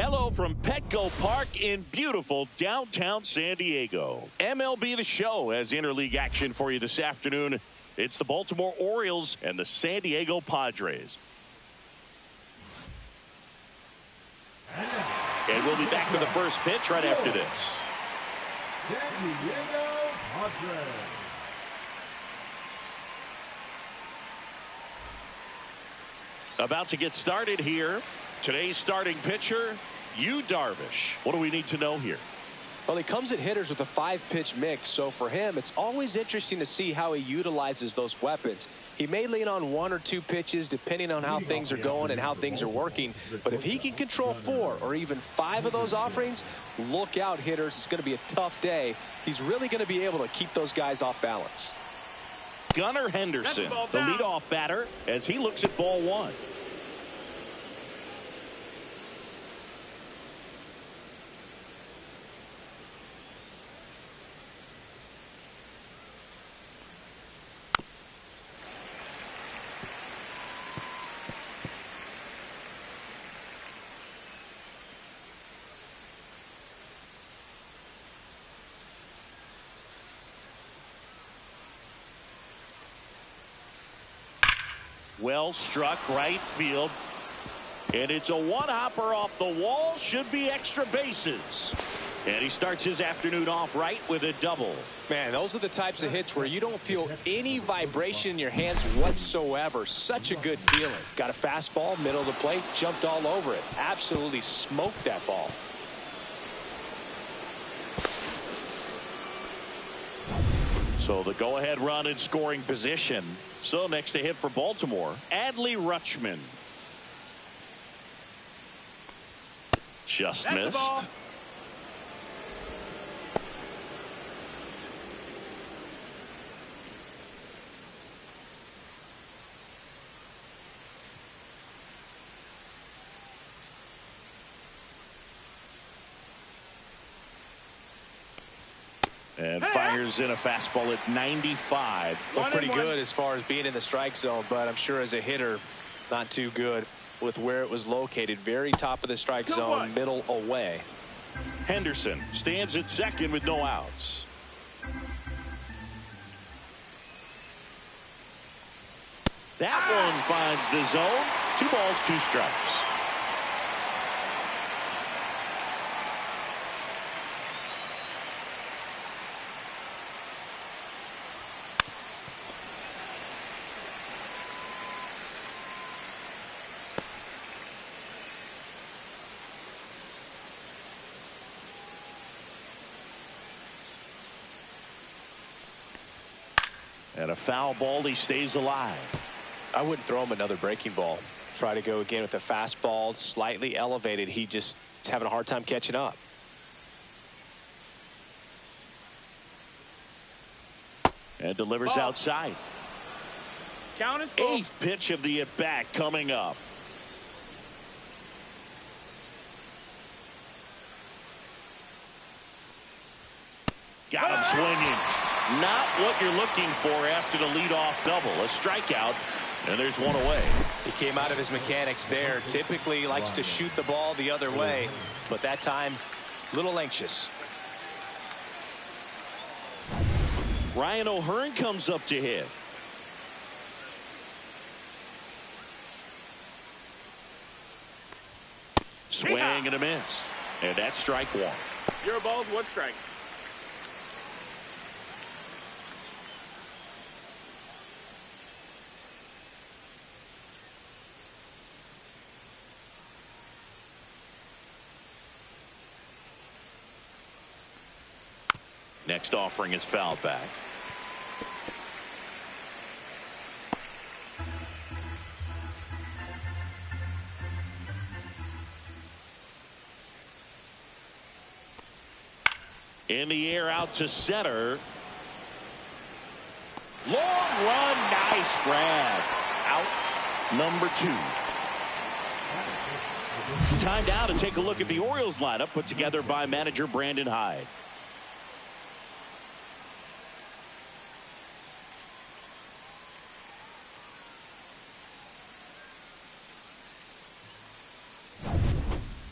Hello from Petco Park in beautiful downtown San Diego. MLB The Show has interleague action for you this afternoon. It's the Baltimore Orioles and the San Diego Padres. And we'll be back with the first pitch right after this. San Diego Padres. About to get started here. Today's starting pitcher, Yu Darvish. What do we need to know here? Well, he comes at hitters with a 5-pitch mix, so for him, it's always interesting to see how he utilizes those weapons. He may lean on 1 or 2 pitches depending on how things are going and how things are working, but if he can control 4 or even 5 of those offerings, look out, hitters. It's going to be a tough day. He's really going to be able to keep those guys off balance. Gunnar Henderson, the leadoff batter, as he looks at ball 1. Well struck right field. And it's a one-hopper off the wall. Should be extra bases. And he starts his afternoon off right with a double. Man, those are the types of hits where you don't feel any vibration in your hands whatsoever. Such a good feeling. Got a fastball, middle of the plate, jumped all over it. Absolutely smoked that ball. So the go-ahead run in scoring position. So next to hit for Baltimore, Adley Rutschman. Just missed. And fires in a fastball at 95. Looked pretty good as far as being in the strike zone, but I'm sure as a hitter, not too good with where it was located. Very top of the strike zone, middle away. Henderson stands at second with no outs. That one finds the zone. 2 balls, 2 strikes. And a foul ball, he stays alive. I wouldn't throw him another breaking ball. Try to go again with the fastball, slightly elevated. He just is having a hard time catching up. And delivers outside. Count is full. 8th pitch of the at-bat coming up. Got him swinging. Not what you're looking for after the leadoff double. A strikeout, and there's one away. He came out of his mechanics there. Typically likes to shoot the ball the other way, but that time, a little anxious. Ryan O'Hearn comes up to hit. Swing and a miss. And that's strike 1. 0 balls, 1 strike. Next offering is fouled back. In the air out to center. Long run, nice grab. Out number 2. Time now to take a look at the Orioles lineup put together by manager Brandon Hyde.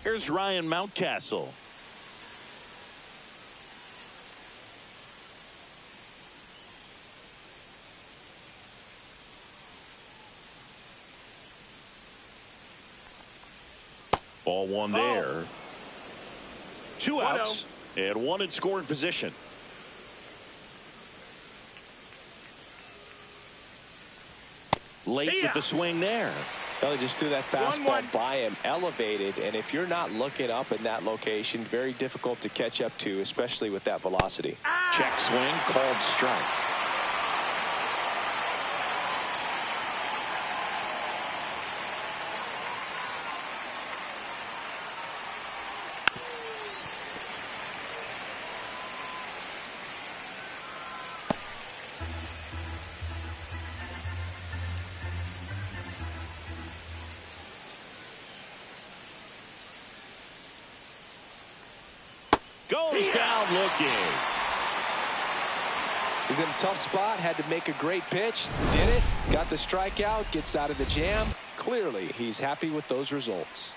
Here's Ryan Mountcastle. Ball one there. Two outs and one in scoring position. Late with the swing there. Well, he just threw that fastball by him, elevated, and if you're not looking up in that location, very difficult to catch up to, especially with that velocity. Check swing, called strike. Goes down looking. He's in a tough spot, had to make a great pitch, did it, got the strikeout, gets out of the jam. Clearly, he's happy with those results.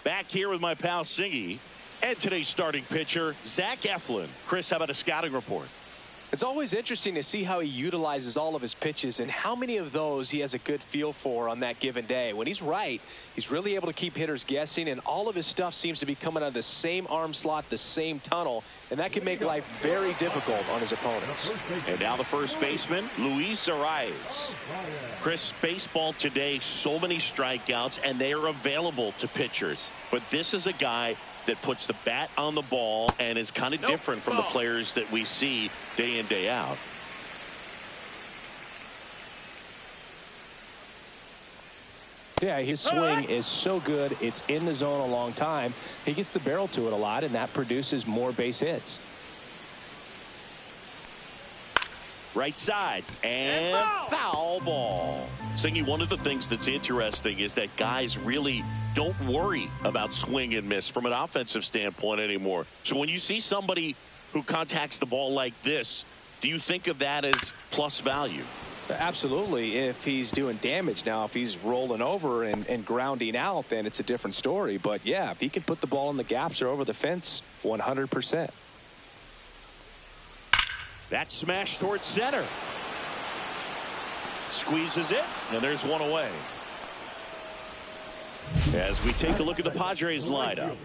Back here with my pal Singy and today's starting pitcher, Zach Eflin. Chris, how about a scouting report? It's always interesting to see how he utilizes all of his pitches and how many of those he has a good feel for on that given day. When he's right, he's really able to keep hitters guessing, and all of his stuff seems to be coming out of the same arm slot, the same tunnel, and that can make life very difficult on his opponents. And now the first baseman, Luis Arias. Chris, baseball today, so many strikeouts, and they are available to pitchers. But this is a guy that puts the bat on the ball and is kind of different from the players that we see day in, day out. Yeah, his swing is so good. It's in the zone a long time. He gets the barrel to it a lot, and that produces more base hits. Right side, and foul ball. Singy, one of the things that's interesting is that guys really don't worry about swing and miss from an offensive standpoint anymore. So when you see somebody who contacts the ball like this, do you think of that as plus value? Absolutely, if he's doing damage. Now, if he's rolling over and grounding out, then it's a different story. But, yeah, if he can put the ball in the gaps or over the fence, 100%. That smash towards center. Squeezes it, and there's one away. As we take a look at the Padres lineup.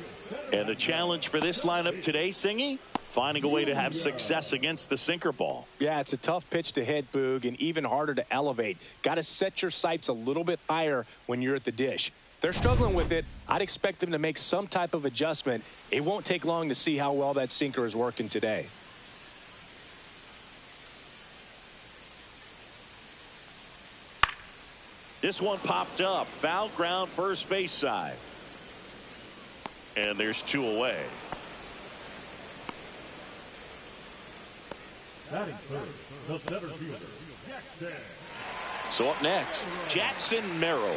And the challenge for this lineup today, Singy, finding a way to have success against the sinker ball. Yeah, it's a tough pitch to hit, Boog, and even harder to elevate. Got to set your sights a little bit higher when you're at the dish. They're struggling with it. I'd expect them to make some type of adjustment. It won't take long to see how well that sinker is working today. This one popped up. Foul ground, first base side. And there's two away. Batting first, the center fielder, Jackson. So up next, Jackson Merrill.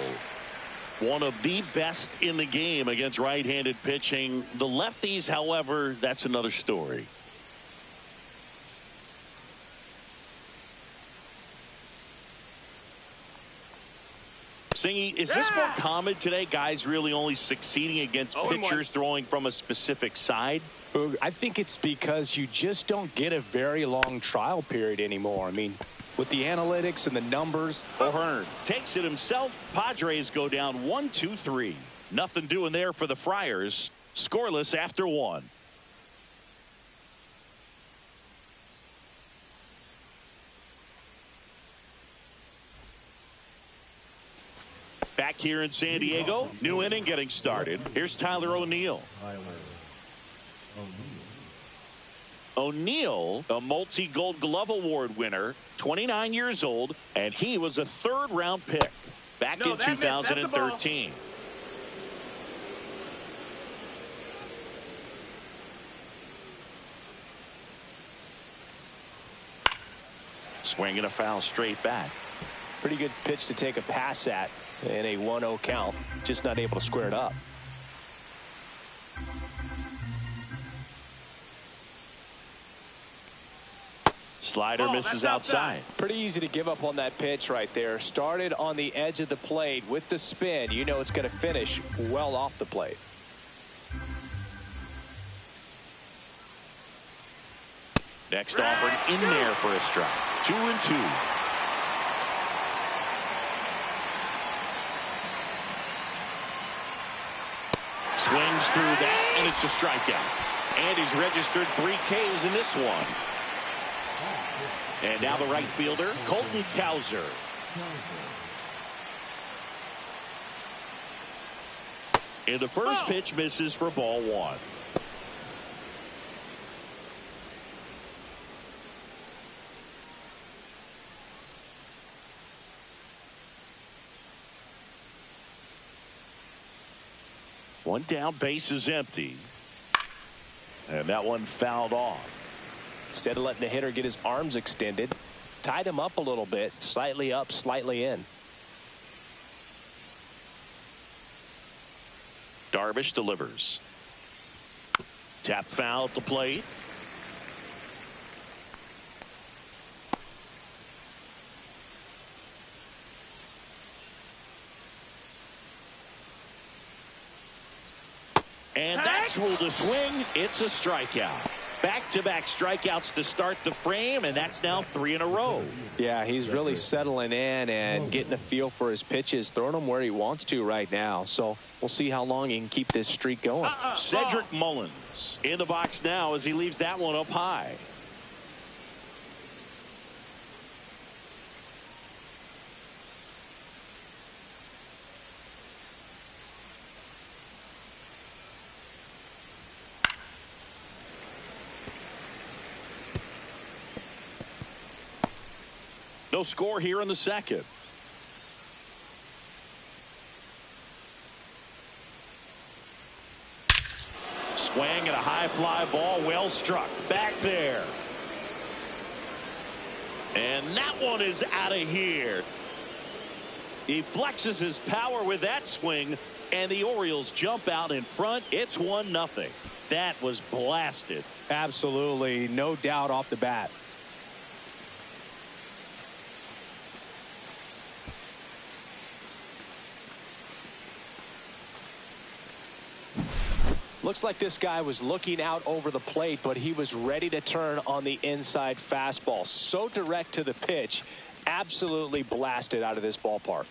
One of the best in the game against right-handed pitching. The lefties, however, that's another story. Singy, is this more common today? Guys really only succeeding against pitchers throwing from a specific side? I think it's because you just don't get a very long trial period anymore. I mean, with the analytics and the numbers. O'Hearn takes it himself. Padres go down 1-2-3. Nothing doing there for the Friars. Scoreless after one. Back here in San Diego, new inning getting started. Here's Tyler O'Neill. O'Neill, a multi-Gold Glove Award winner, 29 years old, and he was a third-round pick back in 2013. Swinging a foul straight back. Pretty good pitch to take a pass at in a 1-0 count. Just not able to square it up. Slider misses outside. Pretty easy to give up on that pitch right there. Started on the edge of the plate with the spin. You know it's going to finish well off the plate. Next offered in there for a strike. 2-2. Swings through that, and it's a strikeout. And he's registered 3 Ks in this one. And now the right fielder, Colton Cowser. And the first pitch misses for ball 1. One down, base is empty. And that one fouled off. Instead of letting the hitter get his arms extended, tied him up a little bit, slightly up, slightly in. Darvish delivers. Tap foul at the plate. And that's ruled a swing. It's a strikeout. Back-to-back strikeouts to start the frame, and that's now 3 in a row. Yeah, he's really settling in and getting a feel for his pitches, throwing them where he wants to right now. So we'll see how long he can keep this streak going. Cedric Mullins in the box now as he leaves that one up high. No score here in the second. Swing at a high fly ball, well struck. Back there. And that one is out of here. He flexes his power with that swing, and the Orioles jump out in front. It's 1-0. That was blasted. Absolutely, no doubt off the bat. Looks like this guy was looking out over the plate, but he was ready to turn on the inside fastball. So direct to the pitch, absolutely blasted out of this ballpark.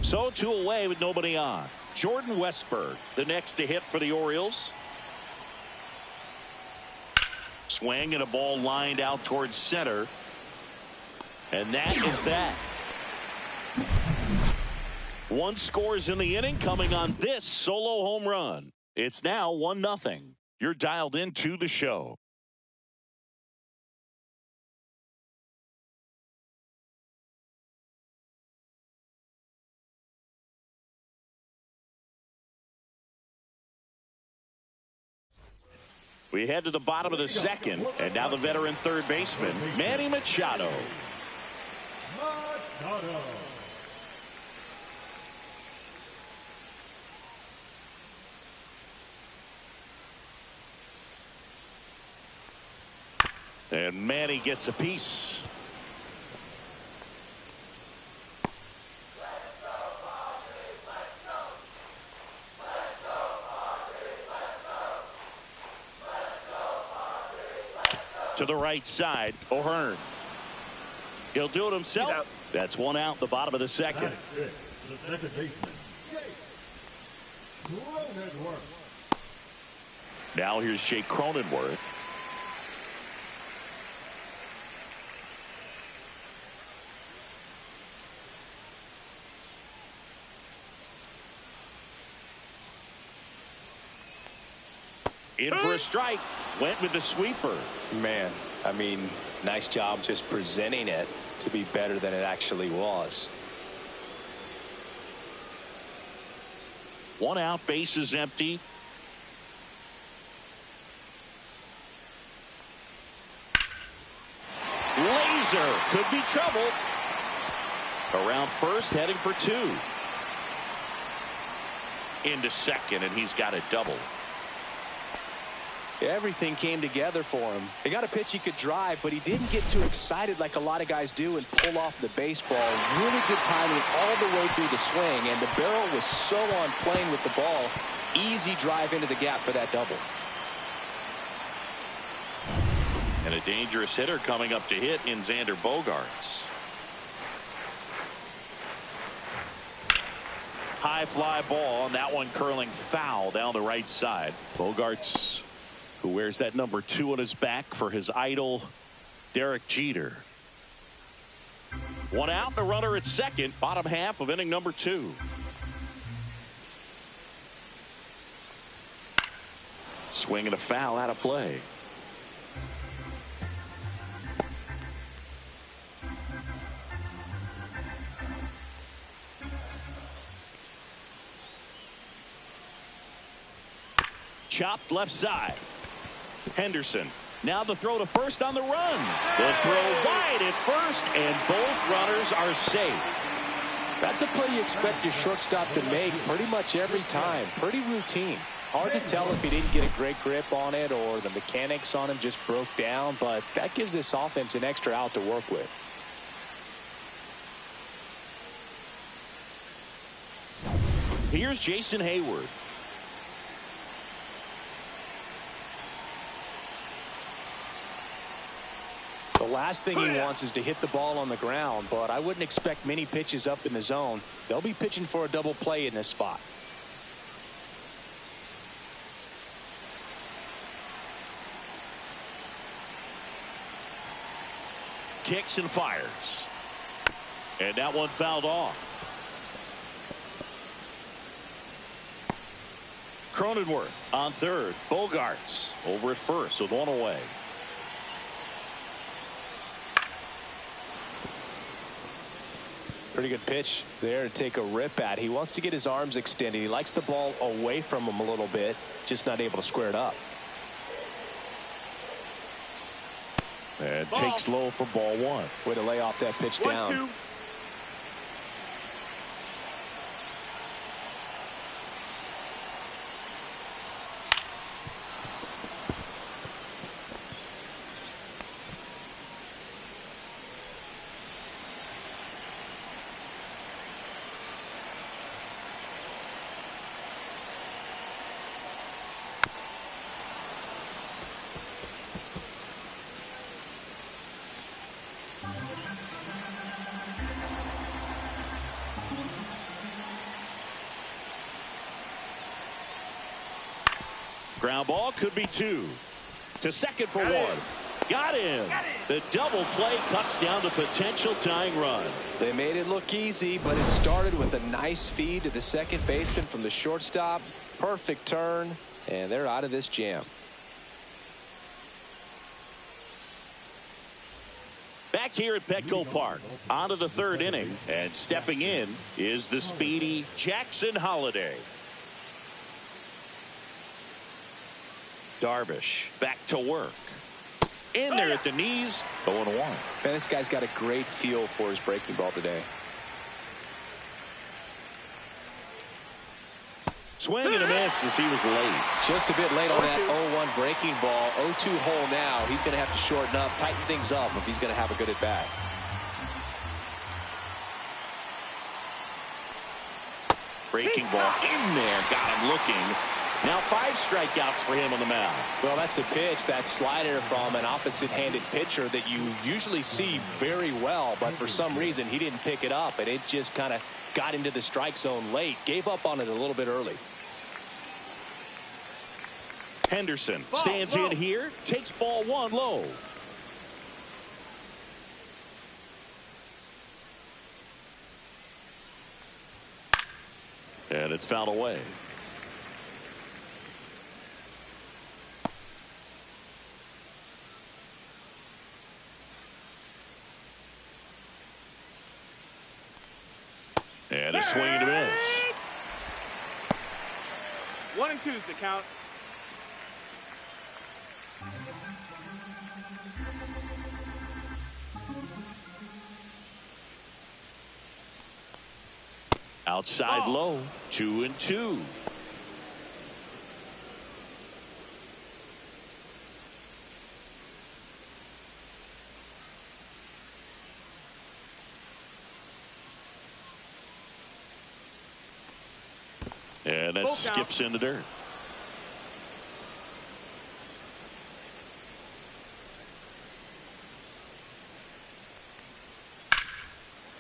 So 2 away with nobody on. Jordan Westburg, the next to hit for the Orioles. Swing and a ball lined out towards center. And that is that. 1 scores in the inning coming on this solo home run. It's now 1-0. You're dialed into the show. We head to the bottom of the second, and now the veteran third baseman, Manny Machado. And Manny gets a piece. To the right side, O'Hearn. He'll do it himself. That's 1 out, the bottom of the second. The second baseman, Cronenworth. Now here's Jake Cronenworth. In for a strike. Went with the sweeper. Man, I mean, nice job just presenting it to be better than it actually was. 1 out, base is empty. Laser could be trouble. Around first, heading for 2. into second, and he's got a double. Everything came together for him. He got a pitch he could drive, but he didn't get too excited like a lot of guys do and pull off the baseball. Really good timing all the way through the swing, and the barrel was so on plane with the ball. Easy drive into the gap for that double. And a dangerous hitter coming up to hit in Xander Bogaerts. High fly ball, and that one curling foul down the right side. Bogaerts, who wears that number 2 on his back for his idol, Derek Jeter. One out, and a runner at second, bottom half of inning number 2. Swing and a foul out of play. Chopped left side. Henderson. Now the throw to first on the run. The throw wide at first, and both runners are safe. That's a play you expect your shortstop to make pretty much every time. Pretty routine. Hard to tell if he didn't get a great grip on it or the mechanics on him just broke down, but that gives this offense an extra out to work with. Here's Jason Hayward. The last thing he wants is to hit the ball on the ground, but I wouldn't expect many pitches up in the zone. They'll be pitching for a double play in this spot. Kicks and fires. And that one fouled off. Cronenworth on third. Bogaerts over at first with one away. Pretty good pitch there to take a rip at. He wants to get his arms extended. He likes the ball away from him a little bit, just not able to square it up. And takes low for ball 1. Way to lay off that pitch down. 1-2. Ground ball could be 2. To second for 1. Got him. The double play cuts down the potential tying run. They made it look easy, but it started with a nice feed to the second baseman from the shortstop. Perfect turn, and they're out of this jam. Back here at Petco Park, on to the 3rd inning, and stepping in is the speedy Jackson Holliday. Darvish back to work. In there at the knees, 0-1. Man, this guy's got a great feel for his breaking ball today. Swing and a miss as he was late. Just a bit late on that 0-1 breaking ball. 0-2 hole now. He's going to have to shorten up, tighten things up if he's going to have a good at bat. Breaking ball in there, got him looking. Now 5 strikeouts for him on the mound. Well, that's a pitch, that slider from an opposite-handed pitcher that you usually see very well, but for some reason he didn't pick it up, and it just kind of got into the strike zone late. Gave up on it a little bit early. Henderson stands in here, takes ball 1 low. And it's fouled away. And a swing and a miss. 1-2 is the count. Outside low, 2-2. And that skips in the dirt.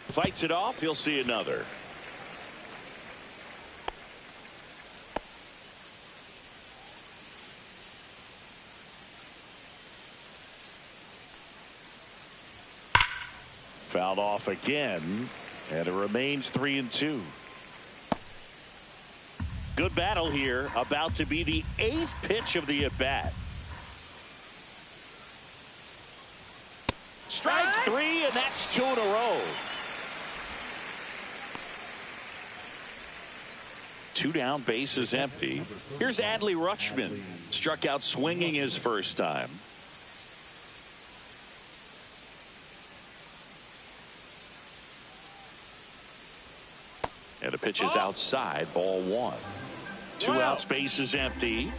Fights it off. He'll see another. Fouled off again, and it remains 3-2. Good battle here. About to be the 8th pitch of the at-bat. Strike 3, and that's 2 in a row. 2 down, base is empty. Here's Adley Rutschman. Struck out swinging his first time. And the pitch is outside, ball 1. 2 outs, base is empty.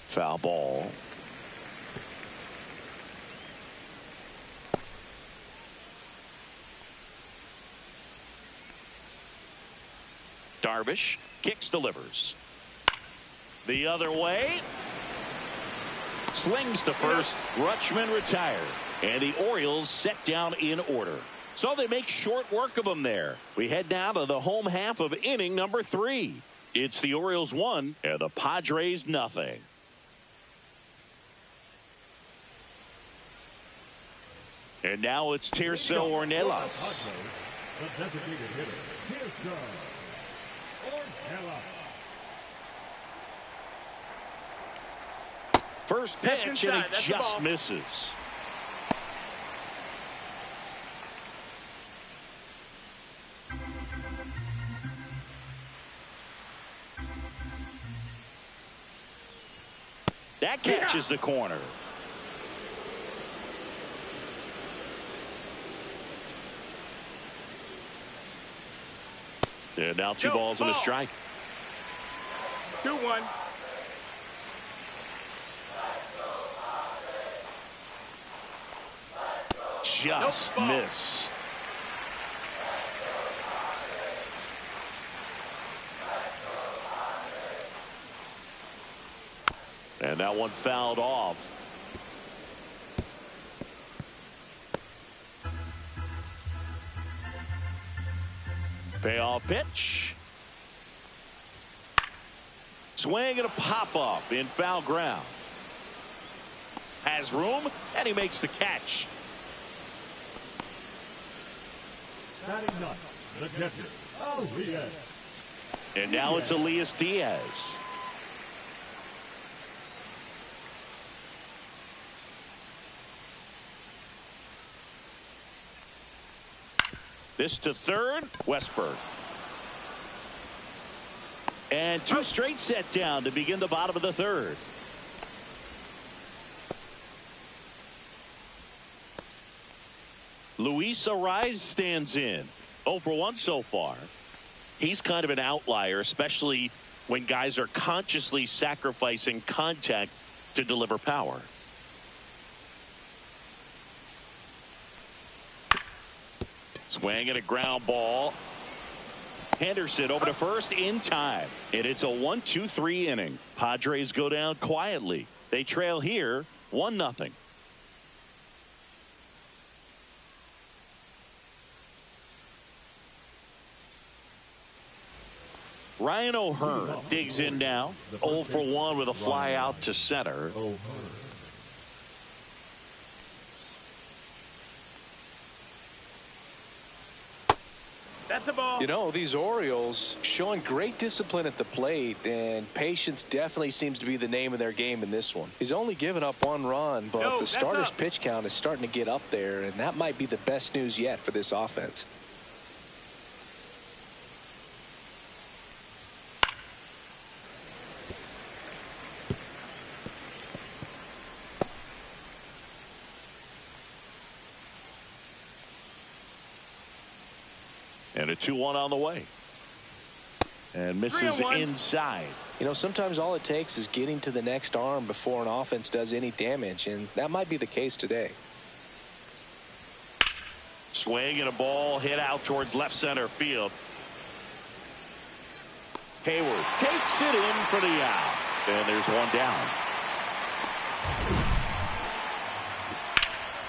Foul ball. Darvish kicks, delivers. The other way. Slings to first. Rutschman retired. And the Orioles set down in order. So they make short work of them there. We head now to the home half of inning number 3. It's the Orioles 1 and the Padres nothing. And now it's Tirso Ornelas. The designated hitter, Tirso Ornelas. First pitch, and he just misses. That catches the corner. And now 2 balls and a strike. 2-1. Just missed. And that one fouled off. Payoff pitch. Swing and a pop-up in foul ground. Has room, and he makes the catch. Batting ninth, the catcher, Elias. And now it's Elias Diaz. This to third, Westberg. And 2 straight set down to begin the bottom of the 3rd. Luis Arraez stands in. 0 for 1 so far. He's kind of an outlier, especially when guys are consciously sacrificing contact to deliver power. Swing and a ground ball. Henderson over to first in time. And it's a 1-2-3 inning. Padres go down quietly. They trail here 1-0. Ryan O'Hearn digs in now. 0 for 1 with a fly out to center. That's a ball. You know, these Orioles showing great discipline at the plate, and patience definitely seems to be the name of their game in this one. He's only given up 1 run, but the starter's pitch count is starting to get up there, and that might be the best news yet for this offense. And a 2-1 on the way. And misses inside. You know, sometimes all it takes is getting to the next arm before an offense does any damage, and that might be the case today. Swing and a ball hit out towards left center field. Hayward takes it in for the out. And there's one down.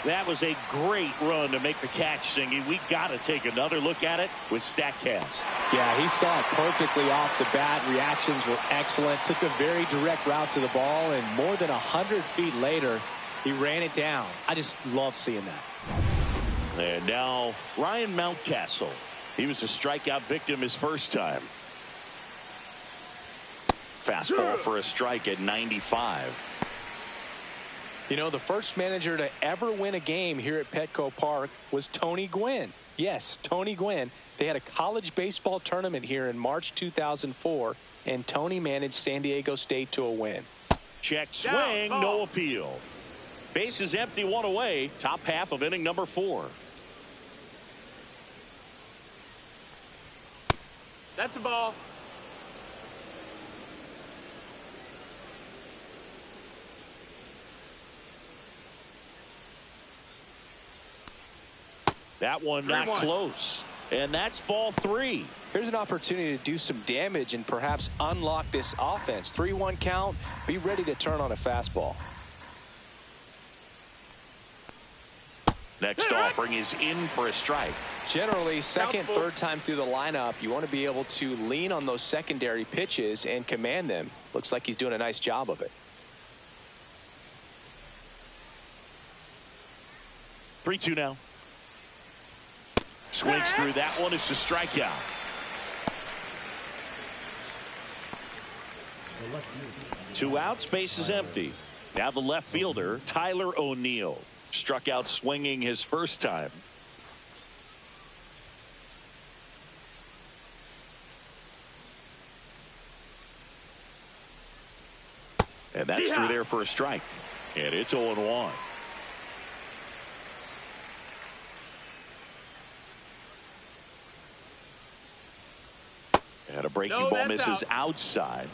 That was a great run to make the catch, Singy. We got to take another look at it with StatCast. Yeah, he saw it perfectly off the bat. Reactions were excellent. Took a very direct route to the ball, and more than 100 feet later, he ran it down. I just love seeing that. And now Ryan Mountcastle. He was a strikeout victim his first time. Fastball for a strike at 95. You know, the first manager to ever win a game here at Petco Park was Tony Gwynn. Yes, Tony Gwynn. They had a college baseball tournament here in March 2004, and Tony managed San Diego State to a win. Check swing, no appeal. Base is empty, one away. Top half of inning number 4. That's a ball. That one not close. And that's ball 3. Here's an opportunity to do some damage and perhaps unlock this offense. 3-1 count. Be ready to turn on a fastball. Next offering is in for a strike. Generally, second, third time through the lineup, you want to be able to lean on those secondary pitches and command them. Looks like he's doing a nice job of it. 3-2 now. Swings through that one. It's a strikeout. Two outs, base is empty. Now the left fielder, Tyler O'Neill, struck out swinging his first time. And that's through there for a strike. And it's 0-1. And a breaking ball misses outside.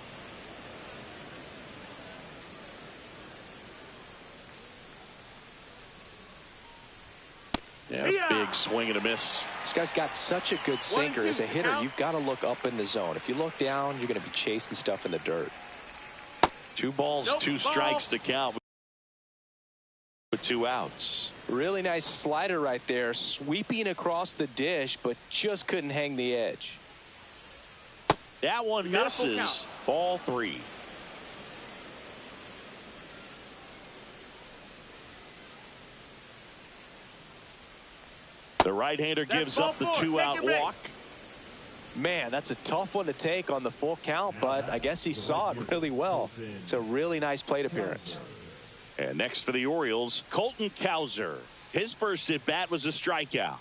Yeah, big swing and a miss. This guy's got such a good sinker. As a hitter, you've got to look up in the zone. If you look down, you're going to be chasing stuff in the dirt. 2 balls, 2 strikes to count with 2 outs. Really nice slider right there, sweeping across the dish, but just couldn't hang the edge. That one misses. Ball 3. The right-hander gives up the 2-out walk. Man, that's a tough one to take on the full count, but I guess he saw it really well. It's a really nice plate appearance. And next for the Orioles, Colton Cowser. His first at-bat was a strikeout.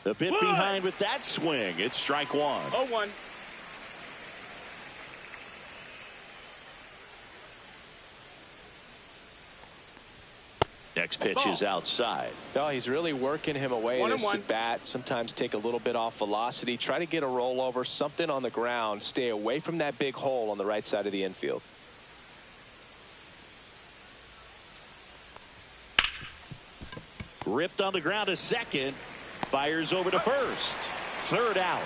The bit behind with that swing. It's strike 1. 0-1. Next pitch is outside. No, he's really working him away in this at bat. Sometimes take a little bit off velocity. Try to get a rollover, something on the ground. Stay away from that big hole on the right side of the infield. Ripped on the ground to second. Fires over to first. 3rd out.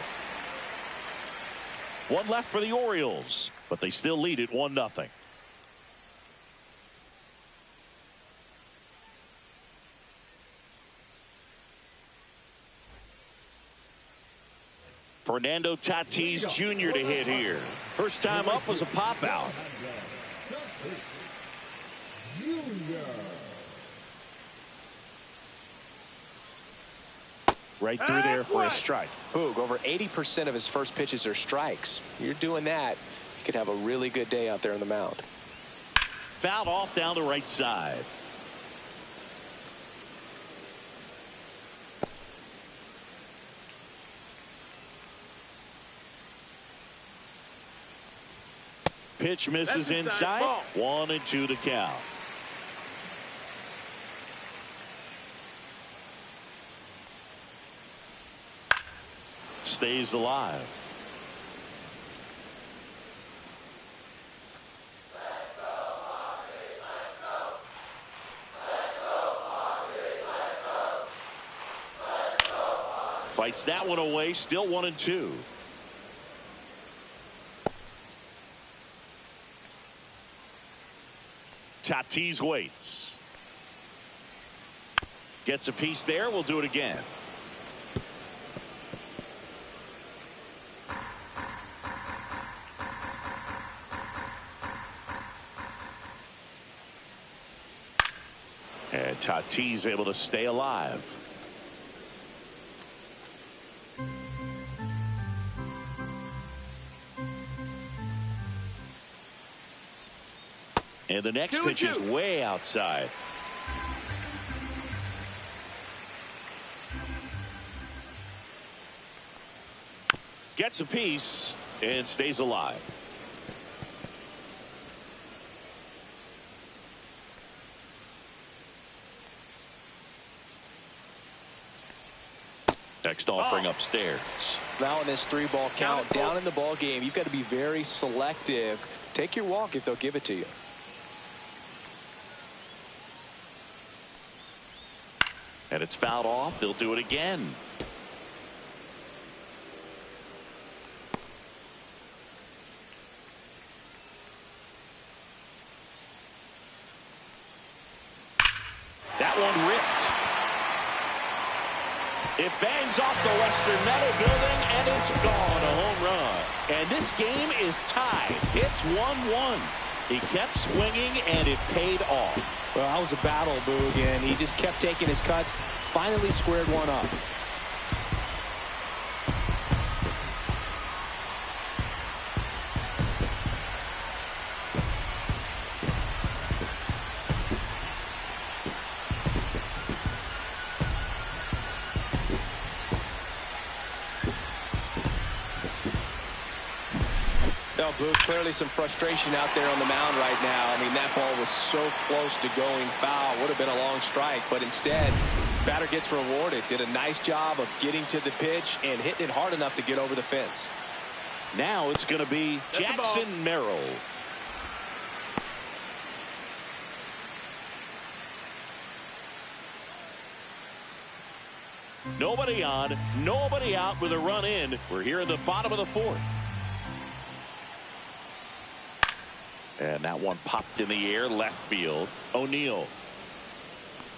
1 left for the Orioles, but they still lead it 1-0. Fernando Tatis Jr. to hit here. First time up was a pop out. Right through there for a strike. Boog, over 80% of his first pitches are strikes. You're doing that, you could have a really good day out there on the mound. Fouled off down the right side. Pitch misses inside. 1-2 to count. Stays alive. Fights that one away, still 1-2. Tatis waits. Gets a piece there. We'll do it again. And Tatis able to stay alive. And the next pitch is way outside. Gets a piece and stays alive. Next offering upstairs. Now in this 3-ball count, down in the ball game, you've got to be very selective. Take your walk if they'll give it to you. And it's fouled off. They'll do it again. That one ripped. It bangs off the Western Metal Building, and it's gone, a home run. And this game is tied. It's 1-1. He kept swinging, and it paid off. Well, that was a battle, Boog, and he just kept taking his cuts. Finally squared one up. No, Boog, clearly some frustration out there on the mound right now. I mean, that ball was so close to going foul. Would have been a long strike, but instead, batter gets rewarded. Did a nice job of getting to the pitch and hitting it hard enough to get over the fence. Now it's going to be Jackson Merrill. Nobody on, nobody out with a run in. We're here in the bottom of the 4th. And that one popped in the air, left field. O'Neill.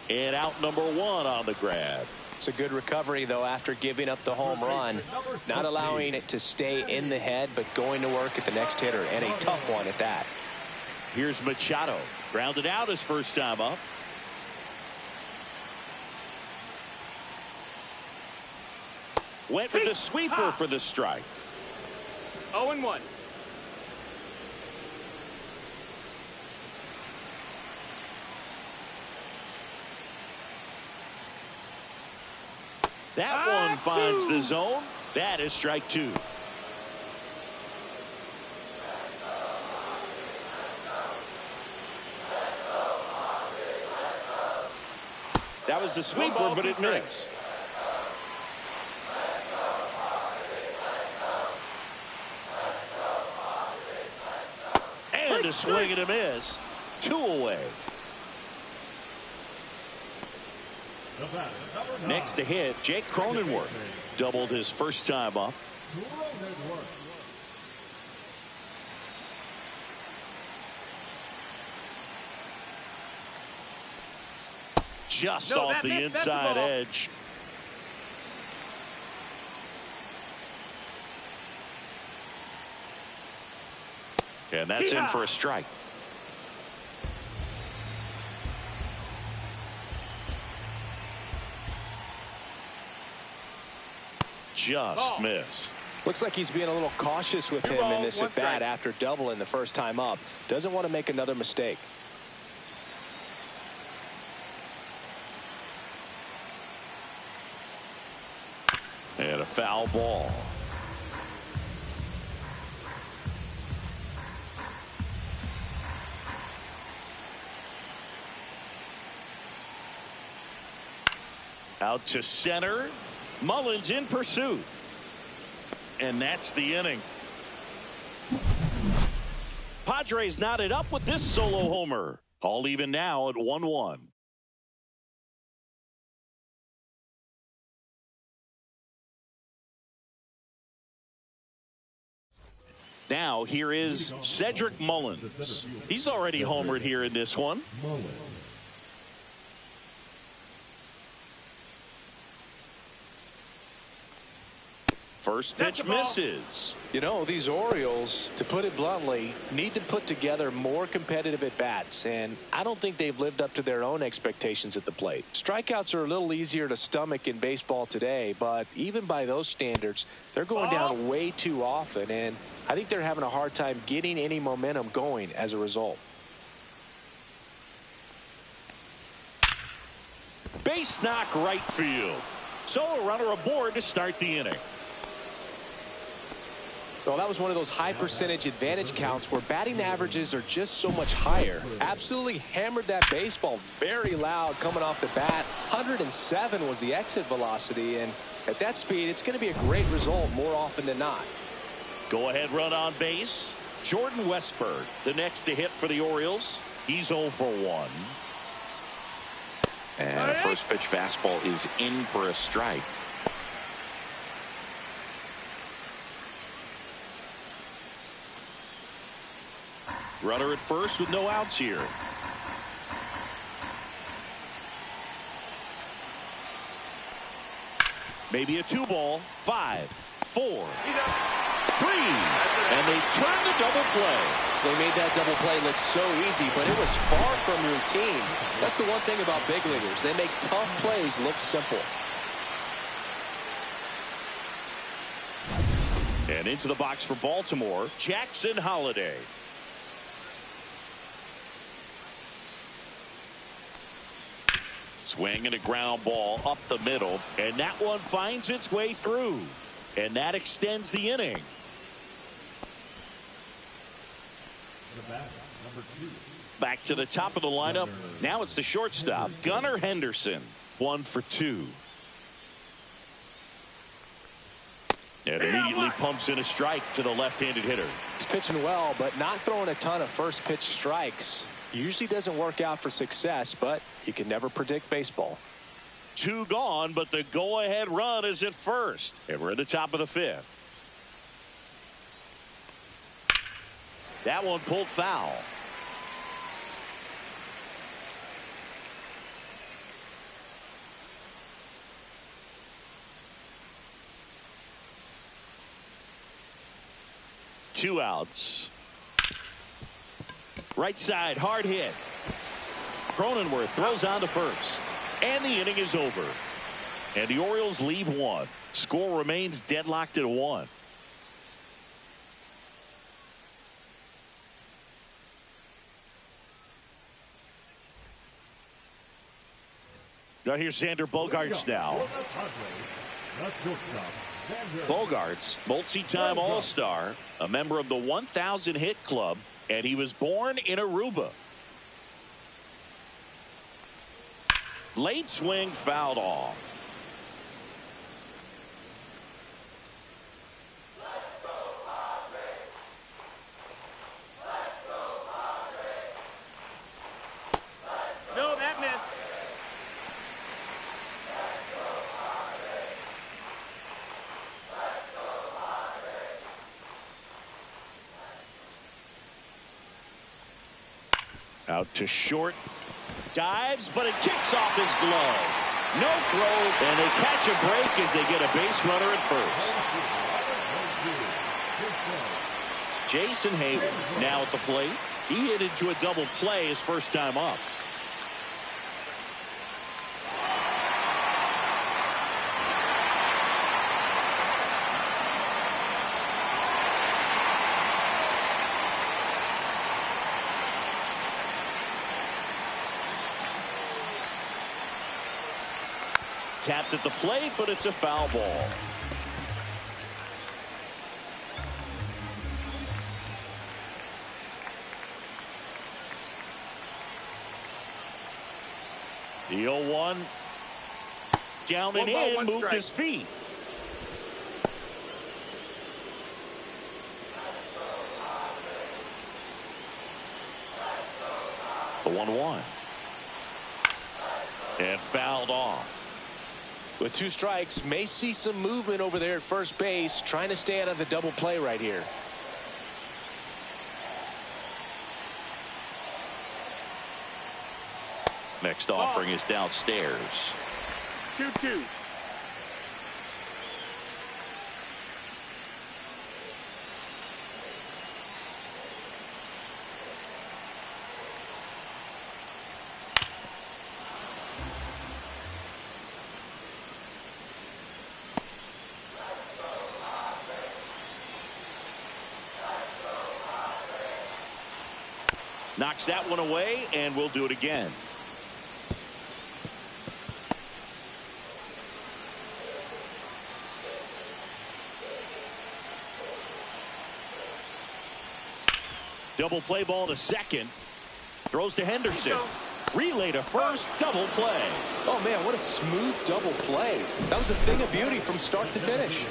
And out number 1 on the grab. It's a good recovery, though, after giving up the home run. Not allowing it to stay in the head, but going to work at the next hitter, and a tough one at that. Here's Machado. Grounded out his first time up. Went with the sweeper for the strike. 0-1. That one finds the zone. That is strike 2. That was the sweeper, but it missed. And a swing and a miss. 2 away. Next to hit, Jake Cronenworth doubled his first time up. Just off the inside edge. And that's in for a strike. Just missed. Looks like he's being a little cautious with him in this at bat after doubling the first time up. Doesn't want to make another mistake. And a foul ball. Out to center. Mullins in pursuit. And that's the inning. Padres knotted up with this solo homer. All even now at 1-1. Now here is Cedric Mullins. He's already homered here in this one. First pitch misses. You know, these Orioles, to put it bluntly, need to put together more competitive at-bats, and I don't think they've lived up to their own expectations at the plate. Strikeouts are a little easier to stomach in baseball today, but even by those standards, they're going down way too often, and I think they're having a hard time getting any momentum going as a result. Base knock right field. So a runner aboard to start the inning. Well, that was one of those high percentage advantage counts where batting averages are just so much higher. Absolutely hammered that baseball very loud coming off the bat. 107 was the exit velocity, and at that speed, it's going to be a great result more often than not. Go ahead run on base. Jordan Westburg, the next to hit for the Orioles. He's 0 for 1. And a first pitch fastball is in for a strike. Runner at first with no outs here. Maybe a 2-ball. 5, 4, 3. And they turn the double play. They made that double play look so easy, but it was far from routine. That's the one thing about big leaguers. They make tough plays look simple. And into the box for Baltimore, Jackson Holliday. Swing and a ground ball up the middle, and that one finds its way through, and that extends the inning. Back to the top of the lineup. Now it's the shortstop, Gunnar Henderson. 1 for 2. And immediately pumps in a strike to the left-handed hitter. He's pitching well, but not throwing a ton of first pitch strikes. Usually doesn't work out for success, but you can never predict baseball. 2 gone, but the go-ahead run is at first. And we're at the top of the 5th. That one pulled foul. Two outs. Right side, hard hit. Cronenworth throws on to first. And the inning is over. And the Orioles leave 1. Score remains deadlocked at 1. Now here's Xander Bogaerts now. Bogaerts, multi-time All-Star, a member of the 1,000 hit club, and he was born in Aruba. Late swing fouled off. No, that missed. Out to short. Dives, but it kicks off his glove. No throw, and they catch a break as they get a base runner at first. Jason Hayward now at the plate. He hit into a double play his first time up. Tapped at the plate, but it's a foul ball. The 0-1 down and in, moved his feet. The 1-1 and fouled off. With 2 strikes, may see some movement over there at first base, trying to stay out of the double play right here. Next offering is downstairs. 2-2. Knocks that one away, and we'll do it again. Double play ball to second. Throws to Henderson. Relay to first. Double play. Oh, man, what a smooth double play. That was a thing of beauty from start to finish.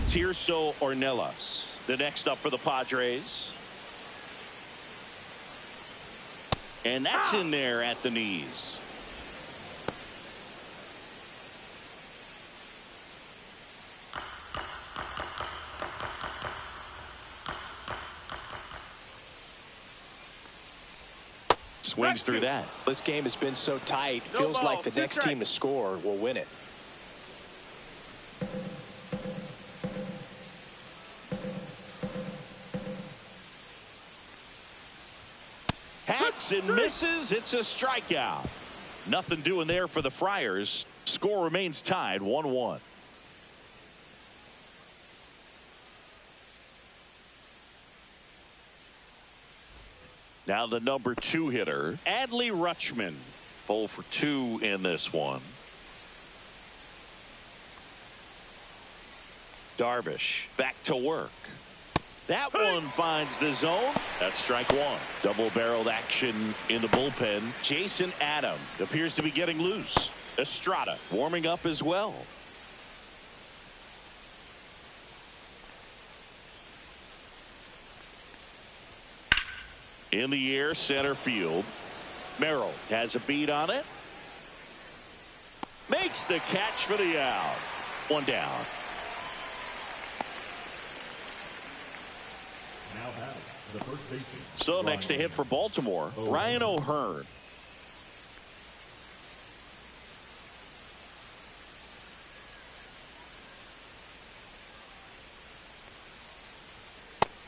Tirso Ornelas, the next up for the Padres. And that's in there at the knees. Swings through that. This game has been so tight. Feels like the next team to score will win it. Hacks and misses. It's a strikeout. Nothing doing there for the Friars. Score remains tied 1-1. Now the number 2 hitter, Adley Rutschman. 0 for 2 in this one. Darvish back to work. That one finds the zone. That's strike 1. Double-barreled action in the bullpen. Jason Adam appears to be getting loose. Estrada warming up as well. In the air, center field. Merrill has a beat on it. Makes the catch for the out. 1 down. Now batting, the first baseman. So next to hit for Baltimore, Ryan O'Hearn.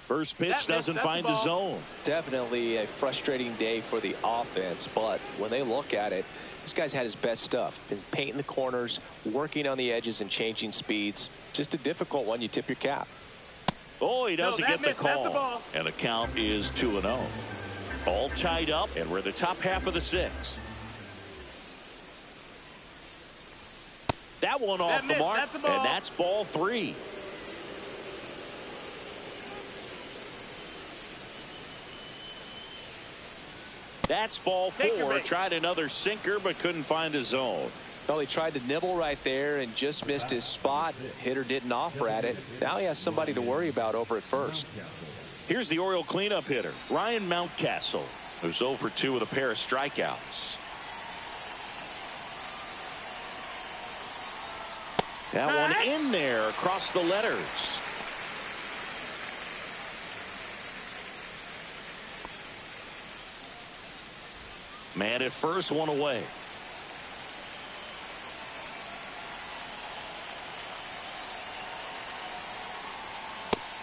First pitch doesn't find the zone. Definitely a frustrating day for the offense, but when they look at it, this guy's had his best stuff. Been painting the corners, working on the edges and changing speeds. Just a difficult one. You tip your cap. Oh, he doesn't get the call. And the count is 2-0. All tied up, and we're the top half of the 6th. That one off the mark, and that's ball 3. That's ball 4. Tried another sinker, but couldn't find a zone. Well, he tried to nibble right there and just missed his spot. Hitter didn't offer at it. Now he has somebody to worry about over at first. Here's the Oriole cleanup hitter, Ryan Mountcastle, who's 0 for 2 with a pair of strikeouts. That one in there across the letters. Man at first, one away.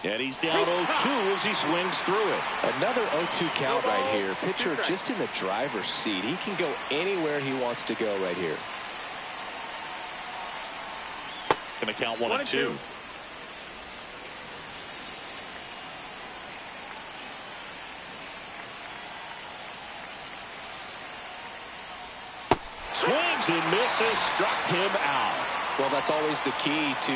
And he's down 0-2 as he swings through it. Another 0-2 count right here. Pitcher just in the driver's seat. He can go anywhere he wants to go right here. Going to count 1-2. Swings and misses, struck him out. Well, that's always the key to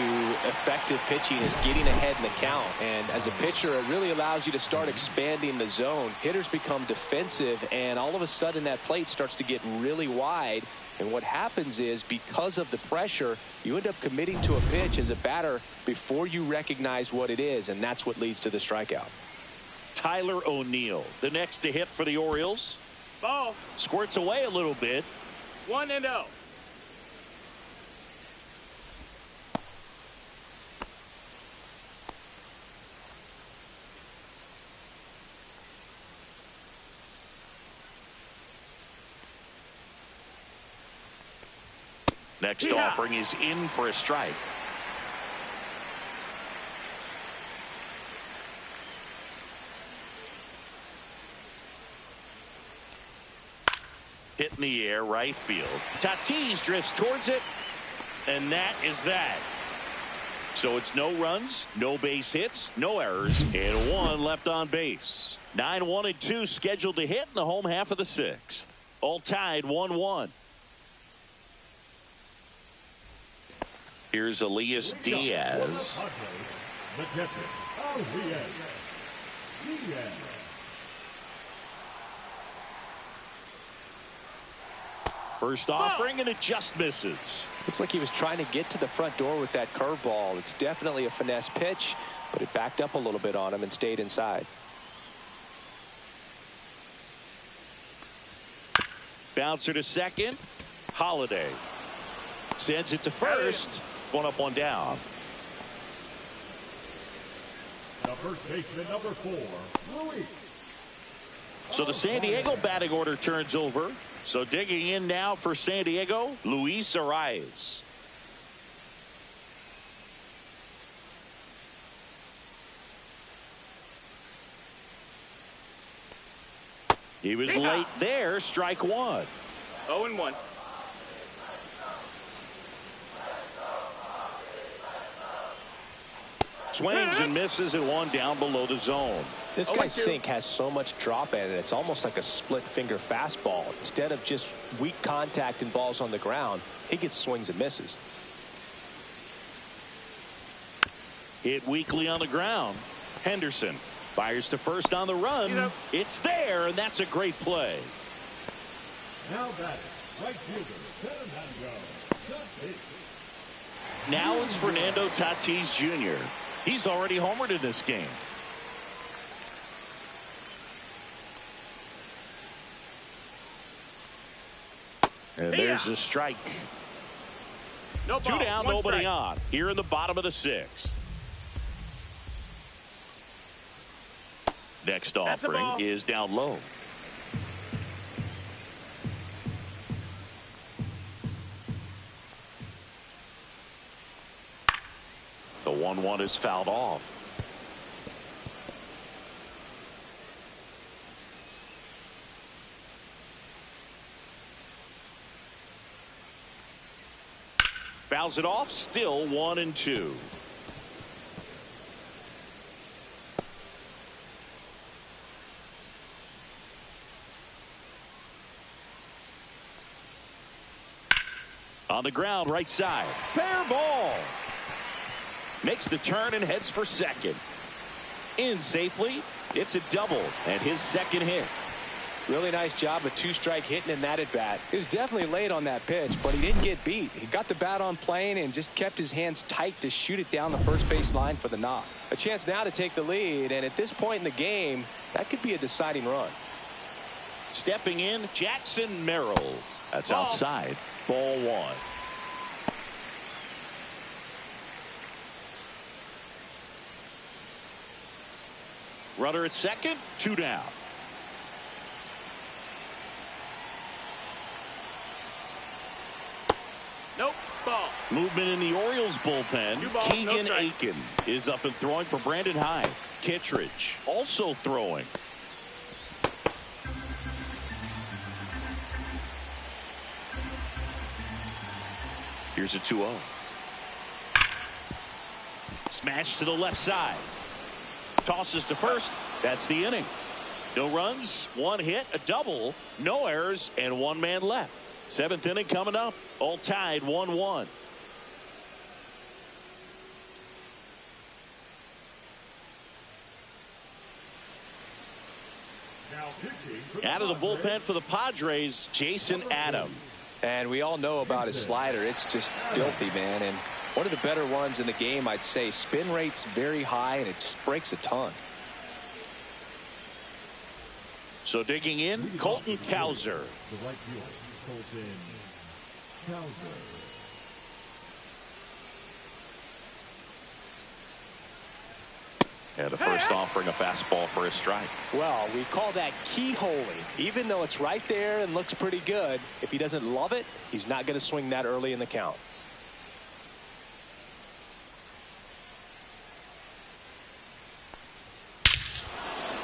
effective pitching is getting ahead in the count. And as a pitcher, it really allows you to start expanding the zone. Hitters become defensive, and all of a sudden that plate starts to get really wide. And what happens is because of the pressure, you end up committing to a pitch as a batter before you recognize what it is, and that's what leads to the strikeout. Tyler O'Neill, the next to hit for the Orioles. Ball. Squirts away a little bit. 1-0. Next offering is in for a strike. Hit in the air, right field. Tatis drifts towards it, and that is that. So it's no runs, no base hits, no errors, and one left on base. 9-1 and 2 scheduled to hit in the home half of the sixth. All tied 1-1. Here's Elias Diaz. First offering, and it just misses. Looks like he was trying to get to the front door with that curveball. It's definitely a finesse pitch, but it backed up a little bit on him and stayed inside. Bouncer to second. Holiday sends it to first. One up, one down. The first baseman, number 4, Luis. So the San Diego batting order turns over. So digging in now for San Diego, Luis Arias. He was late there. Strike one. 0-1. Swings and misses and one down below the zone. This guy's sink has so much drop in it. It's almost like a split finger fastball. Instead of just weak contact and balls on the ground, he gets swings and misses. Hit weakly on the ground. Henderson fires to first on the run. It's there, and that's a great play. Now batting, right fielder, Fernando Tatis. Now it's Fernando Tatis Jr. He's already homered in this game. And there's a strike. No ball, 2 down, one nobody strike. on. Here in the bottom of the sixth. Next offering is down low. The 1-1 is fouled off. Fouls it off, still 1-2. On the ground, right side. Fair ball. Makes the turn and heads for second. In safely. It's a double and his second hit. Really nice job of two-strike hitting in that at bat. He was definitely late on that pitch, but he didn't get beat. He got the bat on plane and just kept his hands tight to shoot it down the first base line for the knock. A chance now to take the lead, and at this point in the game, that could be a deciding run. Stepping in, Jackson Merrill. That's outside. Ball one. Runner at second, 2 down. Nope. Ball. Movement in the Orioles bullpen. 2 balls, Keegan no strikes. Aiken is up and throwing for Brandon Hyde. Kittredge also throwing. Here's a 2-0. Smash to the left side. Tosses to first. That's the inning. No runs, 1 hit, a double, no errors, and 1 man left. 7th inning coming up. All tied 1-1. Now pitching for Out of the bullpen for the Padres, Jason Adam. And we all know about his slider. It's just filthy, man. And one of the better ones in the game, I'd say. Spin rate's very high, and it just breaks a ton. So digging in, Colton Cowser. the right fielder, Colton Cowser. And the first offering a fastball for a strike. Well, we call that keyholing. Even though it's right there and looks pretty good, if he doesn't love it, he's not going to swing that early in the count.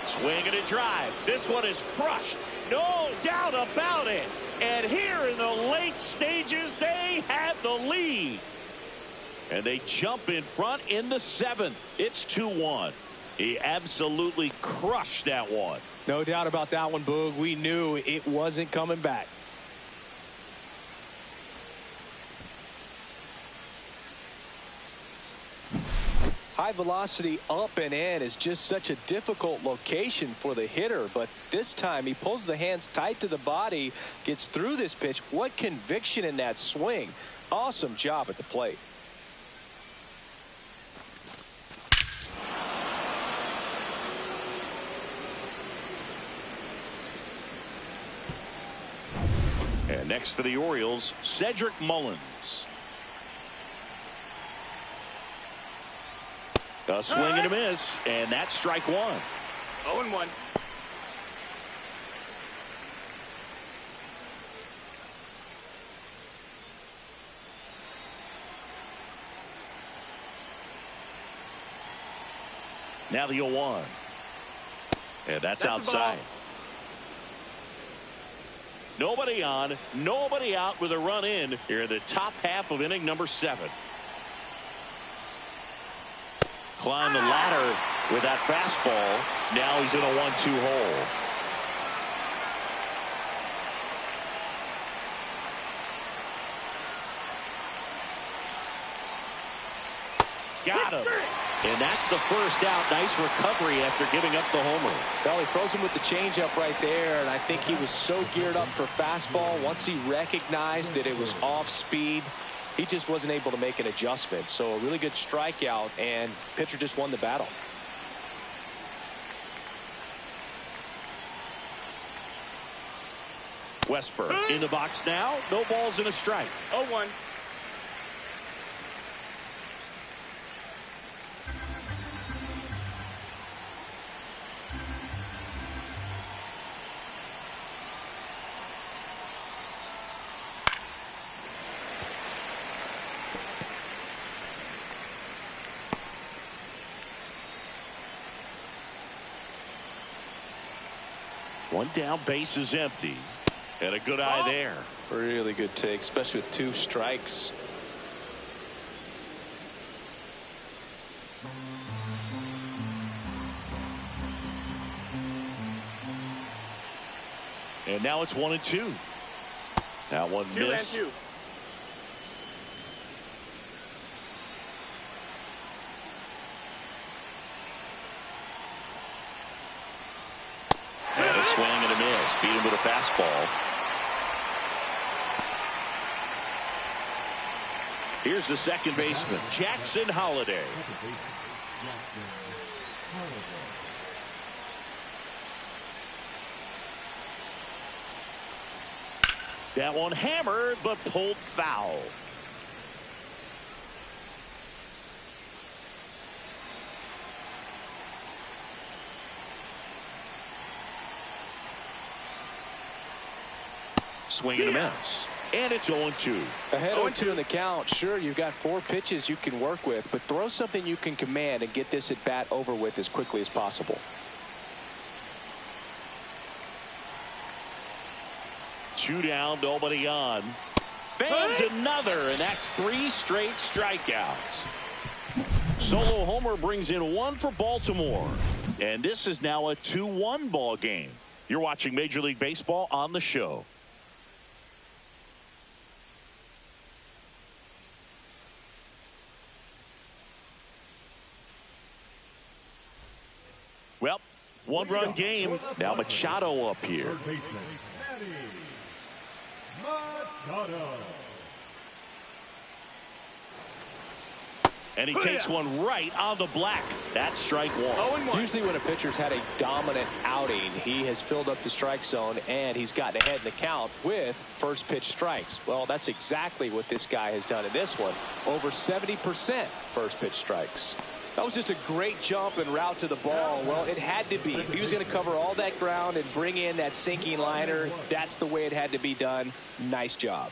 Swing and a drive. This one is crushed. No doubt about it. And here in the late stages, they have the lead. And they jump in front in the 7th. It's 2-1. He absolutely crushed that one. No doubt about that one, Boog. We knew it wasn't coming back. High velocity up and in is just such a difficult location for the hitter, but this time he pulls the hands tight to the body, gets through this pitch. What conviction in that swing. Awesome job at the plate. And next for the Orioles, Cedric Mullins. A swing and a miss, and that's strike one. 0-1. Now the 0-1. And that's outside. Nobody on, nobody out with a run in here in the top half of inning number 7. Climb the ladder with that fastball. Now he's in a 1-2 hole. Got him. And that's the first out. Nice recovery after giving up the homer. Well, he throws him with the changeup right there, and I think he was so geared up for fastball. Once he recognized that it was off speed, he just wasn't able to make an adjustment. So a really good strikeout, and pitcher just won the battle. Westburg in the box now. No balls and a strike. 0-1. One down, base is empty. And a good eye there. Really good take, especially with 2 strikes. And now it's 1-2. That one missed. 2-2. And a swing and a miss. Beat him with a fastball. Here's the second baseman, Jackson Holliday. That one hammered, but pulled foul. Swing and a miss. And it's 0-2. Ahead 0-2 in the count. Sure, you've got 4 pitches you can work with, but throw something you can command and get this at bat over with as quickly as possible. Two down, nobody on. Fans another, and that's 3 straight strikeouts. Solo homer brings in 1 for Baltimore. And this is now a 2-1 ball game. You're watching Major League Baseball on the show. Well, 1-run game. Now Machado up here. Third baseman, Machado. And he takes one right on the black. That's strike 1. 0-1. Usually when a pitcher's had a dominant outing, he has filled up the strike zone and he's gotten ahead in the count with first pitch strikes. Well, that's exactly what this guy has done in this one. Over 70% first pitch strikes. That was just a great jump and route to the ball. Well, it had to be. If he was going to cover all that ground and bring in that sinking liner, that's the way it had to be done. Nice job.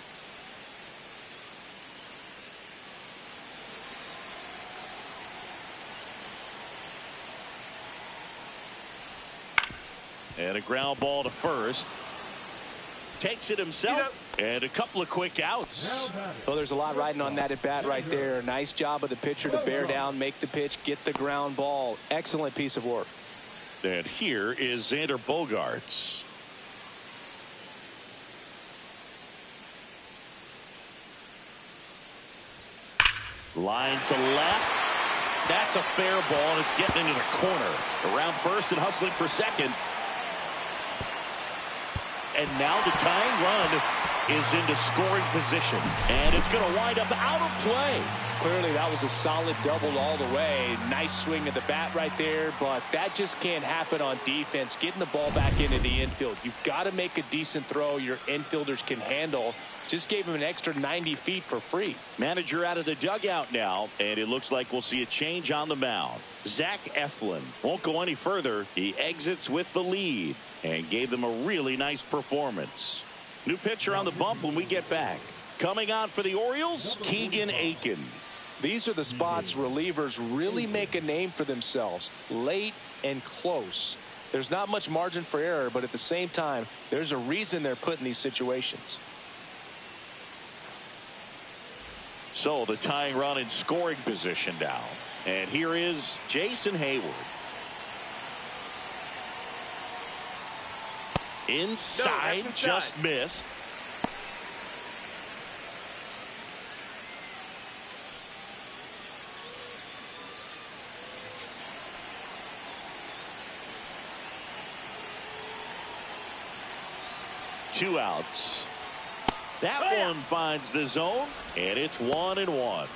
And a ground ball to first. Takes it himself. And a couple of quick outs. Well, there's a lot riding on that at bat right there. Nice job of the pitcher to bear down, make the pitch, get the ground ball. Excellent piece of work. And here is Xander Bogaerts. Line to left. That's a fair ball, and it's getting into the corner. Around first and hustling for second. And now the tying run is into scoring position. And it's going to wind up out of play. Clearly, that was a solid double all the way. Nice swing of the bat right there, but that just can't happen on defense. Getting the ball back into the infield. You've got to make a decent throw your infielders can handle. Just gave him an extra 90 feet for free. Manager out of the dugout now, and it looks like we'll see a change on the mound. Zach Eflin won't go any further. He exits with the lead and gave them a really nice performance. New pitcher on the bump when we get back. Coming on for the Orioles, Keegan Aiken. These are the spots relievers really make a name for themselves. Late and close. There's not much margin for error, but at the same time, there's a reason they're put in these situations. So the tying run in scoring position now. And here is Jason Hayward. Inside, just missed. Two outs. That one finds the zone, and it's 1-1.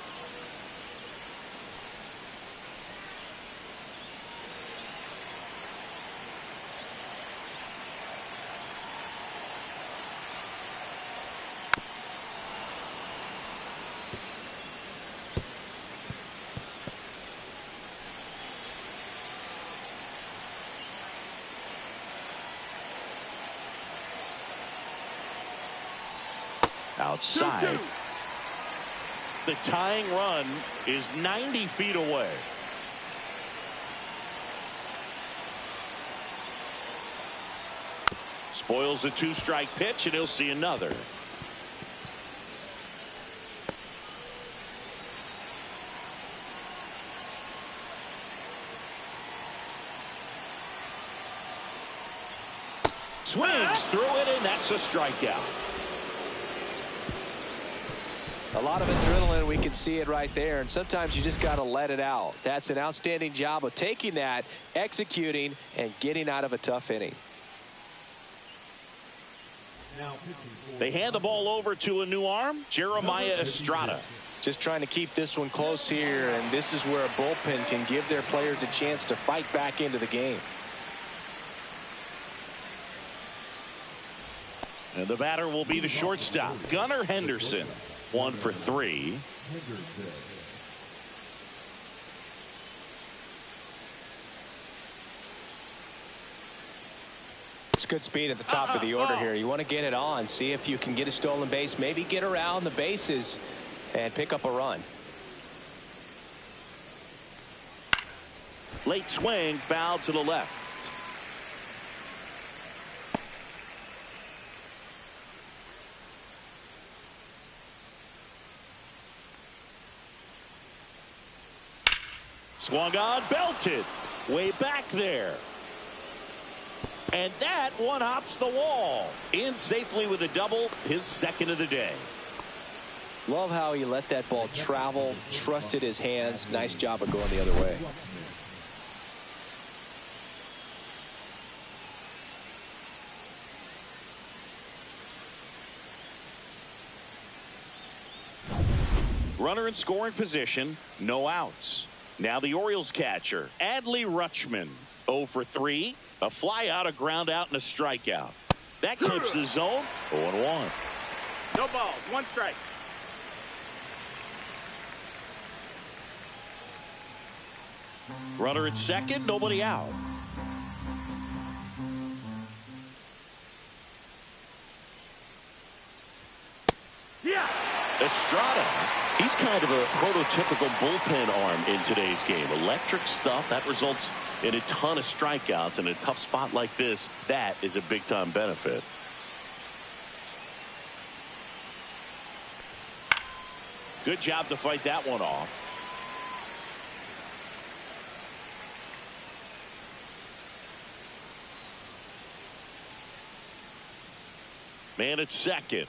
Outside. The tying run is 90 feet away. Spoils the two-strike pitch, and he'll see another. Swings through it, and that's a strikeout. A lot of adrenaline, we can see it right there, and sometimes you just got to let it out. That's an outstanding job of taking that, executing, and getting out of a tough inning. They hand the ball over to a new arm, Jeremiah Estrada. Just trying to keep this one close here, and this is where a bullpen can give their players a chance to fight back into the game. And the batter will be the shortstop, Gunnar Henderson. 1 for 3. It's good speed at the top of the order here. You want to get it on, see if you can get a stolen base, maybe get around the bases and pick up a run. Late swing, foul to the left. Swung on, belted. Way back there. And that one hops the wall. In safely with a double, his second of the day. Love how he let that ball travel, trusted his hands. Nice job of going the other way. Runner in scoring position, no outs. Now the Orioles catcher, Adley Rutschman. 0 for 3. A fly out, a ground out, and a strikeout. That clips the zone. 0-1. No balls. 1 strike. Runner at second, nobody out. Yeah. Estrada, he's kind of a prototypical bullpen arm in today's game. Electric stuff that results in a ton of strikeouts. In a tough spot like this, that is a big-time benefit. Good job to fight that one off. Man at second.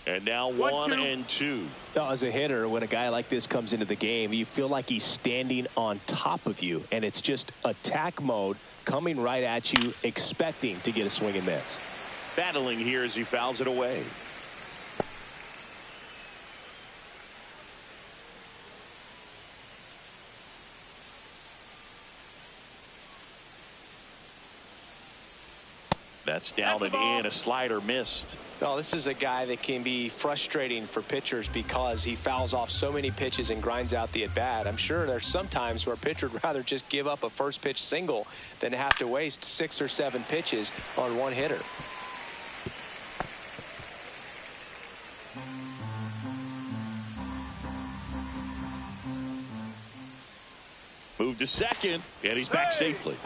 And now 1-2. As a hitter, when a guy like this comes into the game, you feel like he's standing on top of you, and it's just attack mode coming right at you, expecting to get a swing and miss. Battling here as he fouls it away. That's down and in. A slider missed. No, this is a guy that can be frustrating for pitchers because he fouls off so many pitches and grinds out the at-bat. I'm sure there's some times where a pitcher would rather just give up a first pitch single than have to waste 6 or 7 pitches on one hitter. Move to second, and he's back safely.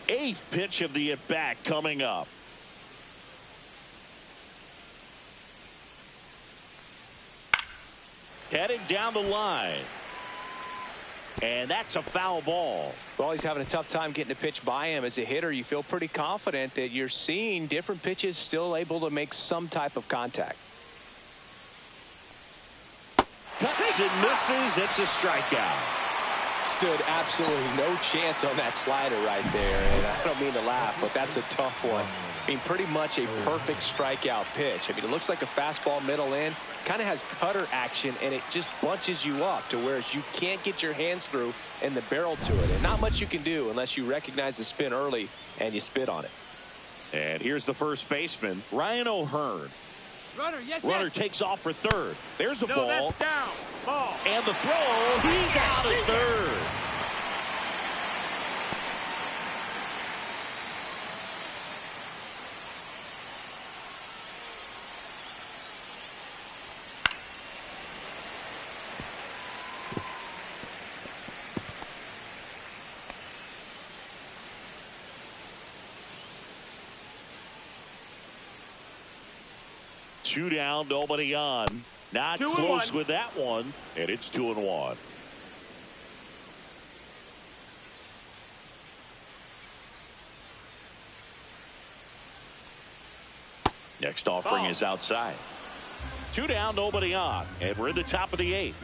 8th pitch of the at-bat coming up. Heading down the line. And that's a foul ball. Well, he's having a tough time getting a pitch by him. As a hitter, you feel pretty confident that you're seeing different pitches still able to make some type of contact. Cuts and misses. It's a strikeout. Stood absolutely no chance on that slider right there, and I don't mean to laugh, but that's a tough one. I mean, pretty much a perfect strikeout pitch. I mean, it looks like a fastball middle in, kind of has cutter action, and it just bunches you up to where you can't get your hands through and the barrel to it. And not much you can do unless you recognize the spin early and you spit on it. And here's the first baseman, Ryan O'Hearn. Runner takes off for third. There's a ball. That's down. Ball. And the throw. He's out at third. Two down, nobody on. Not close with that one, and it's 2-1. Next offering is outside. 2 down, nobody on, and we're in the top of the 8th.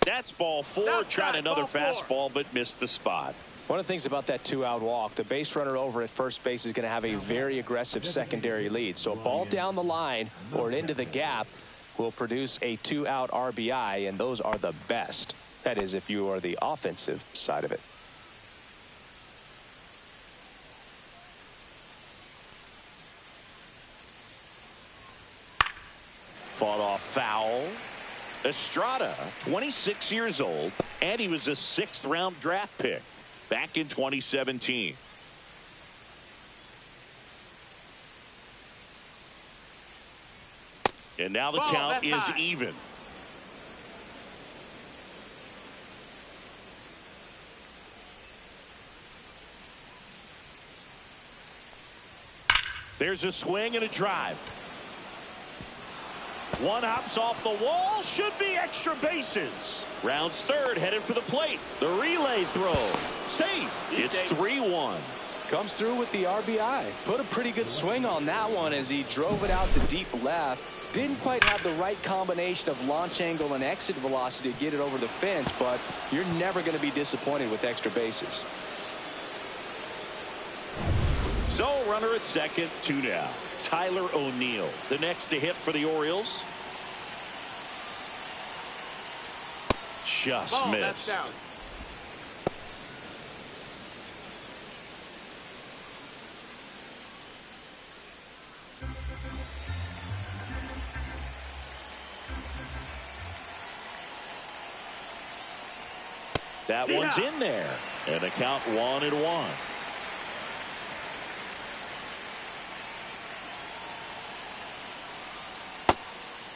That's ball 4. Tried another fastball, but missed the spot. One of the things about that 2-out walk, the base runner over at first base is going to have a very aggressive secondary lead. So a ball down the line or into the gap will produce a 2-out RBI, and those are the best. That is, if you are the offensive side of it. Fought off foul. Estrada, 26 years old, and he was a 6th-round draft pick back in 2017. And now the count is even. There's a swing and a drive. One hops off the wall, should be extra bases. Rounds third, headed for the plate. The relay throw, safe. It's 3-1. Comes through with the RBI. Put a pretty good swing on that one as he drove it out to deep left. Didn't quite have the right combination of launch angle and exit velocity to get it over the fence, but you're never going to be disappointed with extra bases. So runner at second, 2 down. Tyler O'Neill, the next to hit for the Orioles. Just missed. That one's in there. And the count 1-1.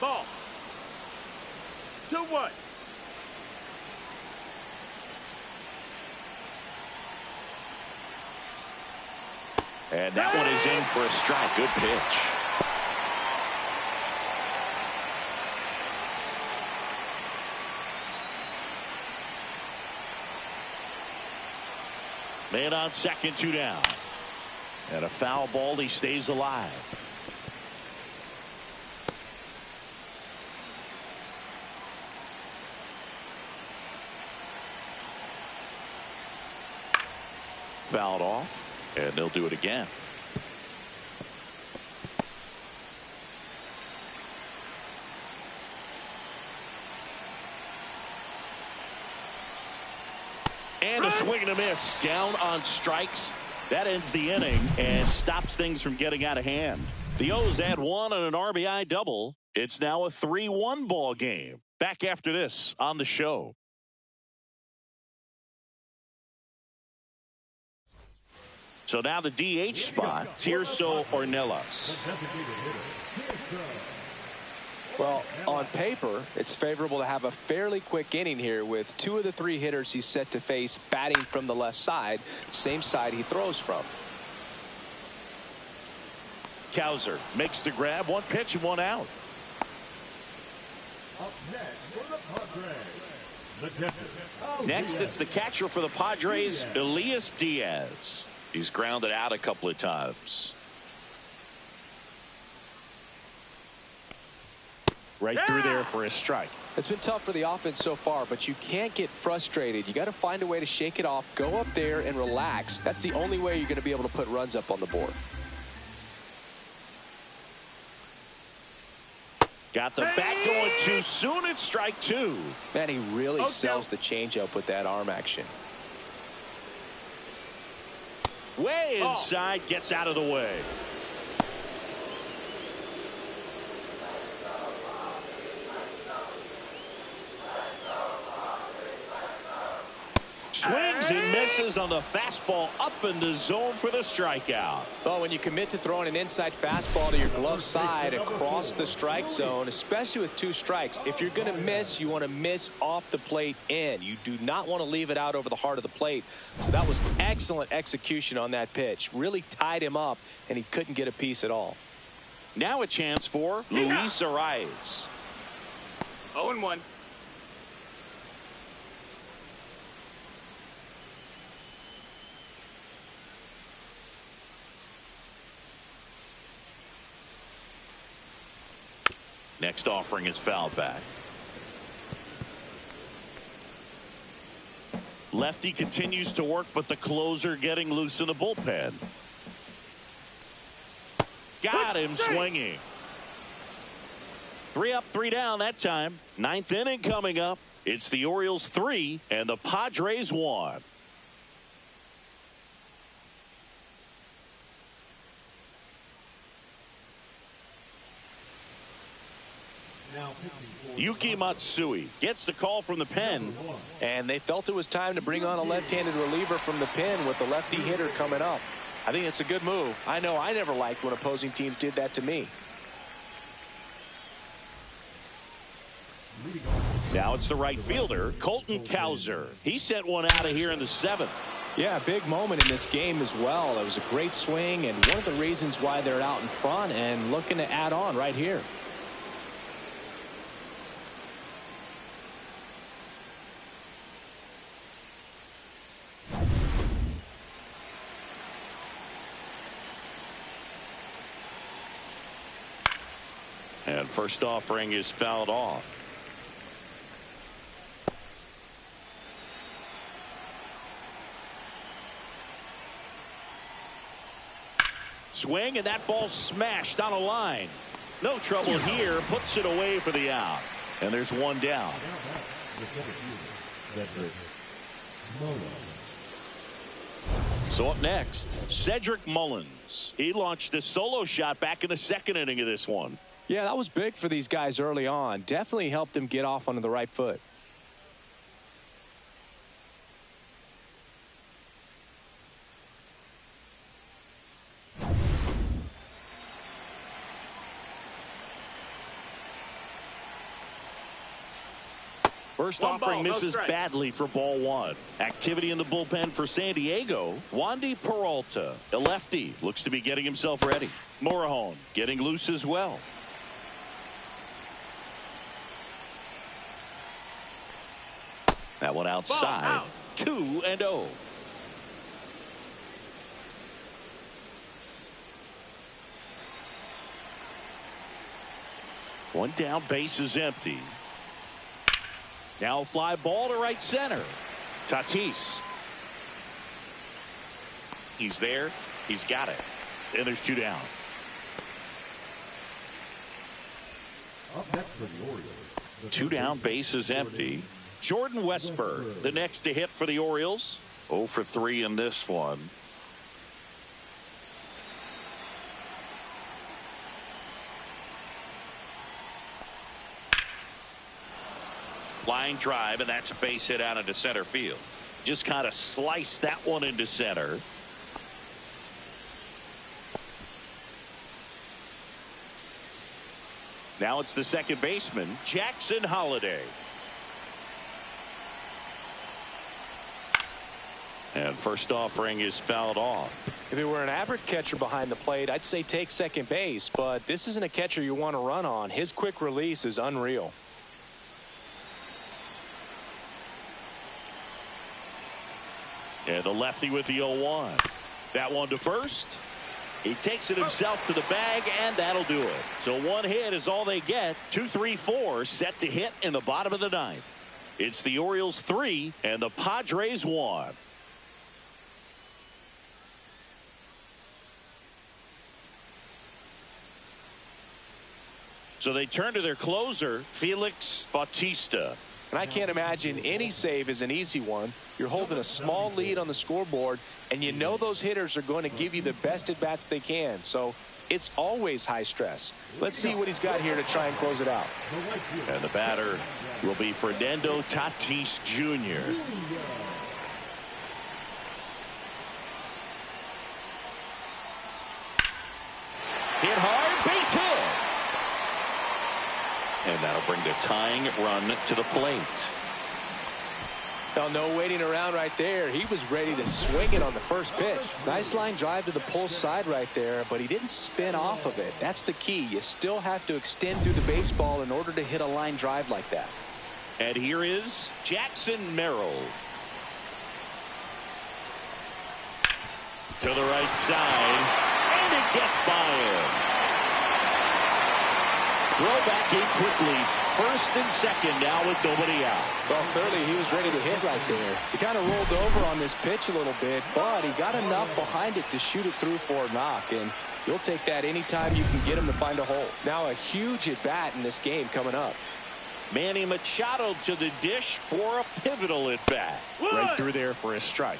Ball. 2-1. And that one is in for a strike. Good pitch. Man on second, 2 down. And a foul ball. He stays alive. Fouled off, and they'll do it again. And a swing and a miss. Down on strikes. That ends the inning and stops things from getting out of hand. The O's add 1 on an RBI double. It's now a 3-1 ball game. Back after this on the show. So now the DH spot, Tirso Ornelas. Well, on paper, it's favorable to have a fairly quick inning here with 2 of the 3 hitters he's set to face batting from the left side, same side he throws from. Cowser makes the grab, 1 pitch and 1 out. Up next for the Padres, the catcher. Next, it's the catcher for the Padres, Elias Diaz. He's grounded out a couple of times. Right through there for a strike. It's been tough for the offense so far, but you can't get frustrated. You got to find a way to shake it off, go up there and relax. That's the only way you're going to be able to put runs up on the board. Got the bat going too soon. It's strike 2. Man, he really sells the changeup with that arm action. Way inside, gets out of the way. Swings and misses on the fastball up in the zone for the strikeout. Well, when you commit to throwing an inside fastball to your glove side across the strike zone, especially with 2 strikes, if you're going to miss, you want to miss off the plate in. You do not want to leave it out over the heart of the plate. So that was excellent execution on that pitch. Really tied him up, and he couldn't get a piece at all. Now a chance for Luis Arias. 0-1. Next offering is fouled back. Lefty continues to work, but the closer getting loose in the bullpen. Got him swinging. 3 up, 3 down that time. 9th inning coming up. It's the Orioles 3 and the Padres 1. Yuki Matsui gets the call from the pen. And they felt it was time to bring on a left-handed reliever from the pen with the lefty hitter coming up. I think it's a good move. I know I never liked when opposing teams did that to me. Now it's the right fielder, Colton Cowser. He sent one out of here in the 7th. Yeah, big moment in this game as well. It was a great swing and one of the reasons why they're out in front and looking to add on right here. And first offering is fouled off. Swing, and that ball smashed on a line. No trouble here. Puts it away for the out. And there's 1 down. So up next, Cedric Mullins. He launched a solo shot back in the 2nd inning of this one. Yeah, that was big for these guys early on. Definitely helped them get off onto the right foot. First One offering ball, no misses strikes. badly for ball one. Activity in the bullpen for San Diego. Wandy Peralta, a lefty, looks to be getting himself ready. Morejon getting loose as well. That one outside. Ball out. 2-0. One down, base is empty. Now fly ball to right center. Tatis. He's there. He's got it. And there's 2 down. Up next for the Orioles. The 2 down, base is empty. Jordan Westburg, the next to hit for the Orioles. 0 for 3 in this one. Line drive, and that's a base hit out into center field. Just kind of sliced that one into center. Now it's the second baseman, Jackson Holliday. And first offering is fouled off. If it were an average catcher behind the plate, I'd say take second base, but this isn't a catcher you want to run on. His quick release is unreal. And the lefty with the 0-1. That one to first. He takes it himself to the bag, and that'll do it. So one hit is all they get. 2-3-4 set to hit in the bottom of the ninth. It's the Orioles 3 and the Padres 1. So they turn to their closer, Felix Bautista. And I can't imagine any save is an easy one. You're holding a small lead on the scoreboard, and you know those hitters are going to give you the best at bats they can. So it's always high stress. Let's see what he's got here to try and close it out. And the batter will be Fernando Tatis Jr. Hit hard, base hit. And that'll bring the tying run to the plate. Well, no waiting around right there. He was ready to swing it on the first pitch. Nice line drive to the pull side right there, but he didn't spin off of it. That's the key. You still have to extend through the baseball in order to hit a line drive like that. And here is Jackson Merrill. To the right side, and it gets by him. Throw back in quickly. First and second now with nobody out. Well, clearly he was ready to hit right there. He kind of rolled over on this pitch a little bit, but he got enough behind it to shoot it through for a knock, and you'll take that anytime you can get him to find a hole. Now a huge at bat in this game coming up. Manny Machado to the dish for a pivotal at bat. Right through there for a strike.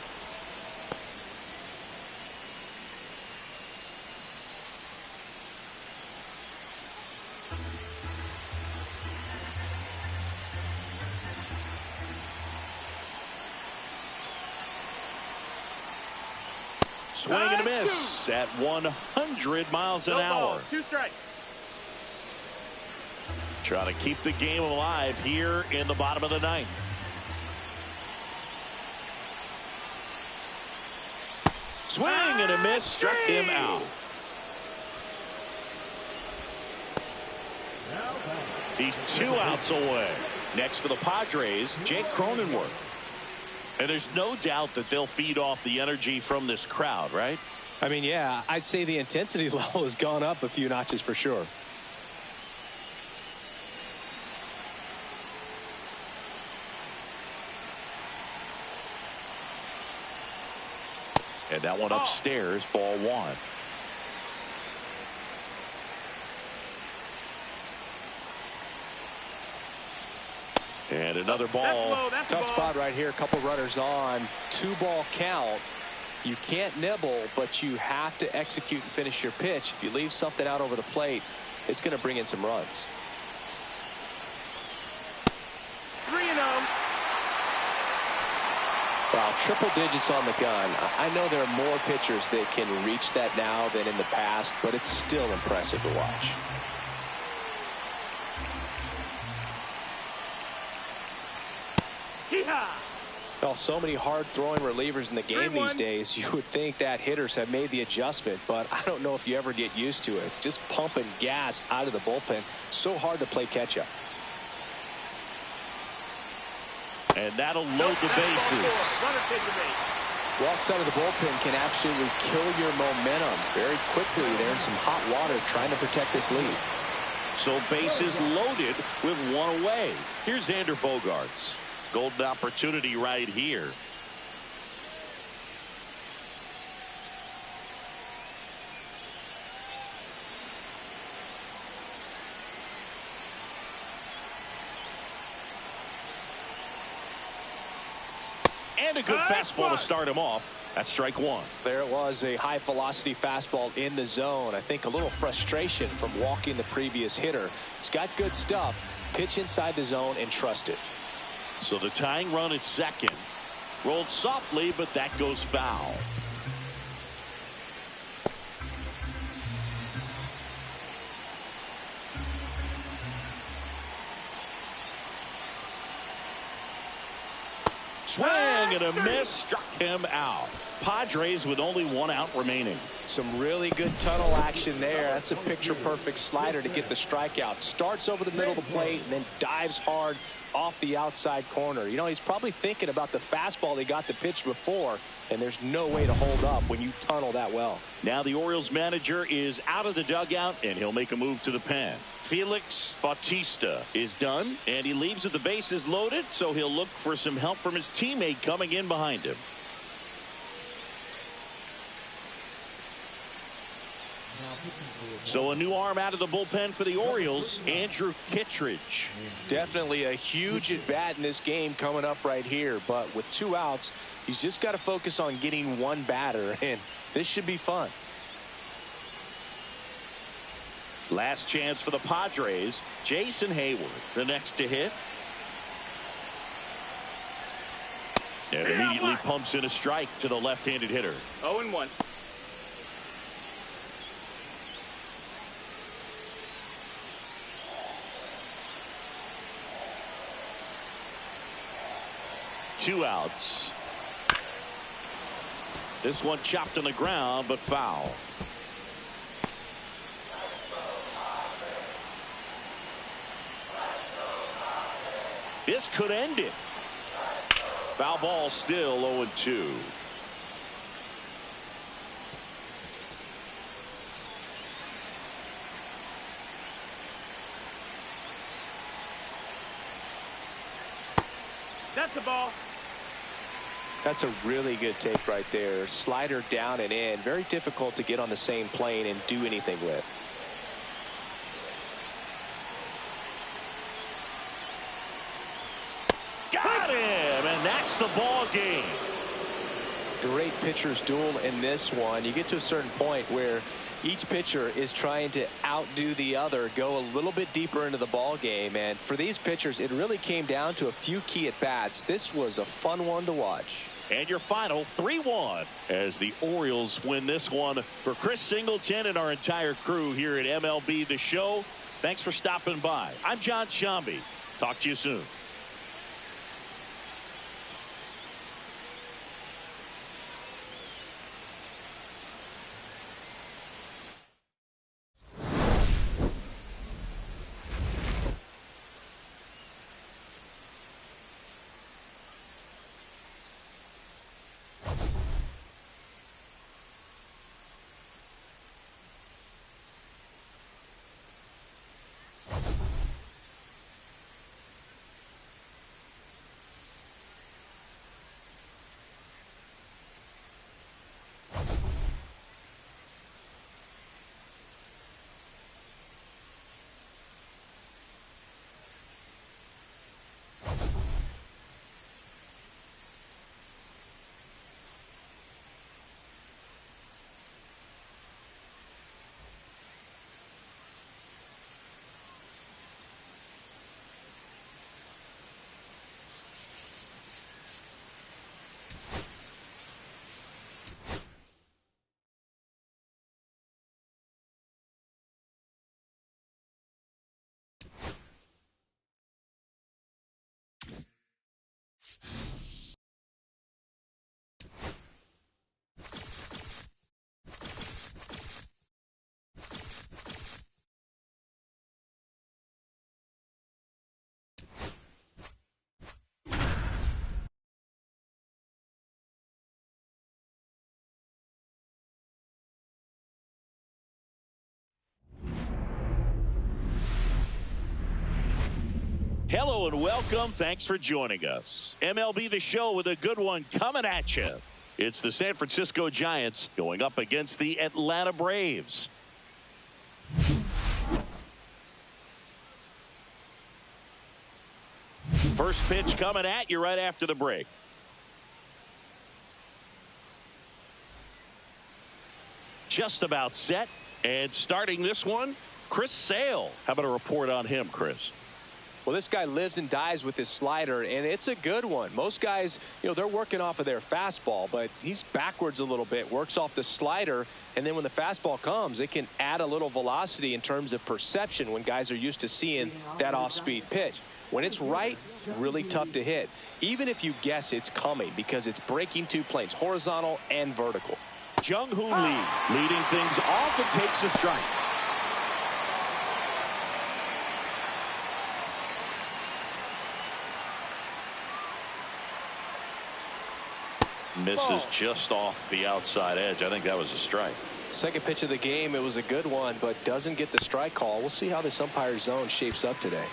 Swing and a miss at 100 miles an hour. 2 strikes. Trying to keep the game alive here in the bottom of the ninth. Swing and a miss, struck him out. He's 2 outs away. Next for the Padres, Jake Cronenworth. And there's no doubt that they'll feed off the energy from this crowd, right? I mean, yeah, I'd say the intensity level has gone up a few notches for sure. And that one upstairs, ball 1. And another ball. That's Tough spot right here. A couple runners on. 2-ball count. You can't nibble, but you have to execute and finish your pitch. If you leave something out over the plate, it's going to bring in some runs. 3-0. Wow, triple digits on the gun. I know there are more pitchers that can reach that now than in the past, but it's still impressive to watch. Hee-haw. Well, so many hard-throwing relievers in the game these days, you would think that hitters have made the adjustment, but I don't know if you ever get used to it. Just pumping gas out of the bullpen, so hard to play catch-up. And that'll load the bases. Walks out of the bullpen can absolutely kill your momentum very quickly there in some hot water trying to protect this lead. So bases loaded with one away. Here's Xander Bogaerts. Golden opportunity right here. And a good fastball to start him off. That's strike one. There it was, a high velocity fastball in the zone. I think a little frustration from walking the previous hitter. It's got good stuff. Pitch inside the zone and trust it. So the tying run at second. Rolled softly, but that goes foul. Swing and a miss, struck him out. Padres with only one out remaining. Some really good tunnel action there. That's a picture-perfect slider to get the strikeout. Starts over the middle of the plate and then dives hard off the outside corner. You know, he's probably thinking about the fastball he got the pitch before, and there's no way to hold up when you tunnel that well. Now the Orioles manager is out of the dugout, and he'll make a move to the pen. Felix Bautista is done, and he leaves with the bases loaded, so he'll look for some help from his teammate coming in behind him. So a new arm out of the bullpen for the Orioles, Andrew Kittredge. Definitely a huge at bat in this game coming up right here, but with 2 outs, he's just got to focus on getting one batter, and this should be fun. Last chance for the Padres. Jason Hayward, the next to hit. And immediately pumps in a strike to the left-handed hitter. 0-1. Two outs. This one chopped on the ground, but foul. This could end it. Foul ball, still 0-2. That's the ball. That's a really good take right there. Slider down and in. Very difficult to get on the same plane and do anything with. Got him, and that's the ball game. Great pitcher's duel in this one. You get to a certain point where each pitcher is trying to outdo the other, go a little bit deeper into the ball game, and for these pitchers it really came down to a few key at bats. This was a fun one to watch. And your final 3-1 as the Orioles win this one. For Chris Singleton and our entire crew here at MLB The Show, thanks for stopping by. I'm John Shambi. Talk to you soon. Hello and welcome. Thanks for joining us. MLB The Show with a good one coming at you. It's the San Francisco Giants going up against the Atlanta Braves. First pitch coming at you right after the break. Just about set. And starting this one, Chris Sale. How about a report on him, Chris? Well, this guy lives and dies with his slider, and it's a good one. Most guys, they're working off of their fastball, but he's backwards a little bit, works off the slider, and then when the fastball comes, it can add a little velocity in terms of perception when guys are used to seeing that off-speed pitch. When it's right, really tough to hit, even if you guess it's coming because it's breaking two planes, horizontal and vertical. Jung-Hoo Lee leading things off and takes a strike. Misses just off the outside edge. I think that was a strike. Second pitch of the game, it was a good one, but doesn't get the strike call. We'll see how this umpire zone shapes up today.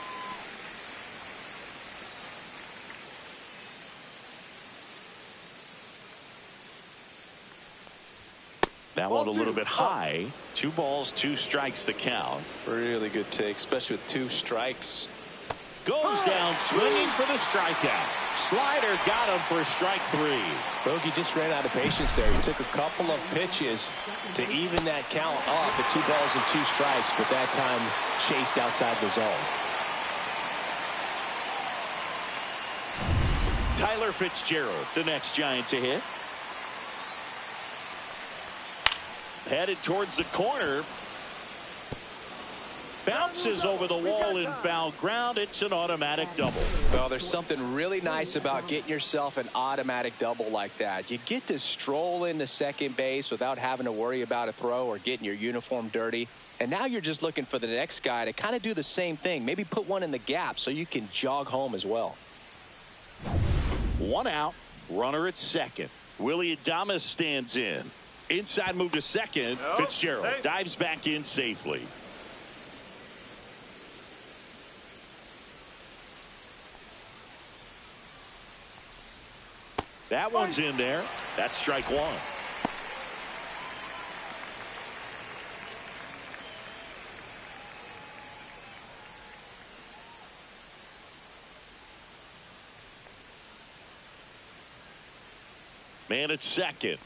That one a little bit high. 2 balls, 2 strikes to count. Really good take, especially with 2 strikes. Goes down swinging for the strikeout. Slider got him for strike 3. Bogey just ran out of patience there. He took a couple of pitches to even that count up at 2 balls and 2 strikes, but that time chased outside the zone. Tyler Fitzgerald, the next Giant to hit. Headed towards the corner. Bounces over the wall in foul ground. It's an automatic double. Well, there's something really nice about getting yourself an automatic double like that. You get to stroll into second base without having to worry about a throw or getting your uniform dirty. And now you're just looking for the next guy to kind of do the same thing. Maybe put one in the gap so you can jog home as well. 1 out. Runner at second. Willie Adames stands in. Inside move to second. Fitzgerald dives back in safely. That one's in there. That's strike 1. Man at second.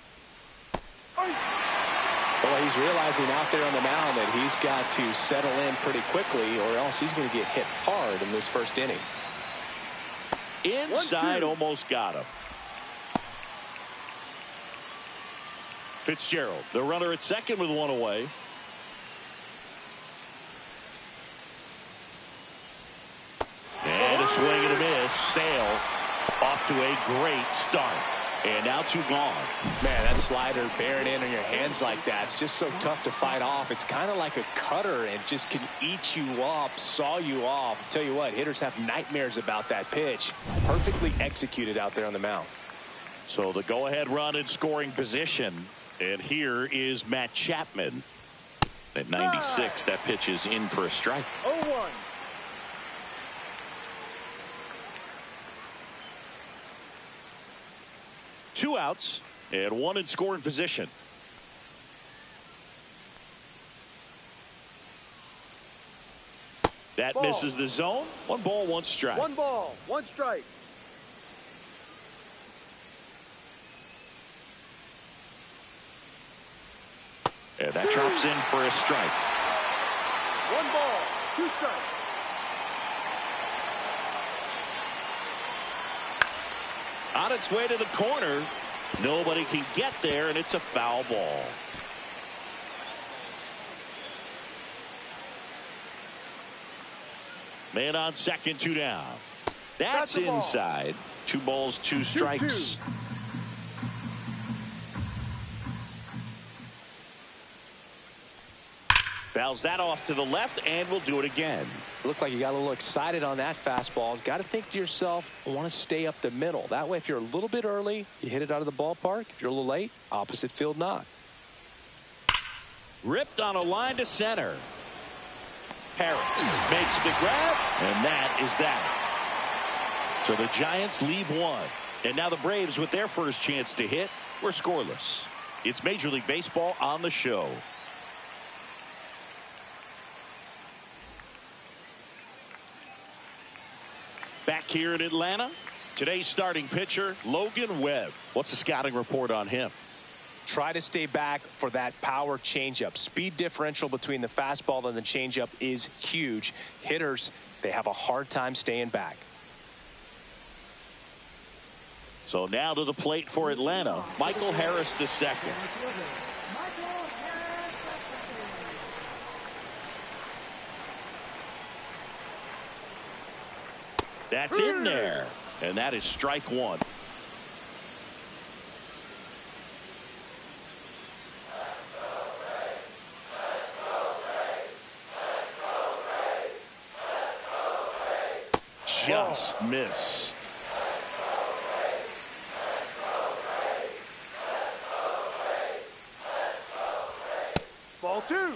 Well, he's realizing out there on the mound that he's got to settle in pretty quickly or else he's going to get hit hard in this first inning. Inside, almost got him. Fitzgerald, the runner at second with 1 away. And a swing and a miss. Sale off to a great start. And now 2 gone. Man, that slider bearing in on your hands like that, it's just so tough to fight off. It's kind of like a cutter and just can eat you up, saw you off. I'll tell you what, hitters have nightmares about that pitch. Perfectly executed out there on the mound. So the go-ahead run in scoring position. And here is Matt Chapman. At 96, that pitch is in for a strike. 0-1. Two outs and 1 in scoring position. That misses the zone. 1 ball, 1 strike. 1 ball, 1 strike. And that drops in for a strike. 1 ball, 2 strikes. On its way to the corner. Nobody can get there, and it's a foul ball. Man on second, 2 down. That's inside. 2 balls, 2 strikes. 2-2. Fouls that off to the left, and we'll do it again. Looked like you got a little excited on that fastball. Got to think to yourself, I want to stay up the middle. That way, if you're a little bit early, you hit it out of the ballpark. If you're a little late, opposite field not. Ripped on a line to center. Harris makes the grab, and that is that. So the Giants leave one. And now the Braves, with their first chance to hit, were scoreless. It's Major League Baseball on the show. Back here in Atlanta, today's starting pitcher, Logan Webb. What's the scouting report on him? Try to stay back for that power changeup. Speed differential between the fastball and the changeup is huge. Hitters, they have a hard time staying back. So now to the plate for Atlanta, Michael Harris II. That's in there, and that is strike one. Just missed. Ball two.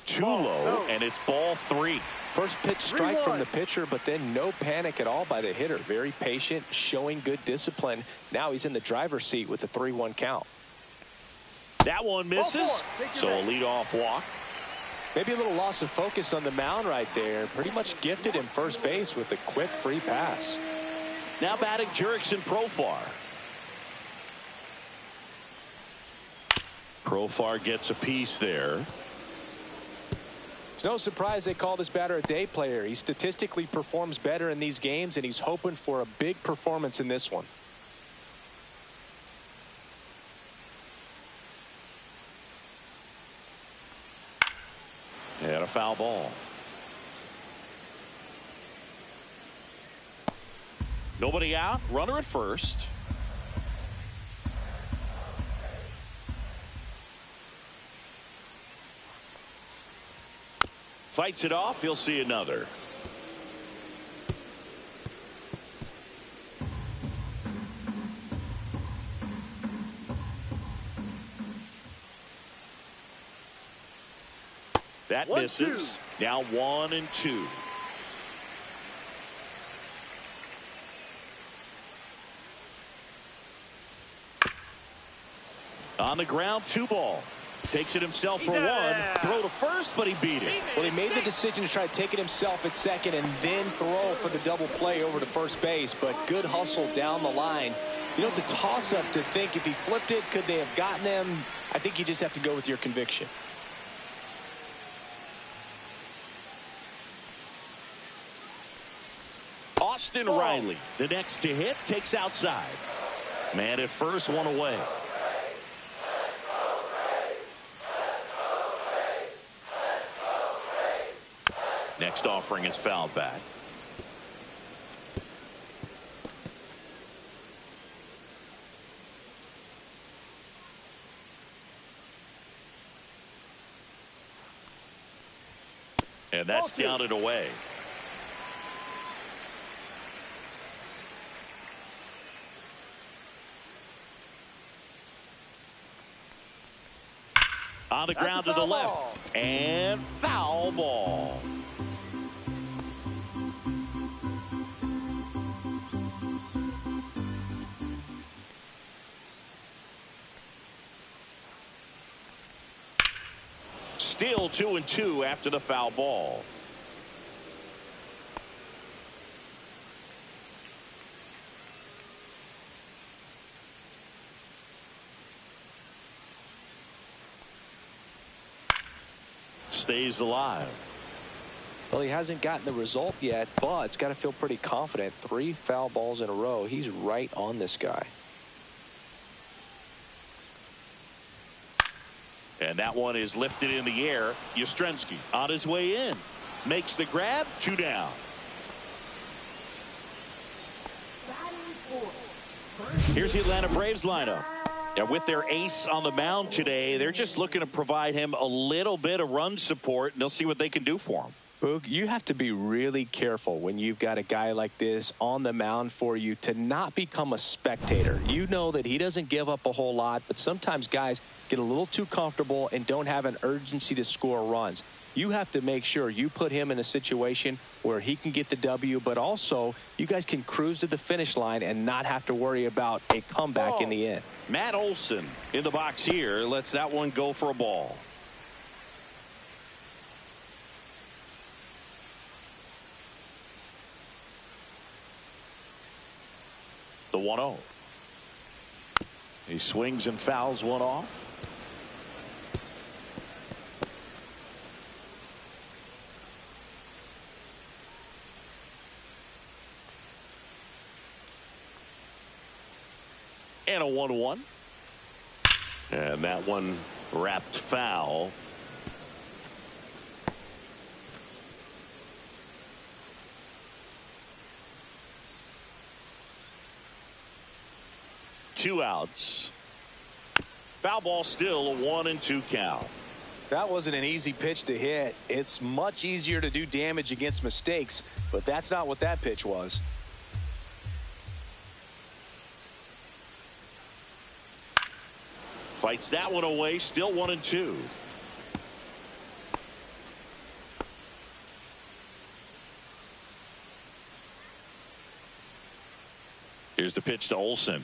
Too low, and it's ball three. First pitch strike from the pitcher, but then no panic at all by the hitter. Very patient, showing good discipline. Now he's in the driver's seat with the 3-1 count. That one misses, so a leadoff walk. Maybe a little loss of focus on the mound right there. Pretty much gifted him first base with a quick free pass. Now batting Jurickson Profar. Profar gets a piece there. It's no surprise they call this batter a day player. He statistically performs better in these games, and he's hoping for a big performance in this one. And a foul ball. Nobody out. Runner at first. Fights it off. He'll see another. That misses. Now 1-2. On the ground, 2 ball. Takes it himself for one. Throw to first, but he beat it. Well, he made the decision to try to take it himself at second and then throw for the double play over to first base. But good hustle down the line. You know, it's a toss-up to think if he flipped it, could they have gotten him? I think you just have to go with your conviction. Austin Riley, the next to hit, takes outside. Man at first, one away. Next offering is fouled back. And that's down and away. On the ground to the left. And foul ball. Still 2-2 after the foul ball. Stays alive. Well, he hasn't gotten the result yet, but it's got to feel pretty confident. 3 foul balls in a row. He's right on this guy. And that one is lifted in the air. Yastrzemski on his way in. Makes the grab. 2 down. Here's the Atlanta Braves lineup. And with their ace on the mound today, they're just looking to provide him a little bit of run support, and they'll see what they can do for him. Boog, you have to be really careful when you've got a guy like this on the mound for you to not become a spectator. You know that he doesn't give up a whole lot, but sometimes guys get a little too comfortable and don't have an urgency to score runs. You have to make sure you put him in a situation where he can get the W, but also you guys can cruise to the finish line and not have to worry about a comeback in the end. Matt Olson in the box here lets that one go for a ball. The 1-0. He swings and fouls one off. And a 1-1. And that one wrapped foul. Two outs. Foul ball, still a 1-2 count. That wasn't an easy pitch to hit. It's much easier to do damage against mistakes, but that's not what that pitch was. Fights that one away, still 1-2. Here's the pitch to Olson.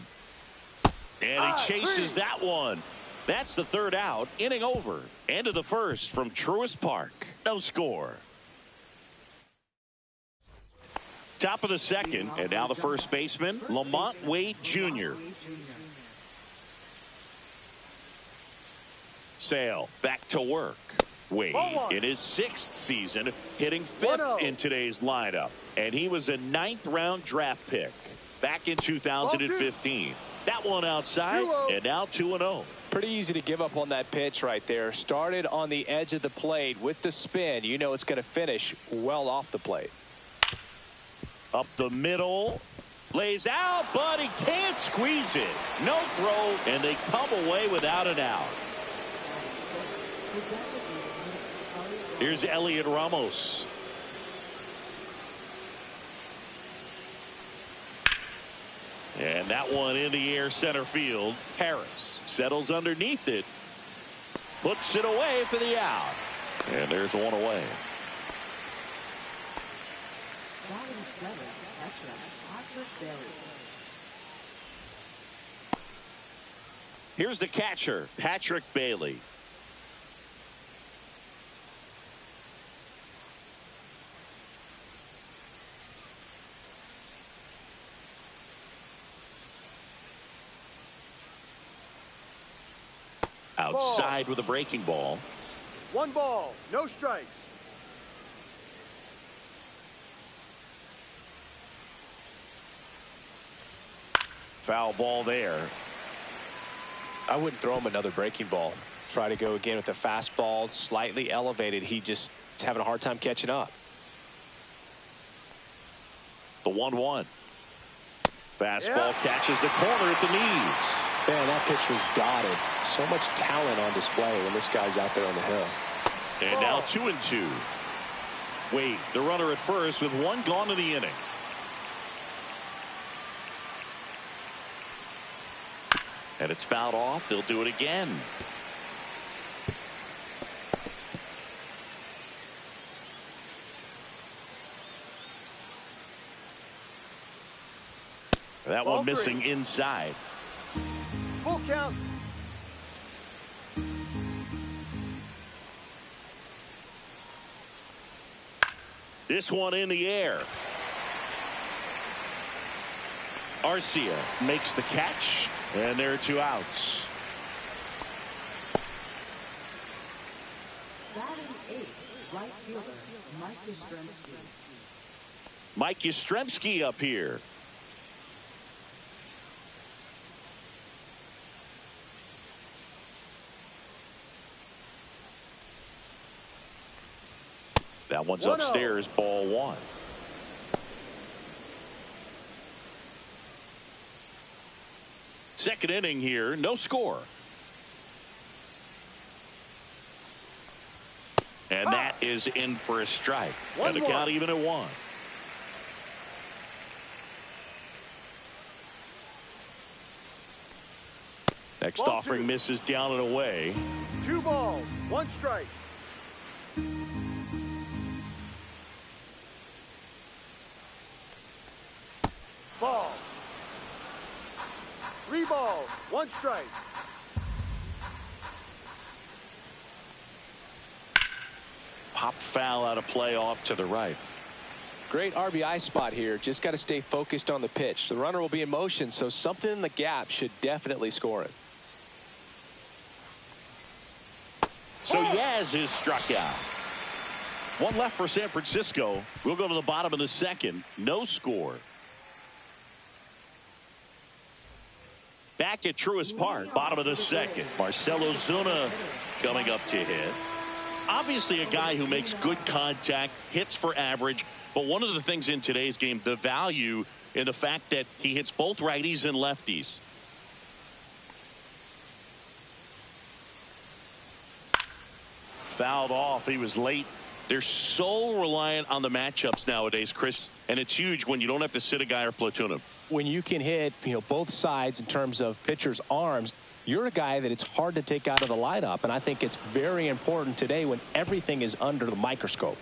And he chases that one. That's the third out. Inning over. End of the first from Truist Park. No score. Top of the second. And now the first baseman, Lamont Wade Jr. Sale back to work. Wade in his 6th season, hitting 5th in today's lineup. And he was a 9th-round draft pick back in 2015. That one outside, and now 2-0. Pretty easy to give up on that pitch right there. Started on the edge of the plate with the spin. You know it's going to finish well off the plate. Up the middle. Lays out, but he can't squeeze it. No throw, and they come away without an out. Here's Elliot Ramos. And that one in the air center field. Harris settles underneath it. Puts it away for the out. And there's one away. Here's the catcher, Patrick Bailey. Outside with a breaking ball. 1 ball, no strikes. Foul ball there. I wouldn't throw him another breaking ball. Try to go again with the fastball, slightly elevated. He just is having a hard time catching up. The 1-1. Fastball catches the corner at the knees. Man, that pitch was dotted. So much talent on display when this guy's out there on the hill. And now 2-2. Wade, the runner at first with 1 gone in the inning. And it's fouled off. They'll do it again. That one missing inside. Full count. This one in the air. Arcia makes the catch, and there are 2 outs. Right fielder, Mike Yastrzemski. Mike Yastrzemski up here. That one's upstairs, ball 1. Second inning here, no score. And that is in for a strike. And the count even at 1. Next Ball offering two. misses down and away. 2 balls, 1 strike. Ball. 3 balls, 1 strike. Pop foul out of play off to the right. Great RBI spot here. Just got to stay focused on the pitch. The runner will be in motion, so something in the gap should definitely score it. So Yaz is struck out. One left for San Francisco. We'll go to the bottom of the second. No score. Back at Truist Park, bottom of the second. Marcell Ozuna coming up to hit. Obviously a guy who makes good contact, hits for average, but one of the things in today's game, the value in the fact that he hits both righties and lefties. Fouled off. He was late. They're so reliant on the matchups nowadays, Chris, and it's huge when you don't have to sit a guy or platoon him. When you can hit, both sides in terms of pitchers' arms, you're a guy that it's hard to take out of the lineup, and I think it's very important today when everything is under the microscope.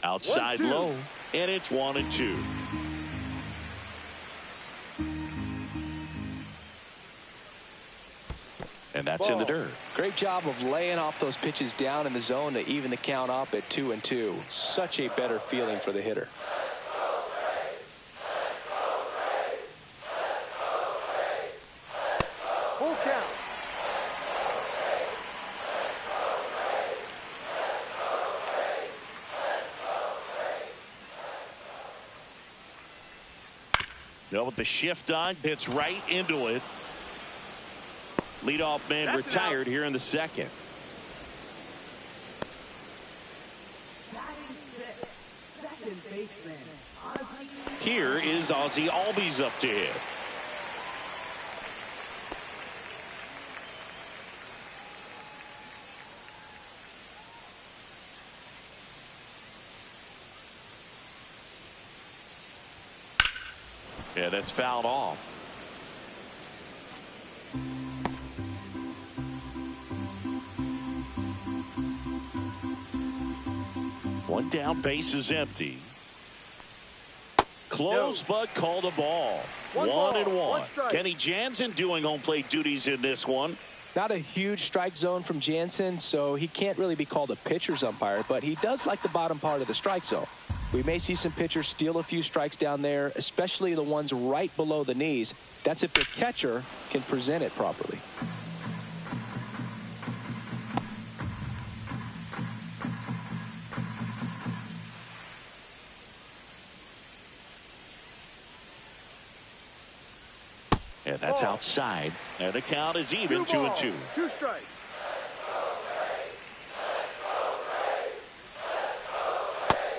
Outside 1-2. low, and it's 1-2. And that's in the dirt. Great job of laying off those pitches down in the zone to even the count up at 2-2. Such a better feeling for the hitter. Full count. Now with the shift on, hits right into it. Leadoff man retired here in the second. Batting sixth, second baseman, Ozzie. Here is Ozzie Albies up to hit. Yeah, that's fouled off. One down, base is empty. Close, but called a ball. 1-1. strike. Kenny Jansen doing home plate duties in this one. Not a huge strike zone from Jansen, so he can't really be called a pitcher's umpire, but he does like the bottom part of the strike zone. We may see some pitchers steal a few strikes down there, especially the ones right below the knees. That's if the catcher can present it properly. And that's outside. And the count is even, 2-2. 2 strikes.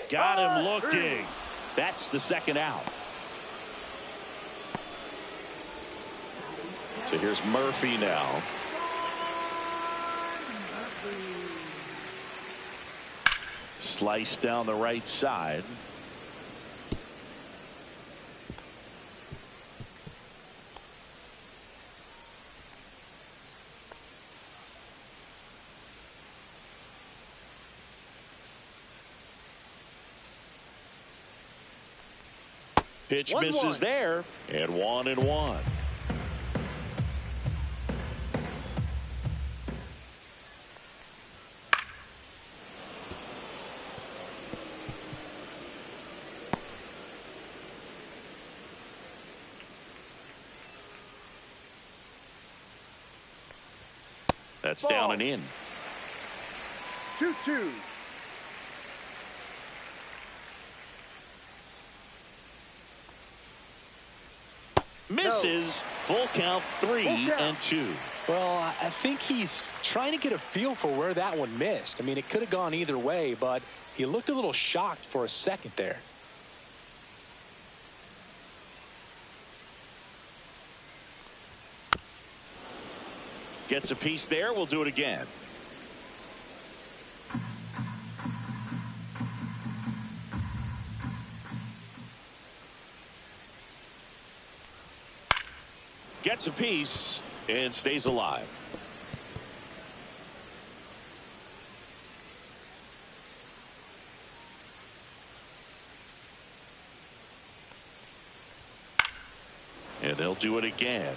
Got him looking. That's the second out. So here's Murphy now. Slice down the right side. Pitch 1-1. misses there, and 1-1. That's down and in. 2-2. Misses. Full count, 3-2. Well, I think he's trying to get a feel for where that one missed. I mean, it could have gone either way, but he looked a little shocked for a second there. Gets a piece there. We'll do it again. Gets a piece and stays alive. And they'll do it again.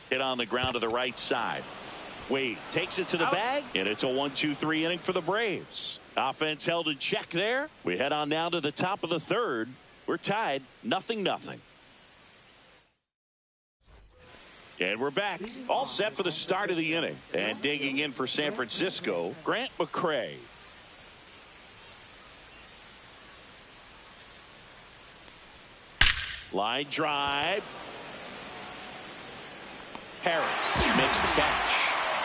Hit on the ground to the right side. Wade takes it to the bag, and it's a 1-2-3 inning for the Braves. Offense held in check there. We head on now to the top of the third. We're tied 0-0. And we're back. All set for the start of the inning. And digging in for San Francisco, Grant McCray. Line drive. Harris makes the catch.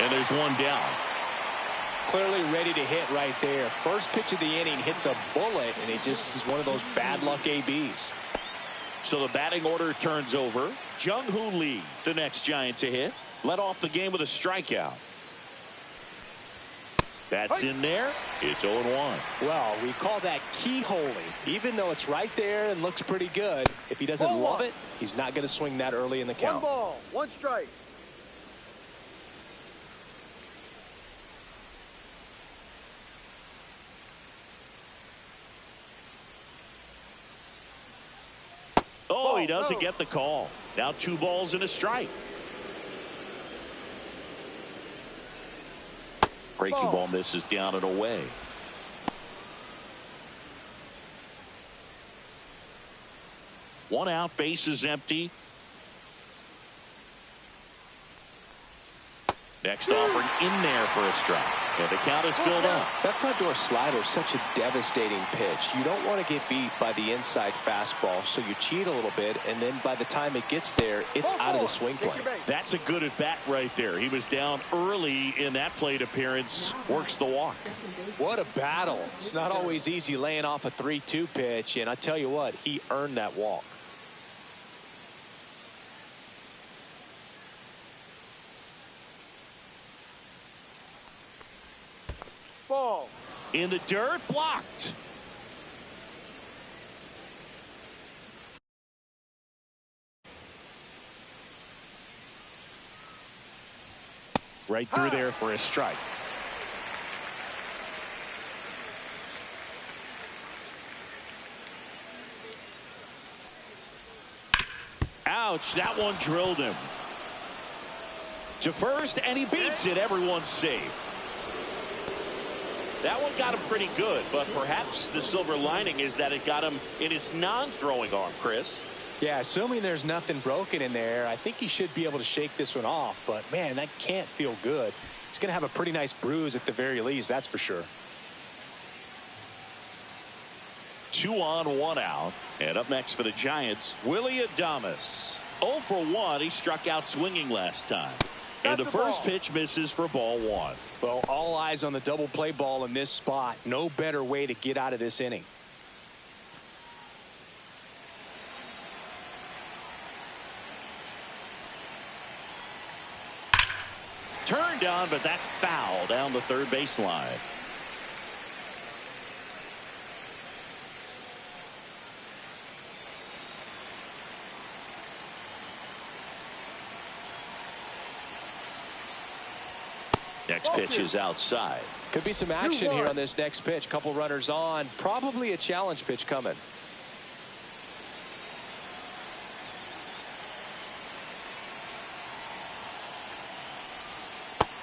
And there's one down. Clearly ready to hit right there. First pitch of the inning hits a bullet, and it just is one of those bad luck ABs. So the batting order turns over. Jung-Hoo Lee, the next Giant to hit. Led off the game with a strikeout. That's in there. It's 0-1. Well, we call that keyholing. Even though it's right there and looks pretty good, if he doesn't love it, he's not going to swing that early in the count. 1 ball, 1 strike. Oh, he doesn't get the call. Now 2 balls and a strike. Breaking ball misses down and away. One out, base is empty. Next offering in there for a strike. And the count is filled up. That front door slider is such a devastating pitch. You don't want to get beat by the inside fastball, so you cheat a little bit, and then by the time it gets there, it's out of the swing plane. That's a good at bat right there. He was down early in that plate appearance. Works the walk. What a battle. It's not always easy laying off a 3-2 pitch, and I tell you what, he earned that walk. Ball. In the dirt, blocked. Right through there for a strike. Ouch, that one drilled him. To first, and he beats it. Everyone's safe. That one got him pretty good, but perhaps the silver lining is that it got him in his non-throwing arm, Chris. Yeah, assuming there's nothing broken in there, I think he should be able to shake this one off. But, man, that can't feel good. He's going to have a pretty nice bruise at the very least, that's for sure. 2 on, 1 out. And up next for the Giants, Willie Adames. 0 for 1. He struck out swinging last time. And the first pitch misses for ball 1. Well, all eyes on the double play ball in this spot. No better way to get out of this inning. Turned on, but that's foul down the third baseline. Next pitch is outside. Could be some action here on this next pitch. Couple runners on. Probably a challenge pitch coming.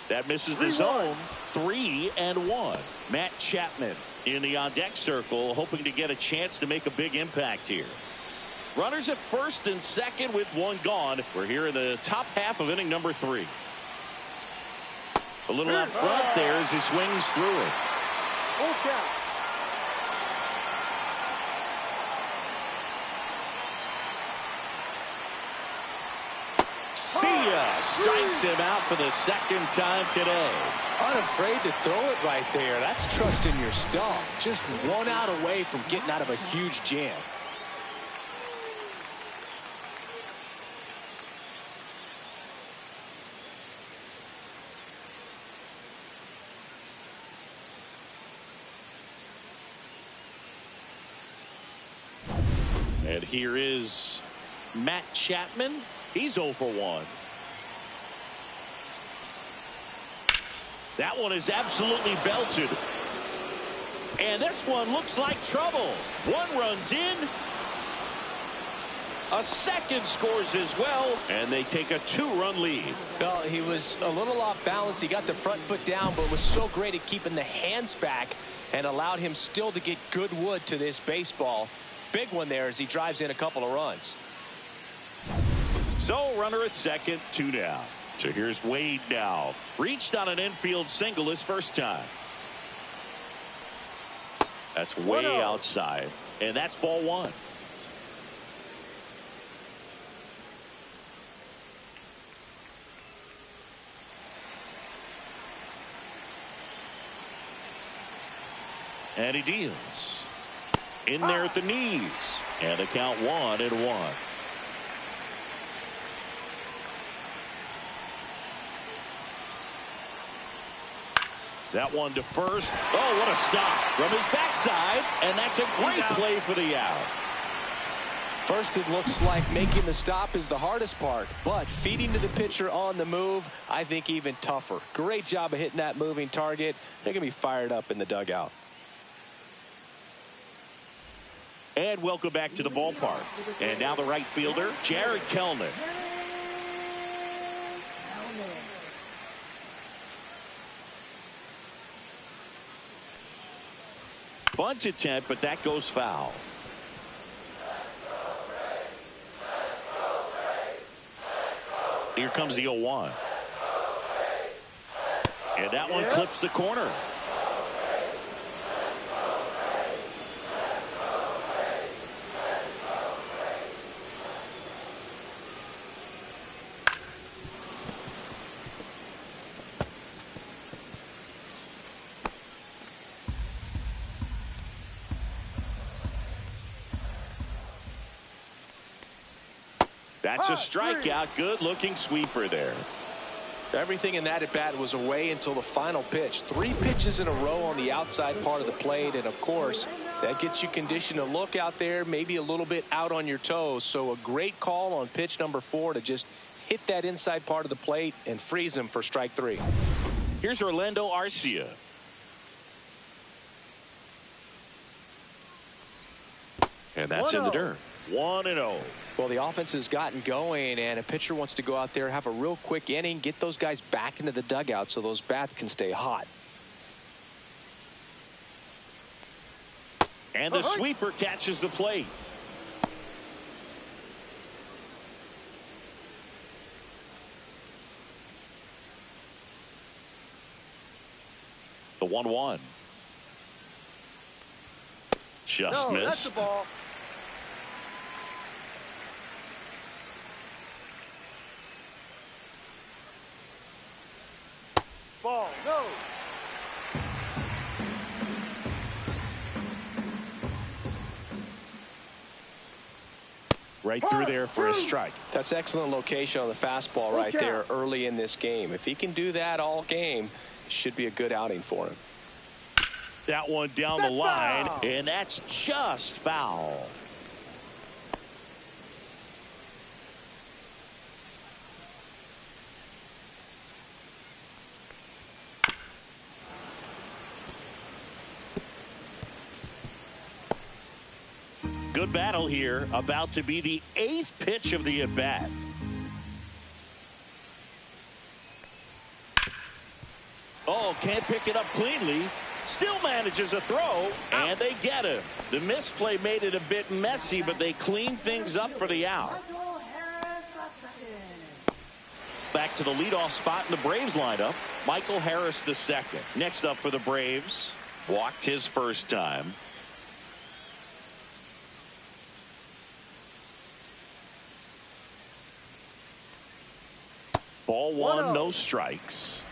That misses the zone. 3-1. Matt Chapman in the on-deck circle, hoping to get a chance to make a big impact here. Runners at first and second with 1 gone. We're here in the top half of inning number 3. A little out front there as he swings through it. Full count. See ya. strikes him out for the second time today. Unafraid to throw it right there. That's trusting your stump. Just one out away from getting out of a huge jam. And here is Matt Chapman. He's 0 for 1. That one is absolutely belted. And this one looks like trouble. One runs in. A second scores as well. And they take a 2-run lead. Well, he was a little off balance. He got the front foot down, but was so great at keeping the hands back and allowed him still to get good wood to this baseball. Big one there as he drives in a couple of runs. So runner at second, 2 down. So here's Wade now. Reached on an infield single his first time. That's way outside. And that's ball 1. And he deals. In there at the knees. And the count 1-1. That one to first. Oh, what a stop from his backside. And that's a great play for the out. First, it looks like making the stop is the hardest part, but feeding to the pitcher on the move, I think even tougher. Great job of hitting that moving target. They're going to be fired up in the dugout. And welcome back to the ballpark. And now the right fielder, Jared Kelnick. Bunt attempt, but that goes foul. Here comes the 0-1. And that one clips the corner. That's a strikeout. Good looking sweeper there. Everything in that at bat was away until the final pitch. 3 pitches in a row on the outside part of the plate, and of course that gets you conditioned to look out there, maybe a little bit out on your toes. So a great call on pitch number 4 to just hit that inside part of the plate and freeze him for strike 3. Here's Orlando Arcia. And that's in the dirt. 1-0. Well, the offense has gotten going, and a pitcher wants to go out there, have a real quick inning, get those guys back into the dugout so those bats can stay hot. And the sweeper catches the plate. The 1-1. Just missed. That's the ball. Ball, no. Right through there for a strike. That's excellent location on the fastball right there early in this game. If he can do that all game, it should be a good outing for him. That one down the line, and that's just foul. Good battle here, about to be the 8th pitch of the at-bat. Oh, can't pick it up cleanly. Still manages a throw, and they get him. The misplay made it a bit messy, but they cleaned things up for the out. Back to the leadoff spot in the Braves lineup, Michael Harris II. Next up for the Braves, walked his first time. Ball one, 1-0. no strikes.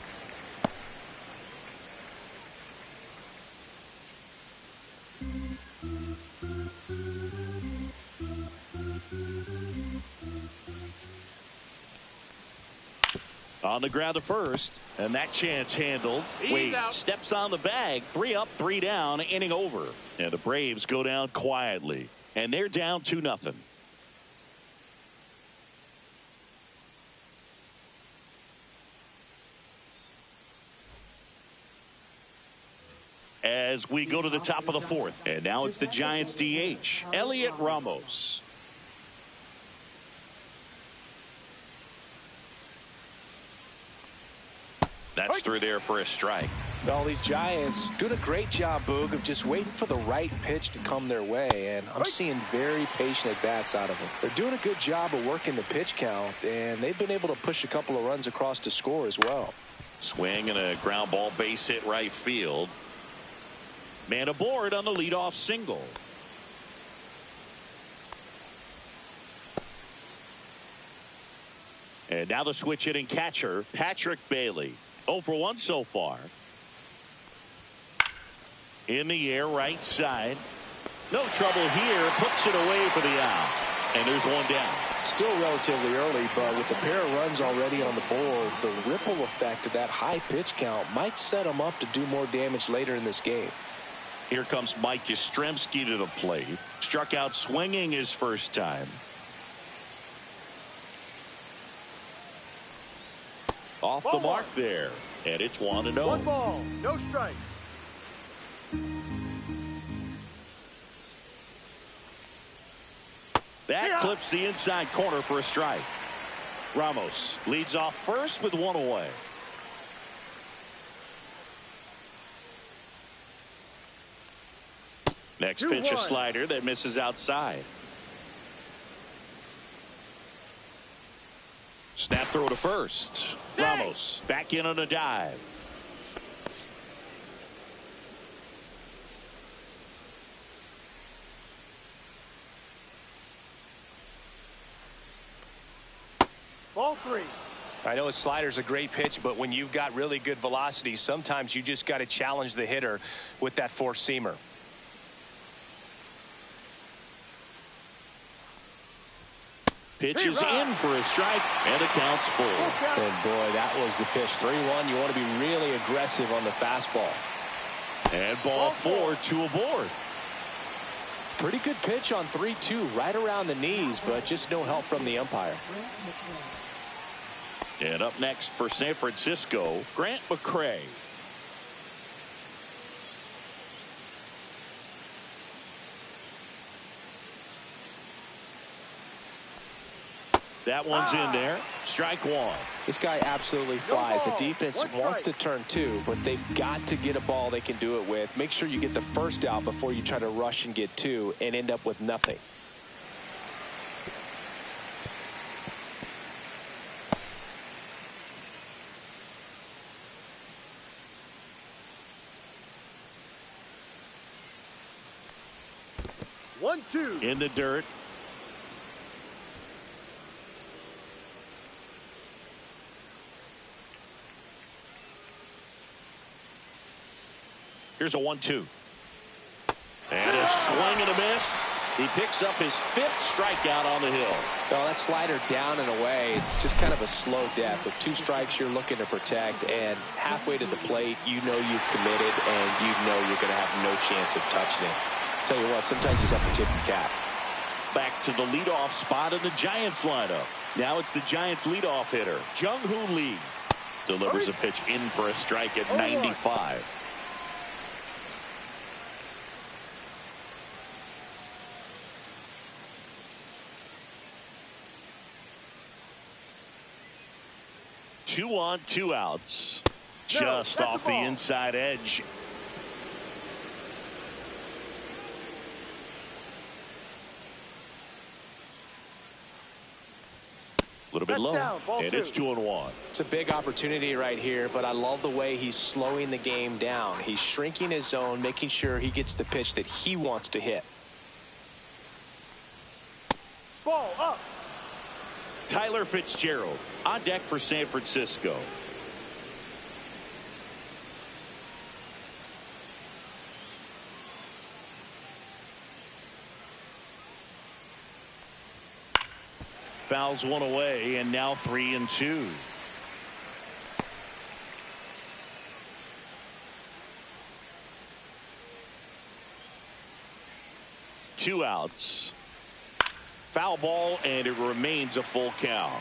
On the ground to first, and that chance handled. Wade steps on the bag. 3 up, 3 down, inning over. And the Braves go down quietly, and they're down 2-0. As we go to the top of the fourth, and now it's the Giants DH, Elliot Ramos. That's through there for a strike. Well, these Giants doing a great job, Boog, of just waiting for the right pitch to come their way, and I'm seeing very patient at-bats out of them. They're doing a good job of working the pitch count, and they've been able to push a couple of runs across to score as well. Swing and a ground ball base hit right field. Man aboard on the leadoff single. And now the switch hitting catcher, Patrick Bailey. 0 for 1 so far. In the air, right side. No trouble here. Puts it away for the out. And there's one down. Still relatively early, but with the pair of runs already on the board, the ripple effect of that high pitch count might set them up to do more damage later in this game. Here comes Mike Yastrzemski to the plate. Struck out swinging his first time. Off the mark there. And it's 1-0. 1 ball, no strikes. That clips the inside corner for a strike. Ramos leads off first with 1 away. Next pitch, a slider that misses outside. Snap throw to first. Ramos back in on a dive. Ball 3. I know a slider's a great pitch, but when you've got really good velocity, sometimes you just got to challenge the hitter with that four-seamer. Pitch is in for a strike, and the count's full. And boy, that was the pitch. 3-1. You want to be really aggressive on the fastball. And ball 4, 2 aboard. Pretty good pitch on 3-2, right around the knees, but just no help from the umpire. And up next for San Francisco, Grant McCray. That one's in there. Strike 1. This guy absolutely flies. The defense wants to turn 2, but they've got to get a ball they can do it with. Make sure you get the first out before you try to rush and get 2 and end up with nothing. One, two. In the dirt. Here's a 1-2. And a swing and a miss. He picks up his 5th strikeout on the hill. Well, that slider down and away, it's just kind of a slow death. With 2 strikes, you're looking to protect, and halfway to the plate, you know you've committed, and you know you're going to have no chance of touching it. Tell you what, sometimes you just have to tip your cap. Back to the leadoff spot in the Giants lineup. Now it's the Giants leadoff hitter, Jung-Hoo Lee. Delivers a pitch in for a strike at 95. Two on, 2 outs. Just off the inside edge. A little bit low, and it's 2-1. It's a big opportunity right here, but I love the way he's slowing the game down. He's shrinking his zone, making sure he gets the pitch that he wants to hit. Ball up. Tyler Fitzgerald on deck for San Francisco. Fouls one away, and now 3-2. Two outs. Foul ball, and it remains a full count.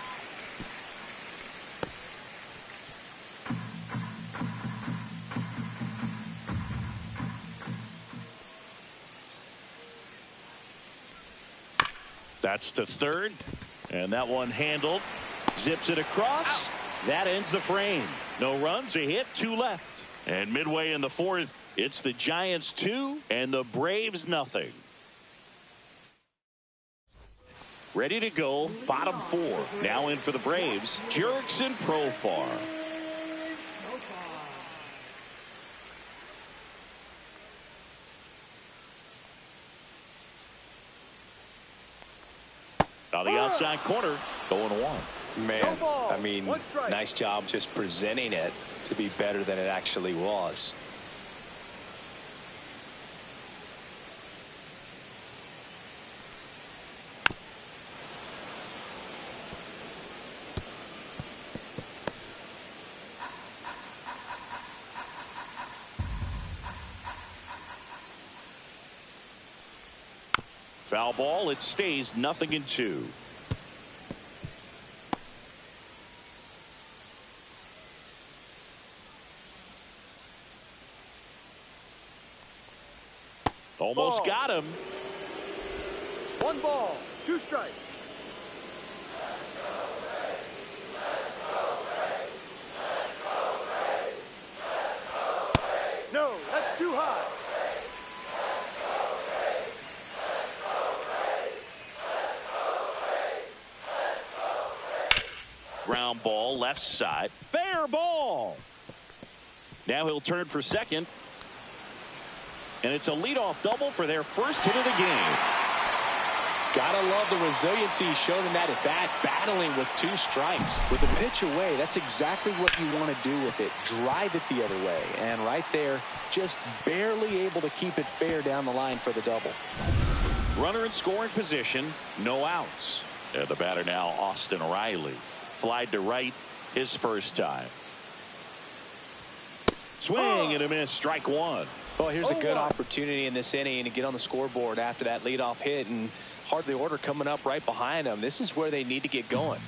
That's to third, and that one handled. Zips it across. That ends the frame. No runs, a hit, 2 left. And midway in the fourth, it's the Giants 2 and the Braves nothing. Ready to go, bottom 4. Now in for the Braves, Jurickson Profar. On the outside corner, 0-1. Man, No ball. I mean, One strike. nice job just presenting it to be better than it actually was. Foul ball, it stays 0-2. Almost Ball. got him. 1 ball, 2 strikes. No, that's too high. Ground ball, left side. Fair ball. Now he'll turn for second. And it's a leadoff double for their first hit of the game. Gotta love the resiliency he showed in that at bat, battling with 2 strikes. With the pitch away, that's exactly what you want to do with it. Drive it the other way. And right there, just barely able to keep it fair down the line for the double. Runner in scoring position, no outs. And the batter now, Austin Riley. Flied to right his first time. Swing and a miss, strike 1. Well, here's a good 0-1. opportunity in this inning to get on the scoreboard after that leadoff hit, and hardly order coming up right behind them. This is where they need to get going.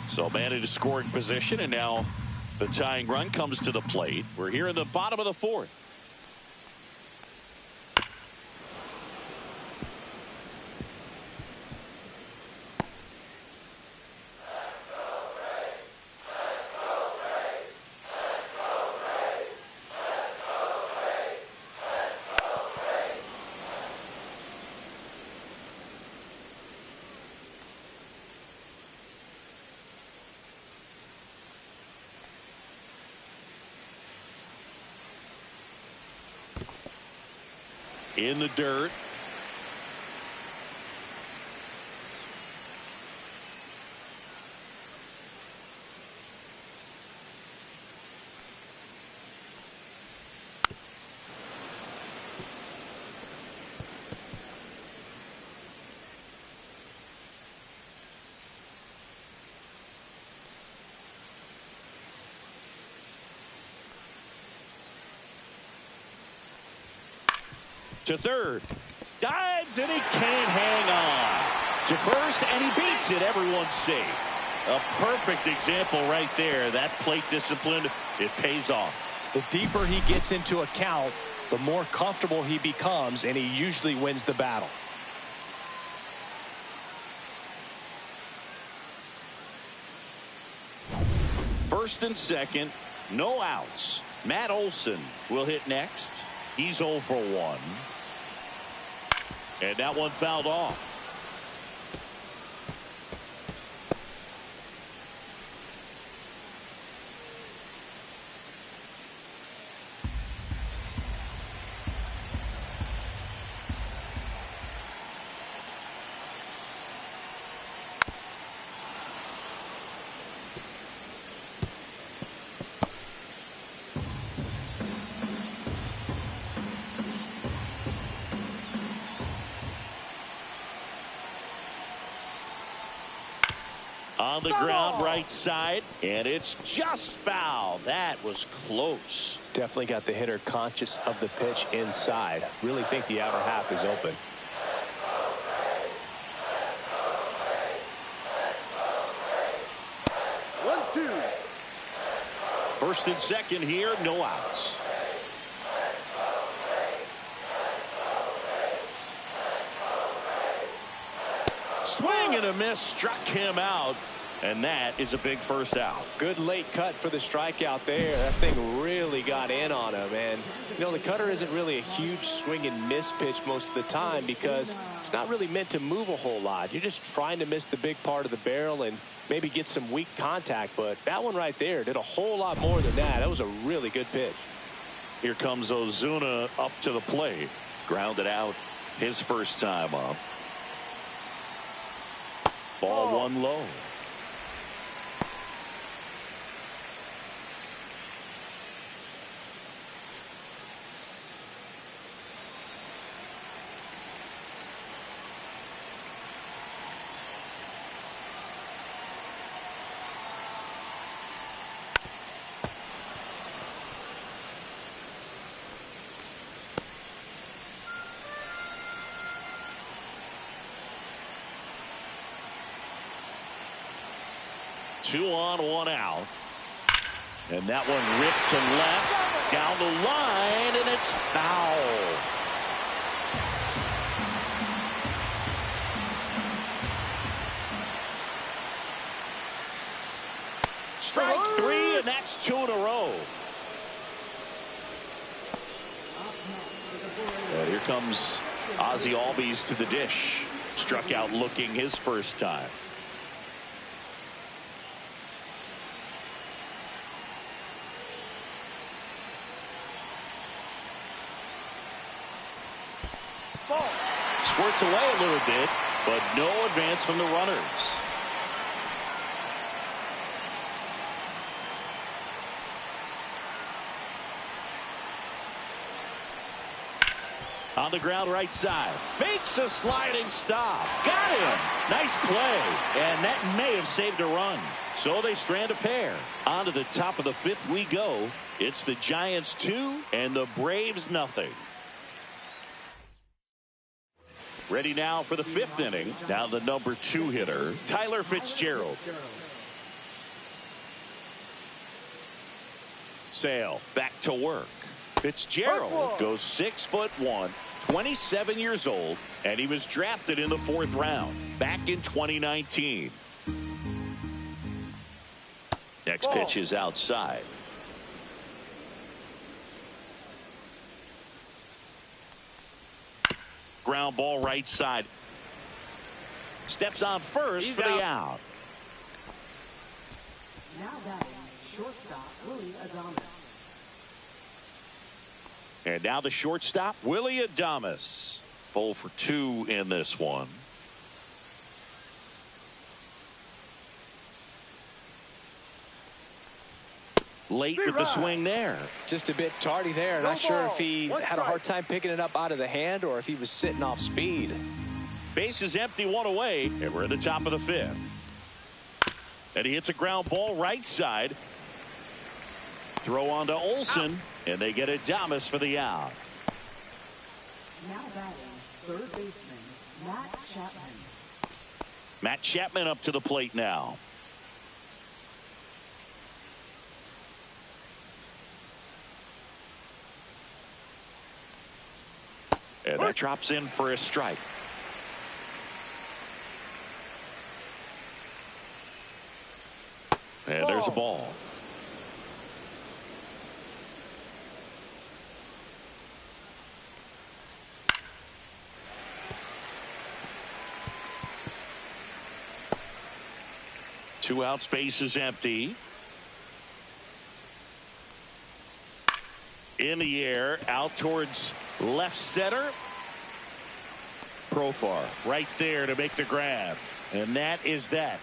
So man in scoring position, and now the tying run comes to the plate. We're here in the bottom of the 4th. In the dirt. To third. Dives, and he can't hang on. To first, and he beats it. Everyone's safe. A perfect example right there. That plate discipline, it pays off. The deeper he gets into a count, the more comfortable he becomes, and he usually wins the battle. First and second, no outs. Matt Olson will hit next. He's 0 for 1. And that one fouled off. On the ground right side, and it's just foul. That was close. Definitely got the hitter conscious of the pitch inside. Really think the outer half is open. One, two. First and second here, no outs. Swing and a miss, struck him out, and that is a big first out. Good late cut for the strikeout there. That thing really got in on him. And, you know, the cutter isn't really a huge swing and miss pitch most of the time because it's not really meant to move a whole lot. You're just trying to miss the big part of the barrel and maybe get some weak contact. But that one right there did a whole lot more than that. That was a really good pitch. Here comes Ozuna up to the plate. Grounded out his first time up. Ball one low. Two on, one out. And that one ripped to left, down the line, and it's foul. Strike three, and that's two in a row. And here comes Ozzy Albies to the dish. Struck out looking his first time. Squirts away a little bit, but no advance from the runners. On the ground right side, makes a sliding stop. Got him. Nice play, and that may have saved a run. So they strand a pair. On to the top of the fifth we go. It's the Giants 2 and the Braves nothing. Ready now for the fifth inning. Now the number 2 hitter, Tyler Fitzgerald. Sale back to work. Fitzgerald goes 6'1", 27 years old, and he was drafted in the 4th round back in 2019. Next pitch is outside. Ground ball right side. Steps on first for the out. Now batting, shortstop Willie Adames. And now the shortstop, Willie Adames. 0 for 2 in this one. Late with the swing there. Just a bit tardy there. Not sure if he had a hard time picking it up out of the hand or if he was sitting off speed. Base is empty, one away, and we're at the top of the 5th. And he hits a ground ball right side. Throw on to Olsen, and they get Adames for the out. Now batting, third baseman Matt Chapman. Matt Chapman up to the plate now. And that drops in for a strike. And there's a ball. Two out, space is empty. In the air, out towards left center. Profar right there to make the grab. And that is that.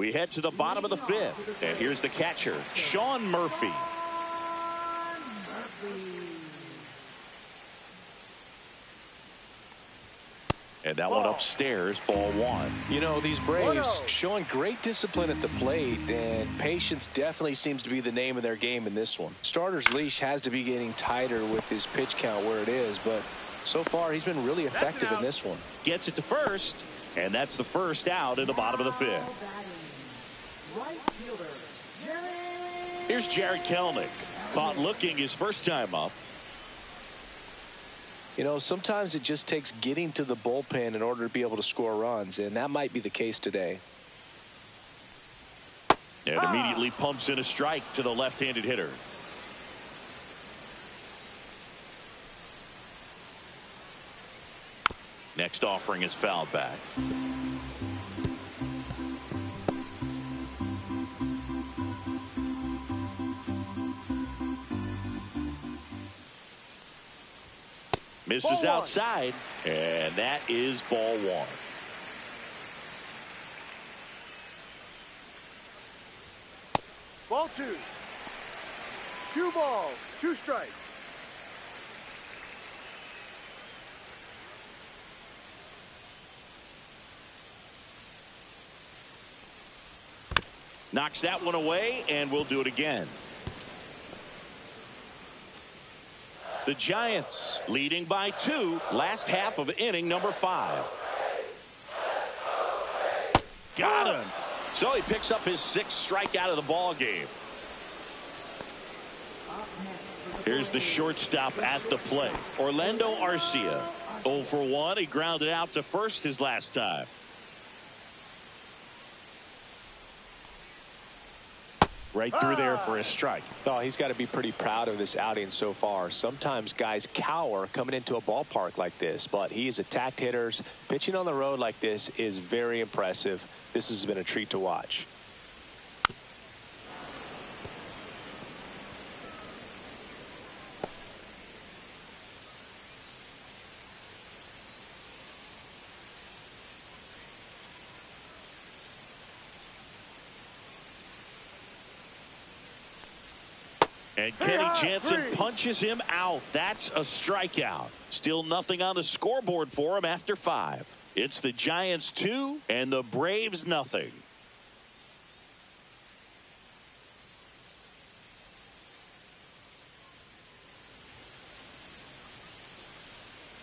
We head to the bottom of the fifth. And here's the catcher, Sean Murphy. And that one upstairs, ball one. You know, these Braves showing great discipline at the plate, and patience definitely seems to be the name of their game in this one. Starter's leash has to be getting tighter with his pitch count where it is, but so far he's been really effective in this one. Gets it to first, and that's the first out in the bottom of the fifth. Here's Jared Kelenic. Caught looking his first time up. You know, sometimes it just takes getting to the bullpen in order to be able to score runs, and that might be the case today. And immediately pumps in a strike to the left-handed hitter. Next offering is fouled back. Misses outside, and that is ball one. Ball two. 2 balls, 2 strikes. Knocks that one away, and we'll do it again. The Giants leading by 2, last half of inning number 5. Got him. So he picks up his 6th strikeout of the ball game. Here's the shortstop at the plate, Orlando Arcia. 0 for 1. He grounded out to first his last time. Right through there for a strike. Oh, he's got to be pretty proud of this outing so far. Sometimes guys cower coming into a ballpark like this, but he has attacked hitters. Pitching on the road like this is very impressive. This has been a treat to watch. And Kenny Jansen punches him out. That's a strikeout. Still nothing on the scoreboard for him after 5. It's the Giants 2 and the Braves nothing.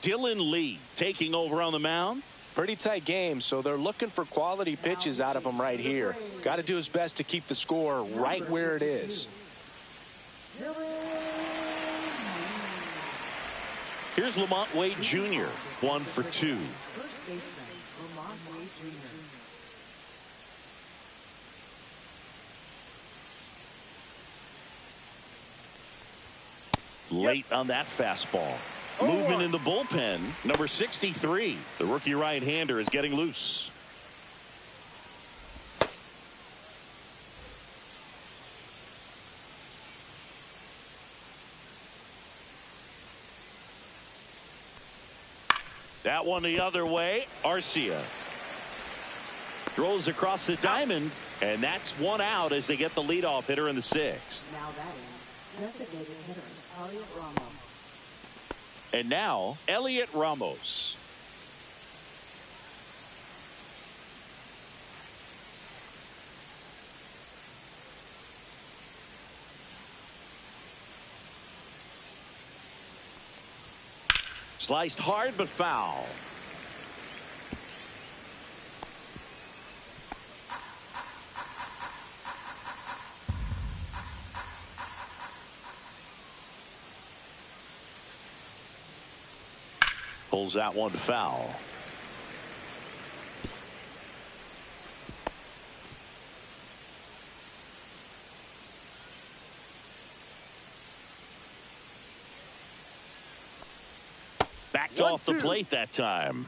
Dylan Lee taking over on the mound. Pretty tight game, so they're looking for quality pitches out of him right here. Got to do his best to keep the score right where it is. Here's Lamont Wade Jr. 1 for 2. Late on that fastball. Movement in the bullpen. Number 63. The rookie right-hander is getting loose. That one the other way. Arcia throws across the diamond, and that's one out as they get the leadoff hitter in the 6th. Now batting, designated hitter, Elliot Ramos. And now, Elliot Ramos. Sliced hard but foul. Pulls that one foul. Backed off the plate that time.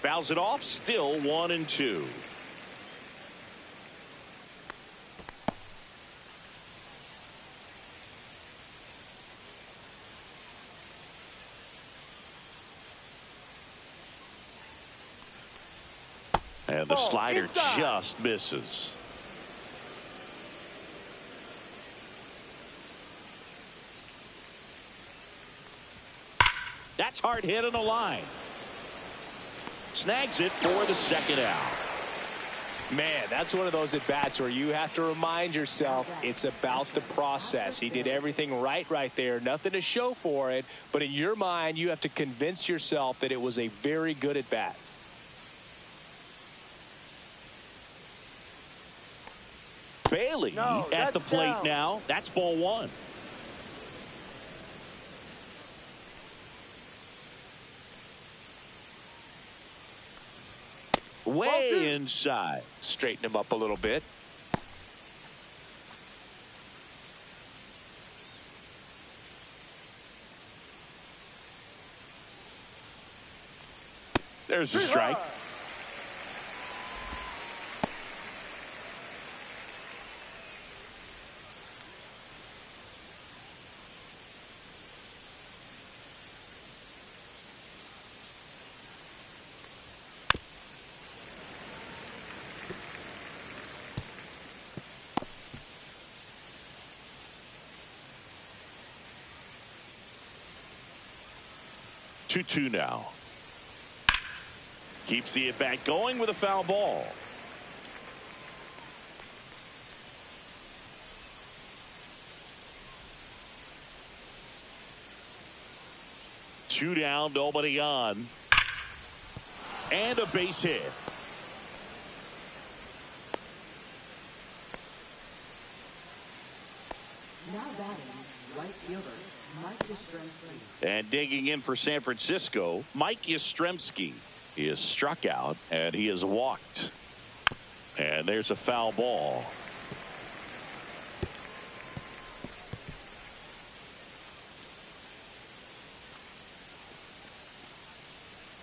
Fouls it off, still 1-2. And the Ball slider inside. just misses. That's hard hit on the line. Snags it for the second out. Man, that's one of those at-bats where you have to remind yourself it's about the process. He did everything right there. Nothing to show for it. But in your mind, you have to convince yourself that it was a very good at-bat. Bailey at the plate down. now. That's ball one. Way inside. Straighten him up a little bit. There's a strike. 2-2 now. Keeps the at-bat going with a foul ball. Two down, nobody on. And a base hit. Now batting, right fielder, Mike Yastrzemski. And digging in for San Francisco, Mike Yastrzemski. He is struck out and he is walked. And there's a foul ball.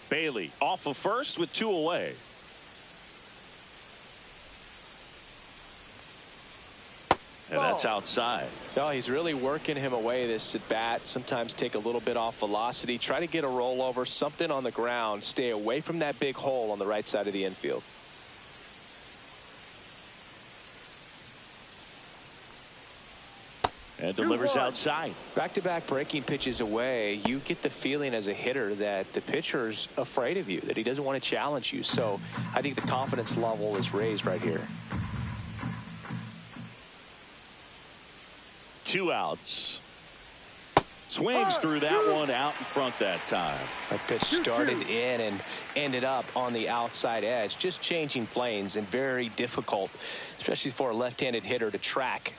Bailey off of first with two away. And that's outside. No, he's really working him away this at bat. Sometimes take a little bit off velocity. Try to get a rollover, something on the ground. Stay away from that big hole on the right side of the infield. And delivers outside. Back-to-back breaking pitches away, you get the feeling as a hitter that the pitcher's afraid of you, that he doesn't want to challenge you. So I think the confidence level is raised right here. 2 outs. Swings through that one out in front that time. That pitch started in and ended up on the outside edge. Just changing planes and very difficult, especially for a left-handed hitter to track.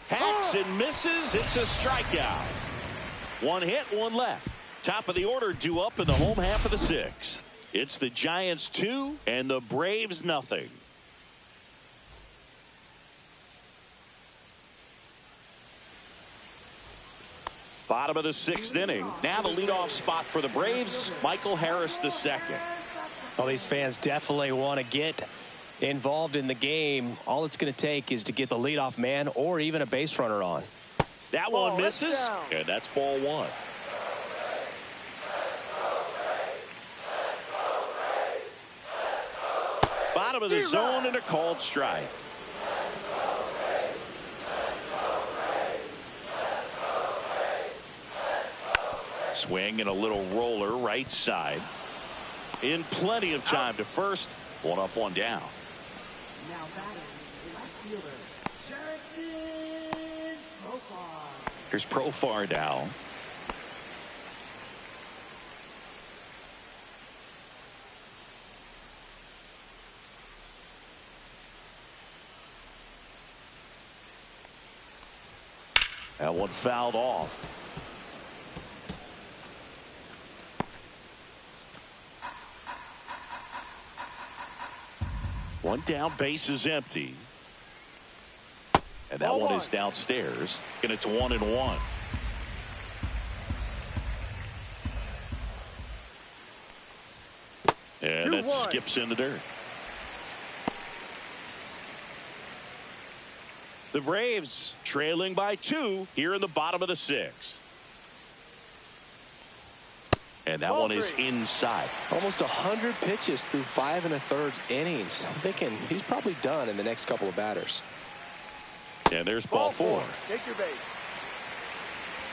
Hacks and misses. It's a strikeout. One hit, one left. Top of the order due up in the home half of the 6th. It's the Giants 2 and the Braves nothing. Bottom of the 6th inning. Now the leadoff spot for the Braves, Michael Harris II. Well, these fans definitely want to get involved in the game. All it's going to take is to get the leadoff man or even a base runner on. That one misses, and that's ball one. Bottom of the zone and a called strike. Swing and a little roller right side. In plenty of time to first. One up, one down. Now batting, left fielder, Jackson Profar. Here's Profar now. That one fouled off. One down, base is empty. And that one is downstairs. And it's 1-1. And that skips in the dirt. The Braves trailing by 2 here in the bottom of the 6th. And that one is inside. Almost 100 pitches through 5 1/3 innings. I'm thinking he's probably done in the next couple of batters. And there's ball 4. Take your base.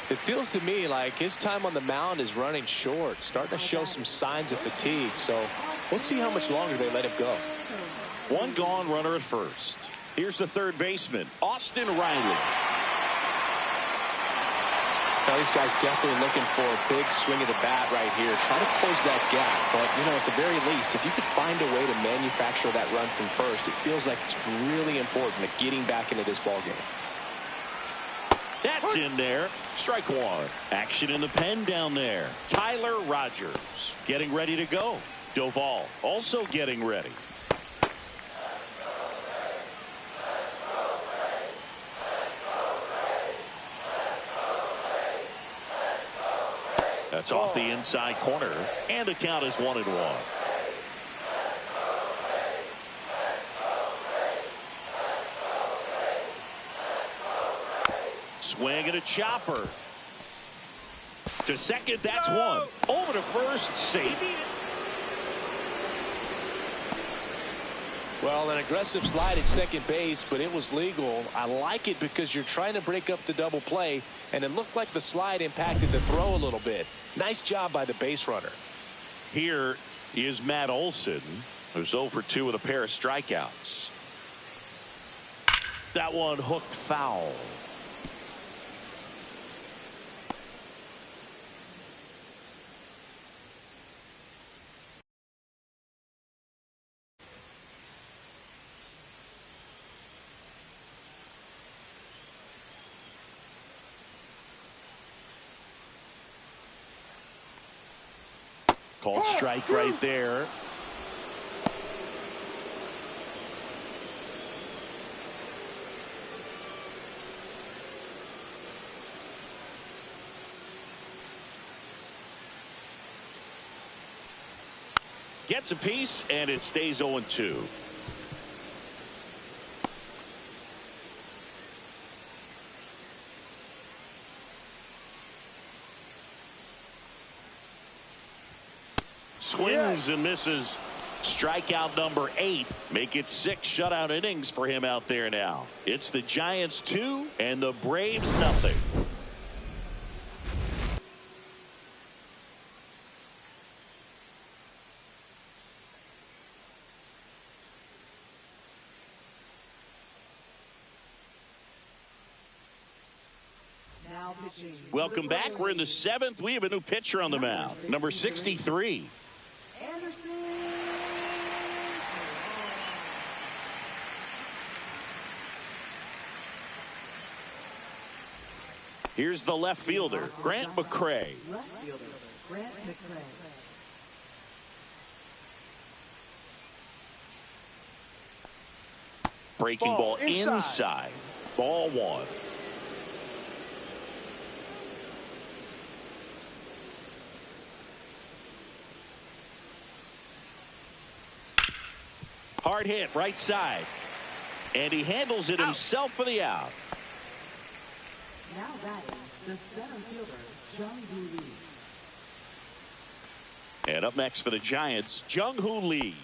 It feels to me like his time on the mound is running short, starting to show some signs of fatigue. So we'll see how much longer they let him go. One gone, runner at first. Here's the third baseman, Austin Riley. Now, these guys definitely looking for a big swing of the bat right here. Try to close that gap. But, you know, at the very least, if you could find a way to manufacture that run from first, it feels like it's really important to getting back into this ballgame. That's in there. Strike 1. Action in the pen down there. Tyler Rogers getting ready to go. Doval also getting ready. That's off the inside corner, and the count is 1-1. Swing and a chopper. To second, that's one. Over to first, safe. Well, an aggressive slide at second base, but it was legal. I like it because you're trying to break up the double play, and it looked like the slide impacted the throw a little bit. Nice job by the base runner. Here is Matt Olson, who's 0 for 2 with a pair of strikeouts. That one hooked foul. Called strike right there. Gets a piece, and it stays 0-2. Swings and misses. Strikeout number 8. Make it 6 shutout innings for him out there now. It's the Giants 2 and the Braves nothing. Now pitching. Welcome back. We're in the 7th. We have a new pitcher on the mound. Number 63. Here's the left fielder, Grant McCray. Left fielder, Grant McCray. Breaking ball inside. Ball 1. Hard hit right side. And he handles it himself for the out. Now batting, the center fielder, Jung-Hoo Lee. And up next for the Giants, Jung-Hoo Lee.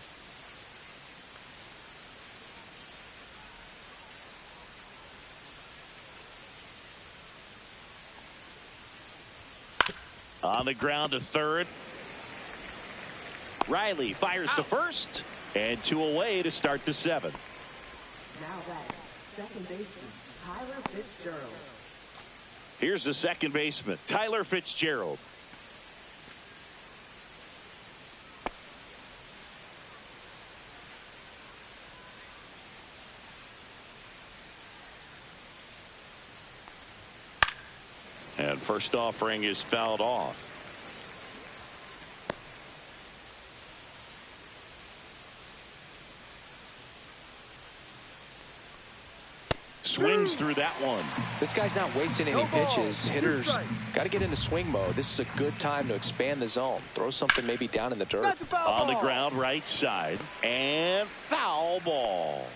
On the ground to third. Riley fires to first. And 2 away to start the 7th. Now batting, second baseman, Tyler Fitzgerald. Here's the second baseman, Tyler Fitzgerald. And first offering is fouled off. Swings through that one. This guy's not wasting any pitches. Hitters got to get into swing mode. This is a good time to expand the zone. Throw something maybe down in the dirt. On the ground right side. And foul ball.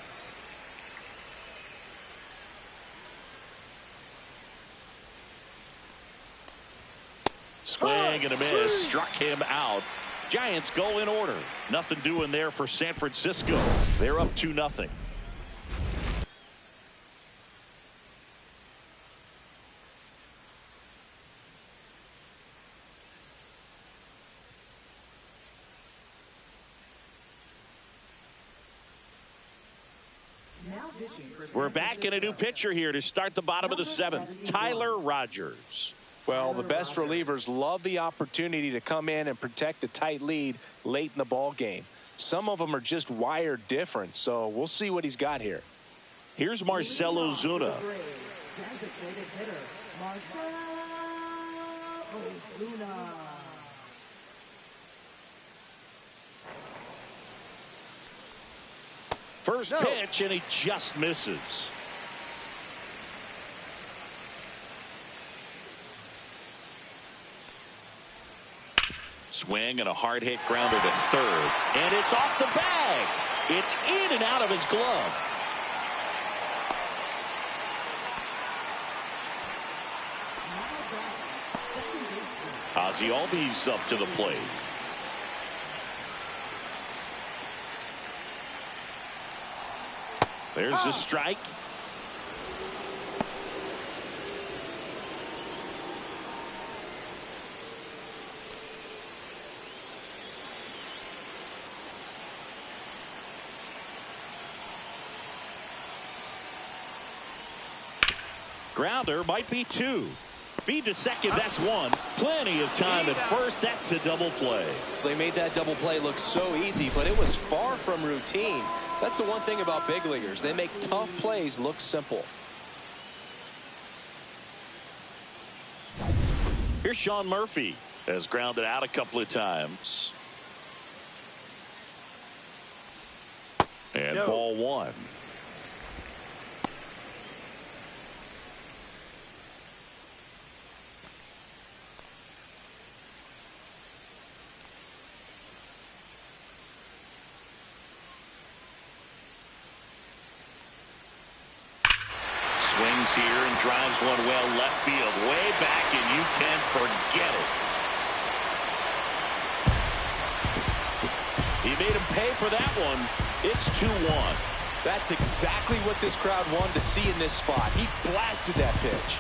Swing and a miss. Struck him out. Giants go in order. Nothing doing there for San Francisco. They're up 2-0. We're back in a new pitcher here to start the bottom of the 7th. Tyler Rogers. Well, the best relievers love the opportunity to come in and protect a tight lead late in the ball game. Some of them are just wired different, so we'll see what he's got here. Here's Marcell Ozuna. Designated hitter, Marcell Ozuna. First pitch, and he just misses. Swing and a hard hit grounder to third. And it's off the bag. It's in and out of his glove. Ozzie Albies up to the plate. There's the strike. Grounder might be 2. Feed to second, that's 1. Plenty of time at first. That's a double play. They made that double play look so easy, but it was far from routine. That's the one thing about big leaguers. They make tough plays look simple. Here's Sean Murphy. Has grounded out a couple of times. And ball 1. Swings here and drives one well left field, way back, and you can forget it. He made him pay for that one. It's 2-1. That's exactly what this crowd wanted to see in this spot. He blasted that pitch.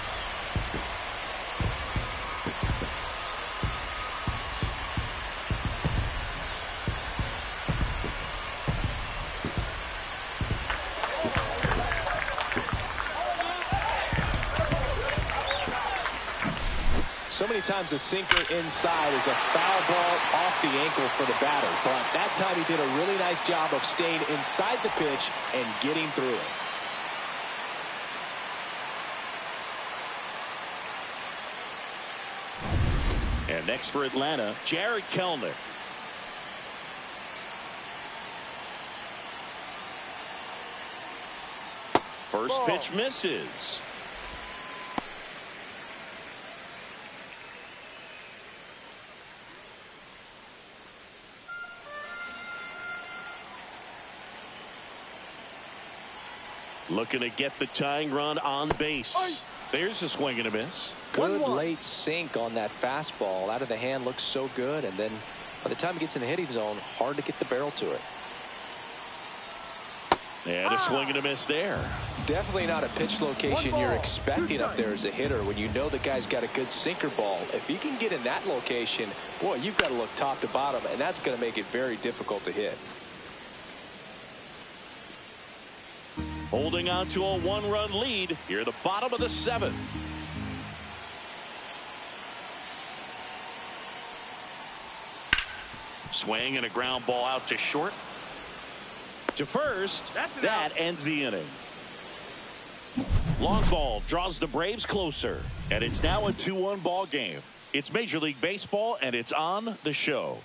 So many times a sinker inside is a foul ball off the ankle for the batter. But that time he did a really nice job of staying inside the pitch and getting through it. And next for Atlanta, Jared Kellner. First pitch misses. Looking to get the tying run on base. There's a swing and a miss. Good late sink on that fastball. Out of the hand looks so good, and then by the time it gets in the hitting zone, hard to get the barrel to it. And a swing and a miss there. Definitely not a pitch location you're expecting up there as a hitter when you know the guy's got a good sinker ball. If he can get in that location, boy, you've got to look top to bottom, and that's going to make it very difficult to hit. Holding on to a 1-run lead here at the bottom of the 7th. Swing and a ground ball out to short. To first. That ends the inning. Long ball draws the Braves closer. And it's now a 2-1 ball game. It's Major League Baseball, and it's on the show.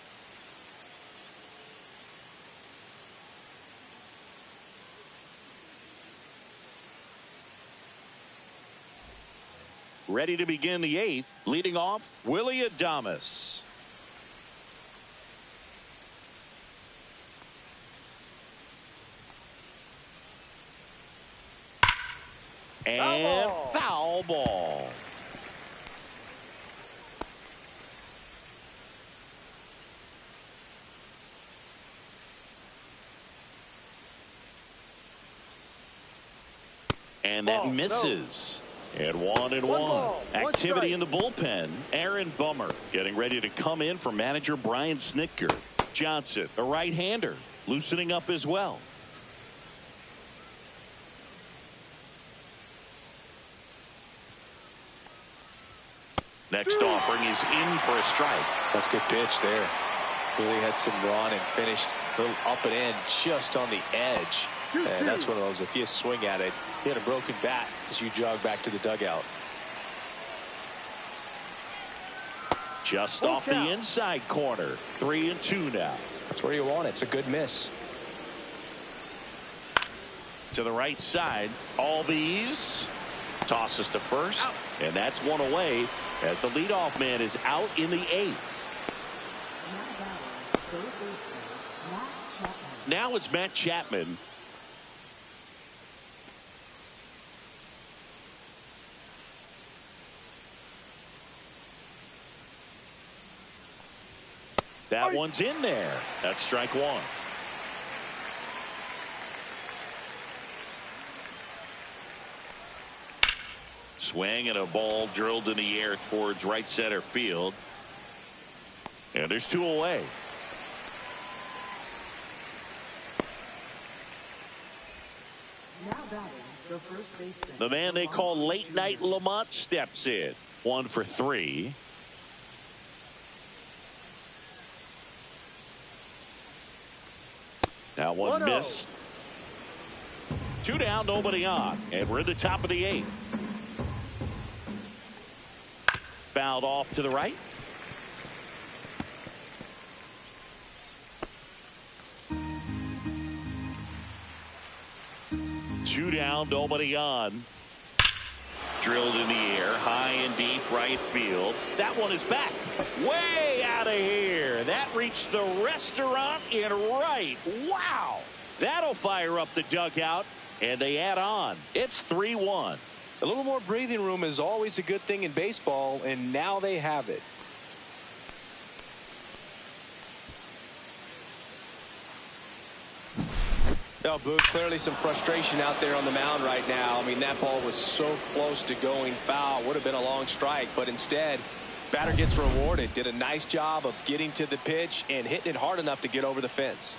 Ready to begin the 8th. Leading off, Willy Adames. And foul ball. And that Ball, misses. And 1-1. Ball, Activity in the bullpen. Aaron Bummer getting ready to come in for manager Brian Snitker. Johnson, a right-hander, loosening up as well. Next offering is in for a strike. That's a good pitch there. Really had some run and finished a little up and in just on the edge. And that's one of those, if you swing at it, you had a broken bat as you jog back to the dugout. Just off the inside corner. 3-2 now. That's where you want it. It's a good miss. To the right side. Albies tosses to first. And that's one away as the leadoff man is out in the 8th. Now it's Matt Chapman. That one's in there. That's strike one. Swing and a ball drilled in the air towards right center field. And there's 2 away. Now batting, the first baseman. The man they call Late Night Lamont steps in. 1 for 3. That one missed. 2 down, nobody on. And we're in the top of the 8th. Fouled off to the right. Two down, nobody on. Drilled in the air, high and deep right field. That one is back. Way out of here. That reached the restaurant in right. Wow. That'll fire up the dugout, and they add on. It's 3-1. A little more breathing room is always a good thing in baseball, and now they have it. Now, Boog, clearly some frustration out there on the mound right now. I mean, that ball was so close to going foul. Would have been a long strike, but instead, batter gets rewarded. Did a nice job of getting to the pitch and hitting it hard enough to get over the fence.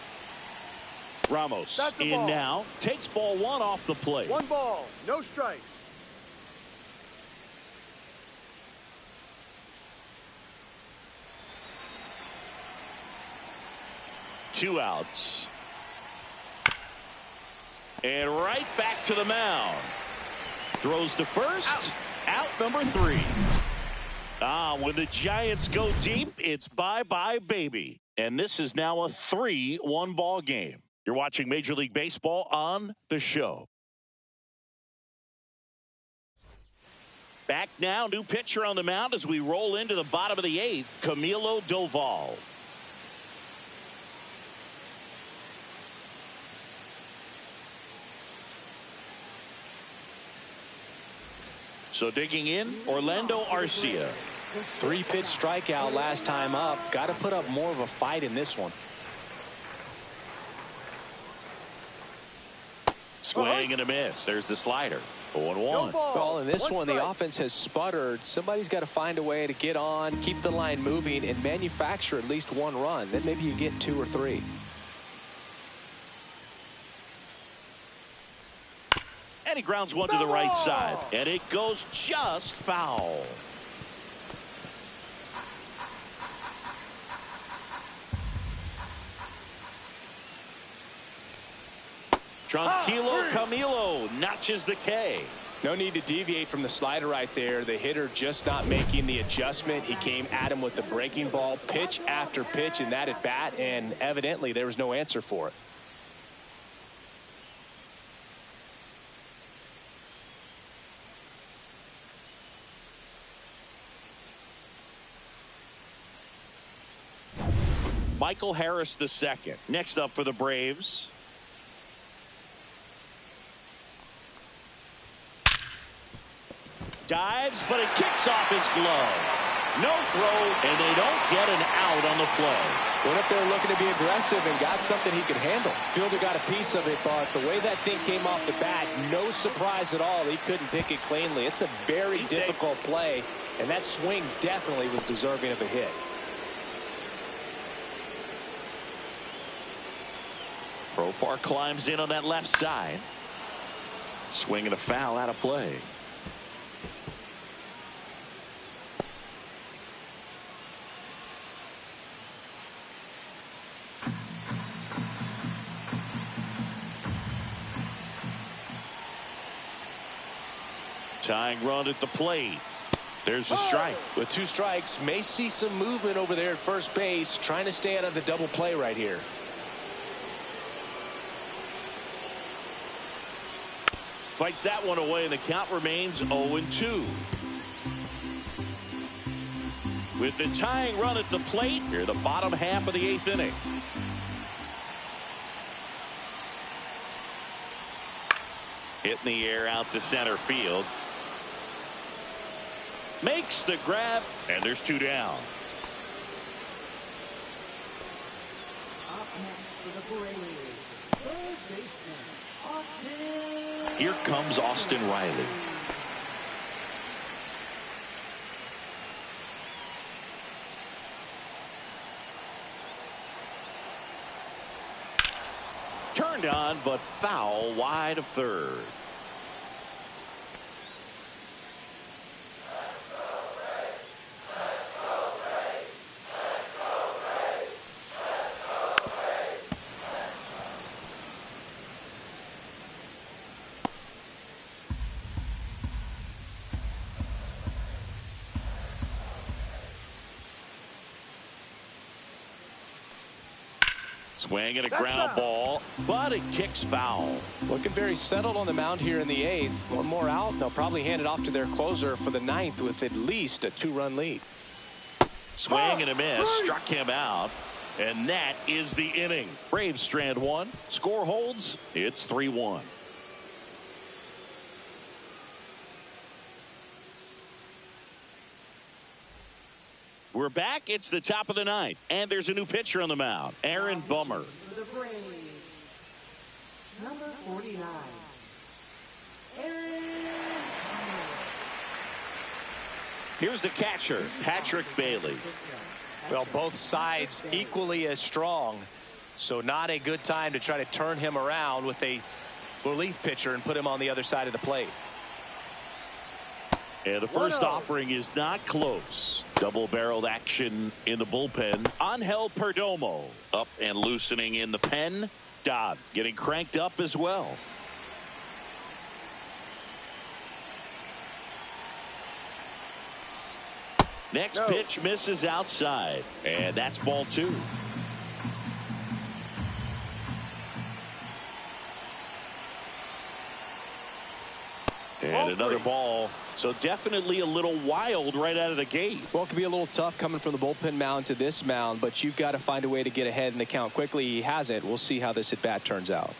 Ramos in now. Takes ball 1 off the plate. 1 ball, no strikes. Two outs. And right back to the mound. Throws to first. Out number 3. When the Giants go deep, it's bye-bye, baby. And this is now a 3-1 ball game. You're watching Major League Baseball on the show. Back now, new pitcher on the mound as we roll into the bottom of the 8th, Camilo Doval. So digging in, Orlando Arcia. 3-pitch strikeout last time up. Got to put up more of a fight in this one. Swing and a miss. There's the slider. 0-1. Well, in this one, the offense has sputtered. Somebody's got to find a way to get on, keep the line moving, and manufacture at least 1 run. Then maybe you get 2 or 3. And he grounds one to the right side. And it goes just foul. Tranquilo Camilo notches the K. No need to deviate from the slider right there. The hitter just not making the adjustment. He came at him with the breaking ball, pitch after pitch in that at bat, and evidently there was no answer for it. Michael Harris II. Next up for the Braves. Dives, but it kicks off his glove. No throw, and they don't get an out on the play. Went up there looking to be aggressive and got something he could handle. Fielder got a piece of it, but the way that thing came off the bat, no surprise at all. He couldn't pick it cleanly. It's a very difficult play, and that swing definitely was deserving of a hit. Profar climbs in on that left side. Swing and a foul out of play. Tying run at the plate. There's the strike. With 2 strikes, may see some movement over there at first base, trying to stay out of the double play right here. Fights that one away, and the count remains 0-2. With the tying run at the plate, here the bottom half of the 8th inning. Hit in the air out to center field. Makes the grab, and there's 2 down. Up next for the Braves, third baseman, Austin. Here comes Austin Riley. Turned on, but foul wide of third. Swing and a ground ball, but it kicks foul. Looking very settled on the mound here in the 8th. One more out, and they'll probably hand it off to their closer for the 9th with at least a 2-run lead. Swing and a miss, struck him out, and that is the inning. Braves strand 1, score holds, it's 3-1. We're back. It's the top of the 9th, and there's a new pitcher on the mound, Aaron Bummer. For the Braves, number 49, Aaron Bummer. Here's the catcher, Patrick Bailey. Well, both sides equally as strong, so not a good time to try to turn him around with a relief pitcher and put him on the other side of the plate. And the first offering is not close. Double-barreled action in the bullpen. Angel Perdomo up and loosening in the pen. Dodd getting cranked up as well. Next pitch misses outside, and that's ball 2. And another ball. So definitely a little wild right out of the gate. Well, it can be a little tough coming from the bullpen mound to this mound, but you've got to find a way to get ahead in the count quickly. He hasn't. We'll see how this at bat turns out.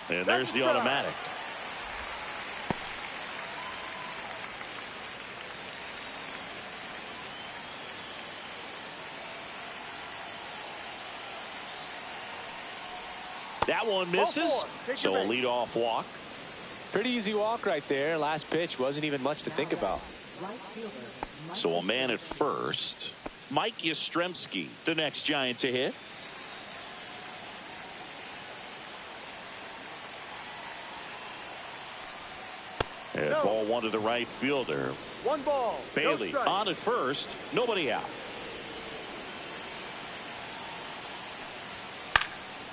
And there's the automatic. That one misses, so a leadoff walk. Pretty easy walk right there. Last pitch wasn't even much to think about. So a man at first. Mike Yastrzemski, the next Giant to hit. And ball 1 to the right fielder. 1 ball. Bailey on at first, nobody out.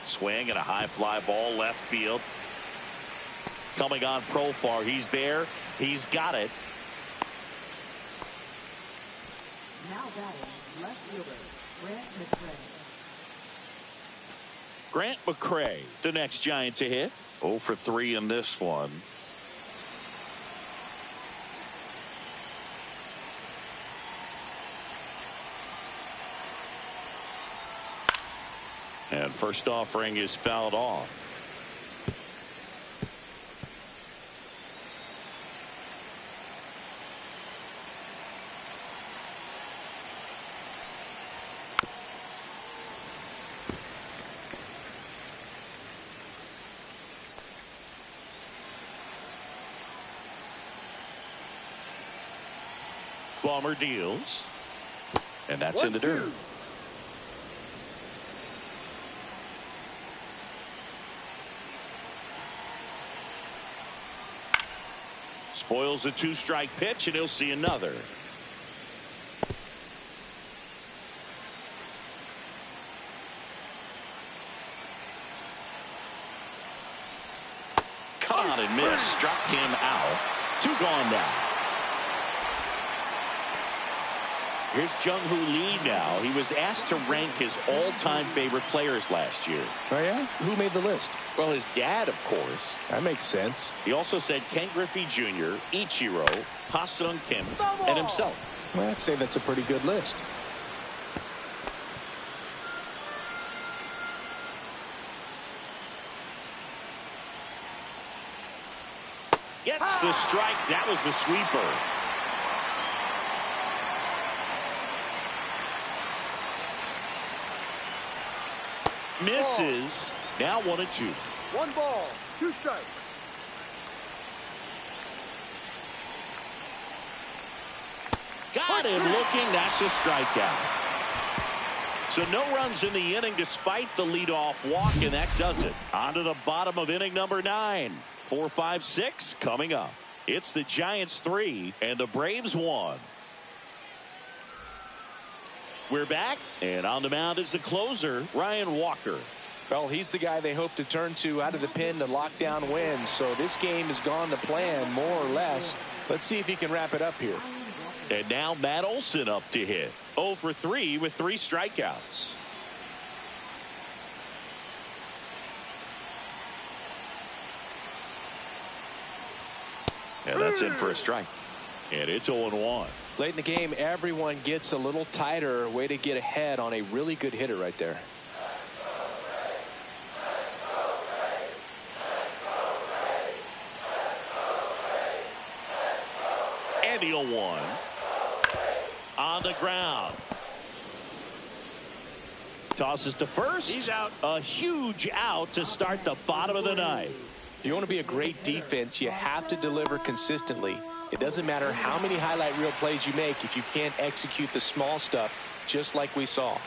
Swing and a high fly ball left field. Coming on Profar. He's there. He's got it. Now batting, left fielder, Grant McCray. Grant McCray, the next Giant to hit. 0 for 3 in this one. And first offering is fouled off. Bomber deals. And that's in the dirt. Spoils a 2-strike pitch, and he'll see another. Caught and missed. Struck him out. 2 gone now. Here's Jung-Hoo Lee now. He was asked to rank his all-time favorite players last year. Oh, yeah? Who made the list? Well, his dad, of course. That makes sense. He also said Ken Griffey Jr., Ichiro, Ha-Sung Kim, and himself. Well, I'd say that's a pretty good list. Gets the strike. That was the sweeper. Misses. Now 1-2. 1 ball, 2 strikes. Got him looking. That's a strikeout. So no runs in the inning despite the leadoff walk, and that does it. On to the bottom of inning number 9. 4, 5, 6 coming up. It's the Giants 3 and the Braves 1. We're back, and on the mound is the closer, Ryan Walker. Well, he's the guy they hope to turn to out of the pen to lock down wins. So this game has gone to plan, more or less. Let's see if he can wrap it up here. And now Matt Olson up to hit. 0 for 3 with 3 strikeouts. And that's in for a strike. And it's 0-1. Late in the game, everyone gets a little tighter. Way to get ahead on a really good hitter right there. And the 0-1. On the ground. Tosses to first. He's out. A huge out to start the bottom of the ninth. If you want to be a great defense, you have to deliver consistently. It doesn't matter how many highlight reel plays you make if you can't execute the small stuff, just like we saw.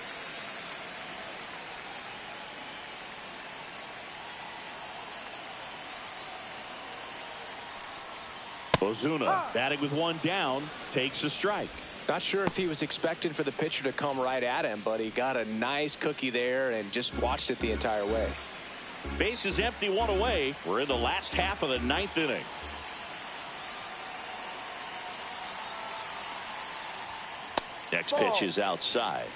Ozuna batting with 1 down takes a strike. Not sure if he was expecting for the pitcher to come right at him, but he got a nice cookie there and just watched it the entire way. Base is empty, 1 away. We're in the last half of the 9th inning. Next pitch is outside.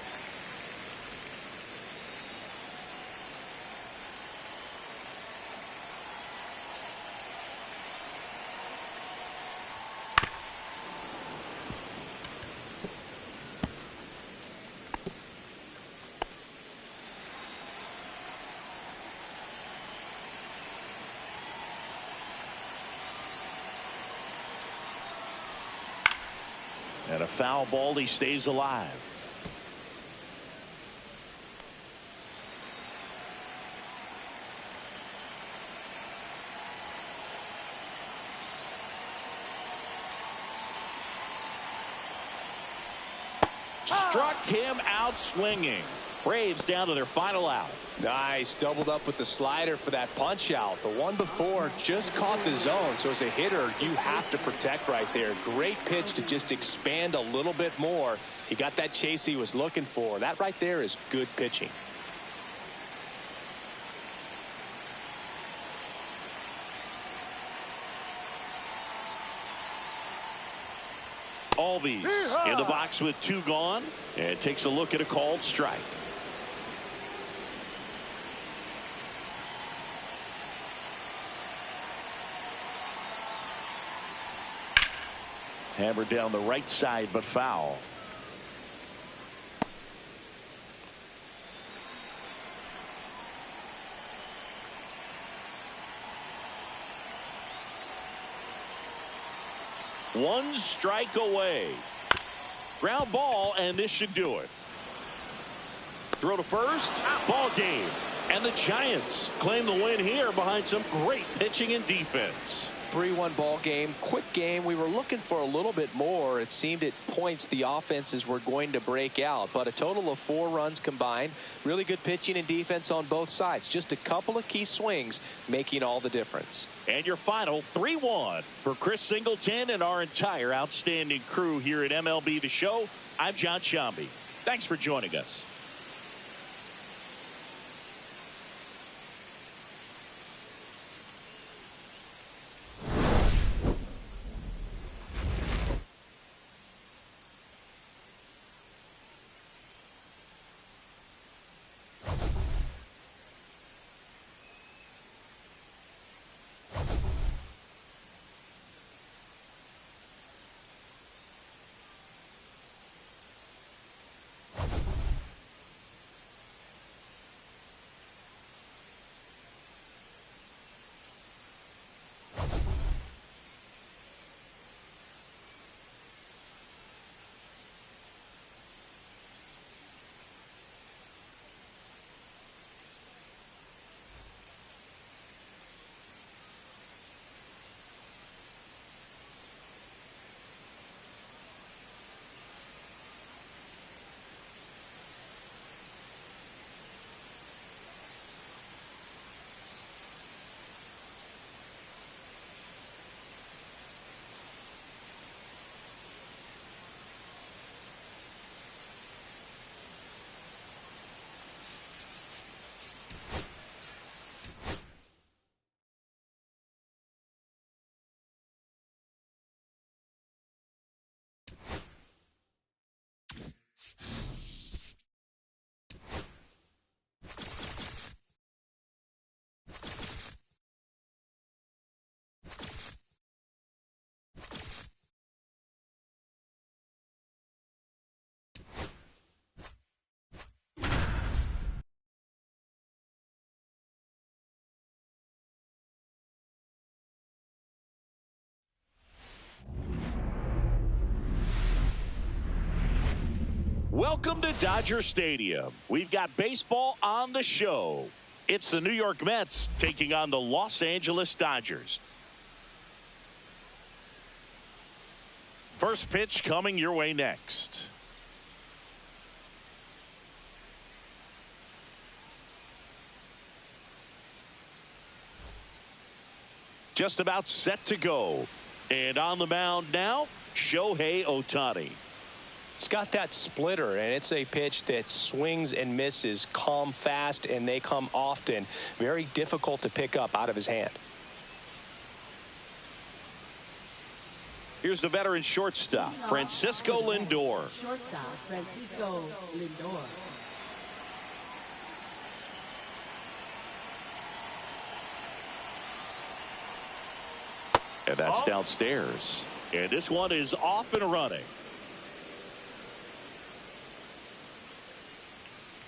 And a foul ball, he stays alive. Struck him out swinging. Braves down to their final out. Nice. Doubled up with the slider for that punch out. The one before just caught the zone. So as a hitter, you have to protect right there. Great pitch to just expand a little bit more. He got that chase he was looking for. That right there is good pitching. Albies in the box with 2 gone, and takes a look at a called strike. Hammered down the right side, but foul. One strike away. Ground ball, and this should do it. Throw to first. Ball game. And the Giants claim the win here behind some great pitching and defense. 3-1 ball game, quick game. We were looking for a little bit more. It seemed at points the offenses were going to break out, but a total of 4 runs combined. Really good pitching and defense on both sides. Just a couple of key swings making all the difference. And your final 3-1 for Chris Singleton and our entire outstanding crew here at MLB The Show. I'm John Shambi. Thanks for joining us. Welcome to Dodger Stadium. We've got baseball on the show. It's the New York Mets taking on the Los Angeles Dodgers. First pitch coming your way next. Just about set to go. And on the mound now, Shohei Ohtani. It's got that splitter, and it's a pitch that swings and misses, come fast, and they come often. Very difficult to pick up out of his hand. Here's the veteran shortstop, Francisco Lindor. Shortstop, Francisco Lindor. And that's downstairs. And this one is off and running.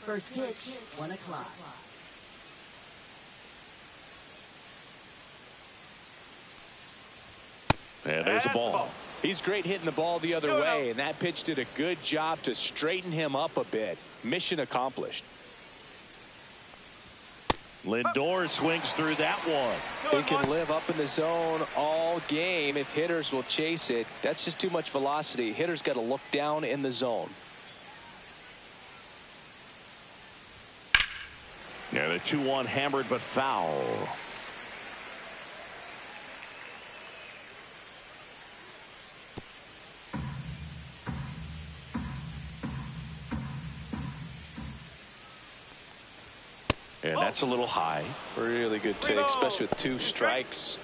First pitch, 1 o'clock. And there's a ball. He's great hitting the ball the other way, and that pitch did a good job to straighten him up a bit. Mission accomplished. Lindor swings through that one. He can live up in the zone all game if hitters will chase it. That's just too much velocity. Hitters got to look down in the zone. Yeah, the 2-1 hammered but foul. And that's a little high. Really good take, especially with 2 strikes.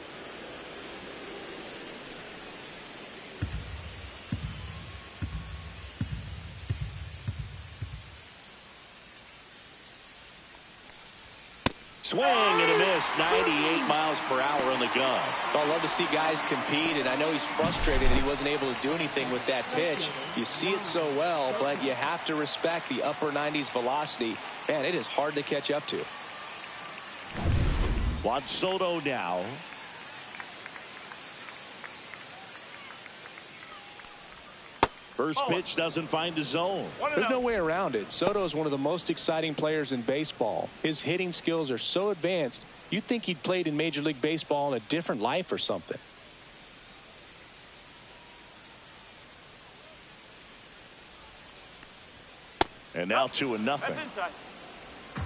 Swing and a miss. 98 miles per hour on the gun. I love to see guys compete, and I know he's frustrated that he wasn't able to do anything with that pitch. You see it so well, but you have to respect the upper 90s velocity. Man, it is hard to catch up to. Juan Soto now. First pitch doesn't find the zone. There's no way around it. Soto is one of the most exciting players in baseball. His hitting skills are so advanced, you'd think he'd played in Major League Baseball in a different life or something. And now 2-0.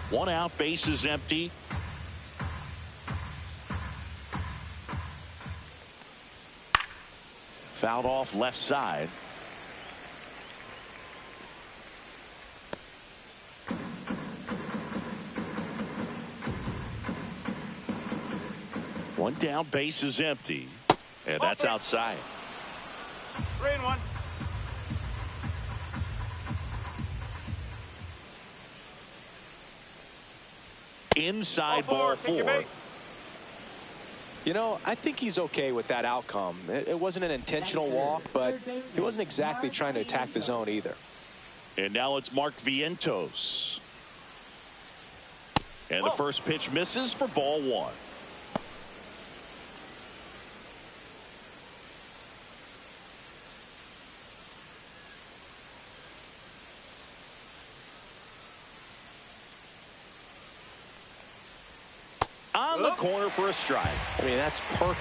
One out, base is empty. Fouled off left side. One down, base is empty. And that's outside. 3-1. Inside ball four. You know, I think he's okay with that outcome. It wasn't an intentional walk, but he wasn't exactly trying to attack the zone either. And now it's Mark Vientos. And the first pitch misses for ball one. On the corner for a strike. I mean, that's perfect.